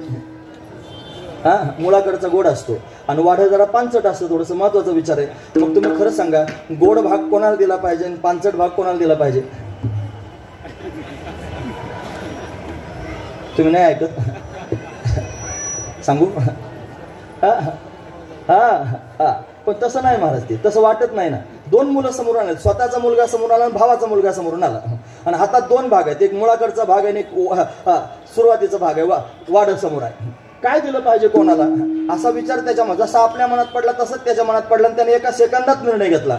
Speaker 3: मुळाकडचा गोड असतो आणि वाढ जरा पानचट असतो. थोडंसं महत्वाचा विचार आहे. मग तुम्ही खरं सांगा गोड भाग कोणाला दिला पाहिजे आणि पानचट भाग कोणाला दिला पाहिजे. तुम्ही नाही ऐकत. सांगू. पण तसं नाही महाराज. ते तसं वाटत नाही ना. दोन मुलं समोरून आले. स्वतःचा मुलगा समोरून आला आणि भावाचा मुलगा समोरून आला. आणि हातात दोन भाग आहेत. एक मुळाकडचा भाग आहे आणि एक सुरुवातीचा भाग आहे. वाढ समोर आहे. काय दिलं पाहिजे कोणाला असा विचार त्याच्या मनात. जसा आपल्या मनात पडला तसंच त्याच्या मनात पडला. आणि त्याने एका सेकंदात निर्णय घेतला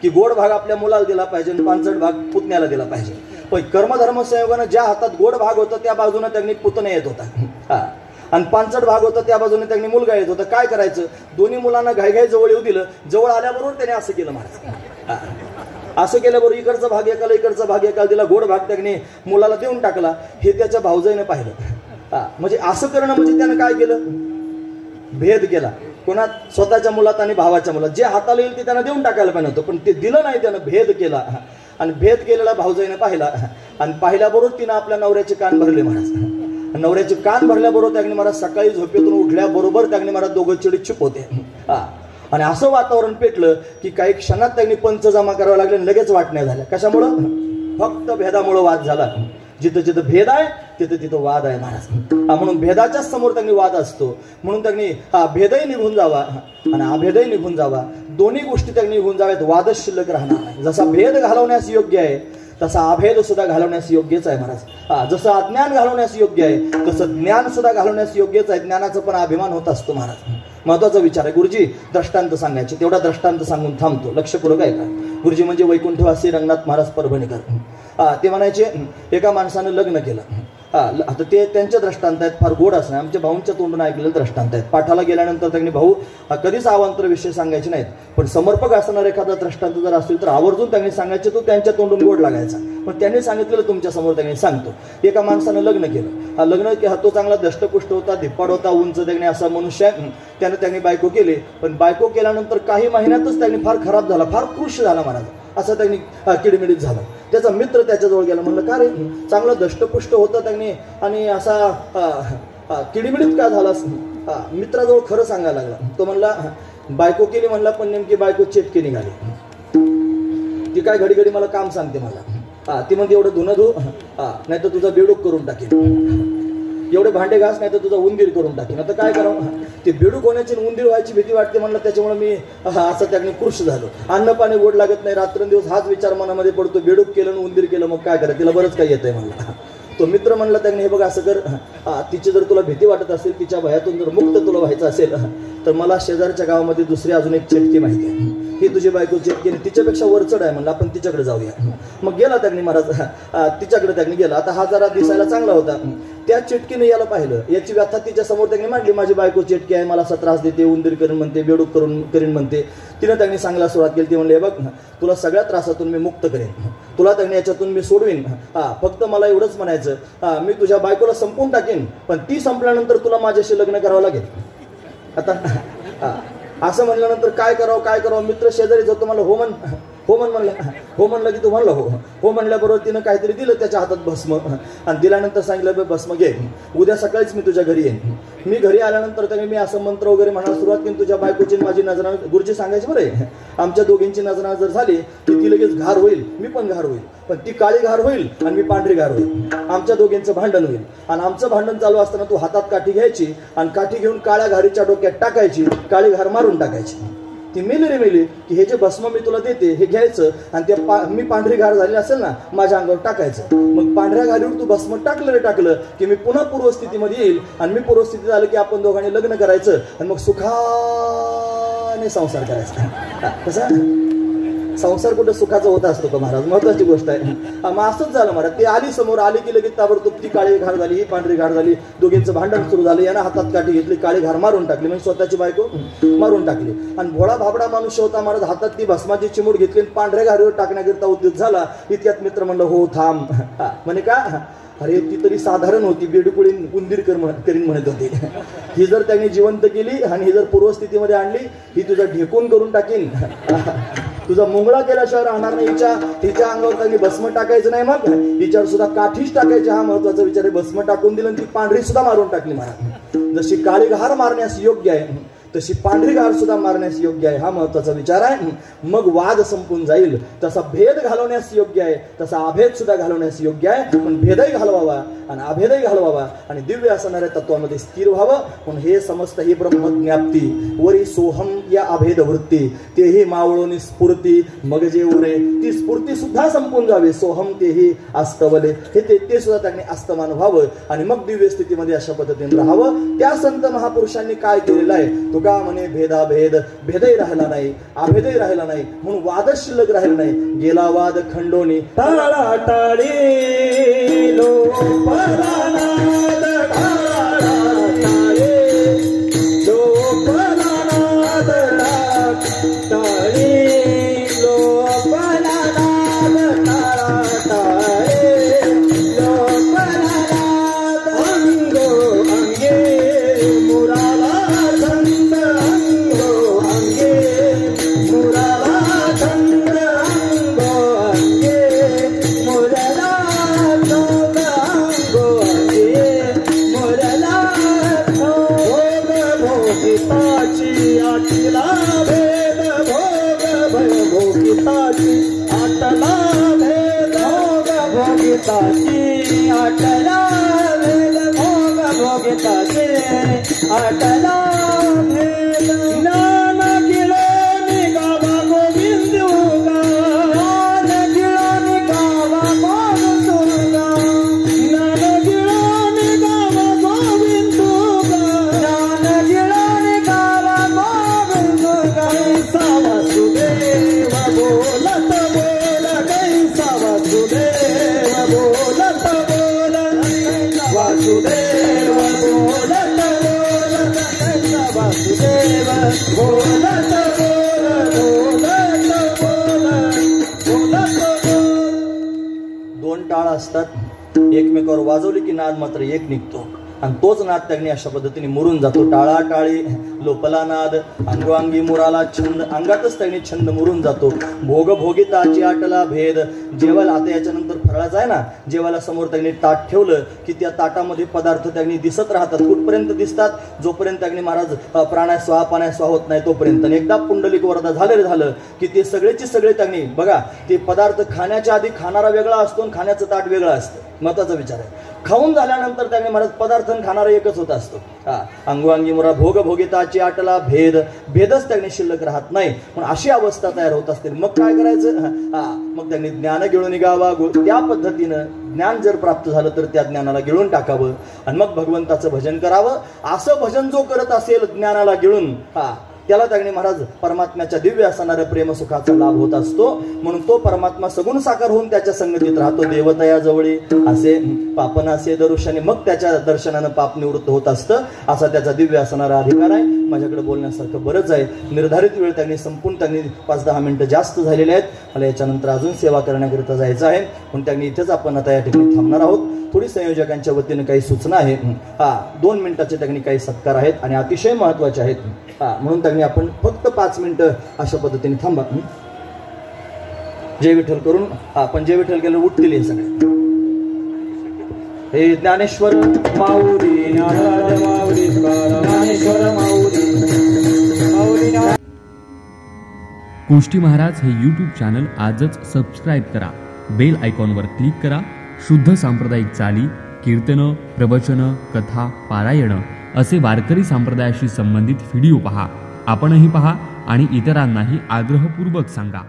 Speaker 3: की गोड भाग आपल्या मुलाला दिला पाहिजे आणि पानचट भाग पुतण्याला दिला पाहिजे. पण कर्मधर्म संयोगानं ज्या हातात गोड भाग होता त्या बाजूने त्यांनी पुतण्या येत होता आणि पानचट भाग होता त्या बाजूने त्यांनी मुलगा येत होता. काय करायचं. दोन्ही मुलांना घाईघाई जवळ येऊ दिलं. जवळ आल्याबरोबर त्याने असं केलं महाराज. असं केल्याबरोबर इकडचा भाग एकाला इकडचा भाग एकाला दिला. गोड भाग त्याने मुलाला देऊन टाकला. हे त्याच्या भावजाईने पाहिलं. म्हणजे असं करणं म्हणजे त्यानं काय केलं. भेद केला. कोणात. स्वतःच्या मुलात आणि भावाच्या मुलात. जे हाताला येईल ते त्यांना देऊन टाकायला पाहिजे होतं पण ते दिलं नाही. त्यानं भेद केला आणि भेद केलेला भावजाईने पाहिला. आणि पाहिल्याबरोबर तिनं आपल्या नवऱ्याचे कान भरले महाराज. नवऱ्याचे कान भरल्याबरोबर त्याने मला सकाळी झोपेतून उठल्याबरोबर त्याने मला दोघं चिडीत चुप होते. आणि असं वातावरण पेटलं की काही क्षणात त्यांनी पंच जमा करावे लागले. लगेच वाटण्या झाल्या. कशामुळं. फक्त भेदामुळं वाद झाला. जिथं जिथं भेद आहे तिथं तिथं वाद आहे महाराज. म्हणून भेदाच्याच समोर त्यांनी वाद असतो. म्हणून त्यांनी भेदही निघून जावा आणि अभेदही निघून जावा. दोन्ही गोष्टी त्यांनी निघून जाव्यात. वादच शिल्लक राहणार नाही. जसा भेद घालवण्यास योग्य आहे तसा अभेद सुद्धा घालवण्यास योग्यच आहे महाराज. जसं अज्ञान घालवण्यास योग्य आहे तसं ज्ञान सुद्धा घालवण्यास योग्यच आहे. ज्ञानाचा पण अभिमान होत असतो महाराज. महत्वाचा विचार आहे. गुरुजी दृष्टांत सांगायचे. तेवढा दृष्टांत सांगून थांबतो. लक्षपूर्वक आहे का. गुरुजी म्हणजे वैकुंठवासी रंगनाथ महाराज परभणीकर. ते म्हणायचे एका माणसानं लग्न केलं. आता ते त्यांचे दृष्टांत आहेत. फार गोड असणार. आमच्या भाऊंच्या तोंडून ऐकलेलं दृष्टांत आहेत. पाठाला गेल्यानंतर त्यांनी भाऊ कधीच अवांतर विषय सांगायचे नाहीत. पण समर्पक असणार एखादा दृष्टांत जर असेल तर आवर्जून त्यांनी सांगायचे. तो त्यांच्या तोंडून गोड लागायचा. पण त्यांनी सांगितलेलं तुमच्या समोर त्यांनी सांगतो. एका माणसानं लग्न केलं. लग्न तो चांगला दष्टपुष्ट होता, धिप्पाड होता, उंच देखणे असा मनुष्य. त्यानं त्यांनी बायको केली. पण बायको केल्यानंतर काही महिन्यातच त्यांनी फार खराब झाला. फार कृश झाला महाराज. असं त्यांनी किडमिडीत झालं. त्याचा मित्र त्याच्याजवळ गेला. म्हणलं का रे चांगलं दष्टपुष्ट होतं त्यांनी आणि असा किडमिडीत का झाला. मित्राजवळ खरं सांगायला लागला. तो म्हणला बायको केली म्हणला पण नेमकी बायको चेटकी निघाली. ती काय घडी घडी मला काम सांगते मला. ती म्हणते एवढं धुणं धु नाही तर तुझा बेडूक करून टाकेल. एवढे भांडे घास नाही तर तुझा उंदीर करून टाकेन. आता काय करावं. ते बेडूक होण्याची उंदीर व्हायची भीती वाटते म्हणलं. त्याच्यामुळे मी असं त्याने कृश झालो. अन्न पाणी गोड लागत नाही. रात्रंदिवस हाच विचार मनामध्ये पडतो. बेडूक केलं आणि उंदीर केलं मग काय करा. तिला बरंच काही येतंय म्हणलं. तो मित्र म्हणला त्याने हे बघ असं कर. तिची जर तुला भीती वाटत असेल, तिच्या भयातून जर मुक्त तुला व्हायचं असेल तर मला शेजारच्या गावामध्ये दुसरी अजून एक चेटकी माहिती आहे. ही तुझी बायको चिटकीने तिच्यापेक्षा वरचढ आहे म्हणलं, आपण तिच्याकडे जाऊया. मग गेला त्यांनी महाराज तिच्याकडे त्यांनी गेला. आता हा जरा दिसायला चांगला होता. त्या चिटकीने याला पाहिलं, याची व्यथा तिच्या समोर त्यांनी मांडली. माझी बायको चिटकी आहे, मला असा त्रास देते, उंदीर करीन म्हणते, बेडूक करीन म्हणते. तिनं त्यांनी सांगायला सुरुवात केली. ती म्हणले, बघ तुला सगळ्या त्रासातून मी मुक्त करेन, तुला त्यांनी याच्यातून मी सोडवीन. फक्त मला एवढंच म्हणायचं, मी तुझ्या बायकोला संपवून टाकेन, पण ती संपल्यानंतर तुला माझ्याशी लग्न करावं लागेल. आता असं म्हणल्यानंतर काय करावं मित्र शेजारी जातो, मला हो म्हणलं की तू म्हणलं हो म्हणल्याबरोबर तिनं काहीतरी दिलं त्याच्या हातात भस्म, आणि दिल्यानंतर सांगितलं भस्म घे, उद्या सकाळीच मी तुझ्या घरी येईन. मी घरी आल्यानंतर त्याने मी असं मंत्र वगैरे म्हणायला सुरुवात केली. तुझ्या बायकोची माझी नजर, गुरुजी सांगायची बरं, आमच्या दोघींची नजर जर झाली की ती लगेच घार होईल, मी पण घार होईल, पण ती काळी घार होईल आणि मी पांढरी घार होईल. आमच्या दोघींचं भांडण होईल, आणि आमचं भांडण चालू असताना तू हातात काठी घ्यायची आणि काठी घेऊन काळ्या घारीच्या डोक्यात टाकायची, काळी घार मारून टाकायची. ती मेली की हे जे भस्म मी तुला देते हे घ्यायचं, आणि ते मी पांढरी घार झाली असेल ना माझ्या अंगावर टाकायचं. मग पांढऱ्या घारीवर तू भस्म टाकलं की मी पुन्हा पूर्वस्थितीमध्ये येईल, आणि मी पूर्वस्थितीत आलं की आपण दोघांनी लग्न करायचं, आणि मग सुखाने संसार करायचा. कसा संसार कुठे सुखाचा होत असतो का महाराज, महत्वाची गोष्ट आहे. मग असंच झालं महाराज. ती आली समोर, आली की लगेच ताबडतोब ती काळी घार झाली, ही पांढरी घार झाली, दोघींचं भांडण सुरू झालं. यानं हातात काठी घेतली, काळी घार मारून टाकली, म्हणजे स्वतःची बायको मारून टाकली. आणि भोळा भाबडा मनुष्य होता महाराज, हातात ती भस्माची चिमूट घेतली आणि पांढऱ्या घारीवर टाकण्याकरिता उद्योग झाला. इतक्यात मित्र म्हणलं, हो थांब. म्हणे का, अरे ती तरी साधारण होती, बेडकुळी उंदीर करीन म्हणत होती. ही जर त्यांनी जिवंत केली आणि ही जर पूर्वस्थितीमध्ये आणली, ही तुझा ढेकून करून टाकीन, तुझा मुंगळा केल्याशिवाय राहणार नाही. तिच्या अंगावर त्यांनी भस्म टाकायचं नाही, मग हिच्यावर सुद्धा काठीच टाकायची. हा महत्वाचा विचार आहे. भस्म टाकून दिलं आणि ती पांढरी सुद्धा मारून टाकली महाराज. जशी काळी घार मारण्यास योग्य आहे तशी पांढरी घार सुद्धा मारण्यास योग्य आहे, हा महत्वाचा विचार आहे. मग वाद संपून जाईल. तसा भेद घालवण्यास योग्य आहे, तसा अभेद सुद्धा घालवण्यास योग्य आहे. पण भेदही घालवावा आणि अभेदही घालवावा आणि दिव्य असणाऱ्या तत्वामध्ये स्थिर व्हावं. म्हणून हे समस्त ही ब्रह्मज्ञाप्ती वरी सोहम या अभेद वृत्ती, तेही मावळोनी स्फूर्ती मग जे उरे, ती स्फूर्ती सुद्धा संपून जावी. सोहम तेही अस्तवले, हे ते सुद्धा त्यांनी अस्तमान व्हावं आणि मग दिव्य स्थितीमध्ये अशा पद्धतीने राहावं. त्या संत महापुरुषांनी काय केलेलं आहे, तुका म्हणे भेदाभेद, भेदही राहिला नाही, अभेदही राहिला नाही, म्हणून वादच शिल्लक राहिला नाही. गेला वाद खंडोनी टाळा टाळी लोपनाद, टाळा टाळे लोपनाद, टाळी लोपनाद, टाळा टाळे लोपनाद. अंगो अंगे मुराला छंद, अंगो अंगे मुराला छंद, अंगो अंगे मुराला छंद, अंगो अंगे मुराला भोग भोगिताची आटला भेद, भोग भोगिताची आटला भेद, भोग भोगिताची आटला भेद, भोग भोगिताची आटला भेद. ज्ञान गिळो निगावा गोविंद उगा, ज्ञान गिळो निगावा गोविंद उगा, ज्ञान गिळो निगावा गोविंद उगा, ज्ञान गिळो निगावा गोविंद उगा. कैसा वासुदेव बोलत बोल, कैसा वासुदेव बोलत बोल, वासुदेव बोलत बोल, कैसा वासुदेव बोलत बोल, बोलत बोल, बोलत बोल. दोन टाळ असतात, एकमेकावर वाजवली की नाद मात्र एक निघतो, आणि तोच नाद त्यांनी अशा पद्धतीने मुरून जातो. टाळा टाळी लोपला नाद, अंगोअंगी मुराला छंद, अंगातच त्यांनी छंद मुरून जातो. भोग भोगिताची आटला भेद. जेवायला आता याच्यानंतर फराळाचं आहे ना, जेवायला समोर त्यांनी ताट ठेवलं की त्या ताटामध्ये पदार्थ त्यांनी दिसत राहतात. कुठपर्यंत दिसतात, जोपर्यंत त्यांनी महाराज प्राणास्वाहा पाण्यास्वाहा होत नाही तोपर्यंत. आणि एकदा पुंडलिक वरदा झालं की ते सगळेचे सगळे त्यांनी बघा, ते पदार्थ खाण्याच्या आधी खाणारा वेगळा असतो आणि खाण्याचं ताट वेगळं असतं. महत्वाचा विचार आहे. खाऊन झाल्यानंतर त्यांनी महाराज पदार्थ खाणारा एकच होत असतो. अंगोअंगी मुरा भोग भोगिताची आटला भेद, भेदच त्यांनी शिल्लक राहत नाही. पण अशी अवस्था तयार होत असते. मग काय करायचं, मग त्यांनी ज्ञान गिळून निघावा. त्या पद्धतीनं ज्ञान जर प्राप्त झालं तर त्या ज्ञानाला गिळून टाकावं आणि मग भगवंताचं भजन करावं. असं भजन जो करत असेल ज्ञानाला गिळून, त्याला त्यांनी महाराज परमात्म्याच्या दिव्य असणाऱ्या प्रेमसुखाचा लाभ होत असतो. म्हणून तो परमात्मा सगुण साकार होऊन त्याच्या संगतीत राहतो. देवतया जवळी असे पापनासे दर्शने, मग त्याच्या दर्शनानं पाप निवृत्त होत असतं. असा त्याचा दिव्य असणारा अधिकार आहे. माझ्याकडे बोलण्यासारखं बरंच आहे. निर्धारित वेळ त्यांनी संपूर्ण 5-10 मिनिटं जास्त झालेले आहेत. मला याच्यानंतर अजून सेवा करण्याकरिता जायचं आहे. म्हणून त्यांनी इथेच आपण आता या ठिकाणी थांबणार आहोत. थोडी संयोजकांच्या वतीने काही सूचना आहेत. 2 मिनिटाचे त्यांनी काही सत्कार आहेत आणि अतिशय महत्वाचे आहेत. म्हणून त्यांनी आपण फक्त 5 मिनिटं अशा पद्धतीने थांबा. जय विठ्ठल करून आपण जय विठ्ठल केलं उठतील हे सगळे. हे ज्ञानेश्वर माऊली ज्ञानराज माऊली ज्ञानेश्वर माऊली माऊली.
Speaker 1: कोष्टी महाराज हे यूट्यूब चॅनल आजच सबस्क्राईब करा. बेल आयकॉनवर क्लिक करा. शुद्ध सांप्रदायिक चाली, कीर्तनं, प्रवचनं, कथा, पारायणं असे वारकरी संप्रदायाशी संबंधित व्हिडिओ पहा. आपणही पहा आणि इतरांनाही आग्रहपूर्वक सांगा.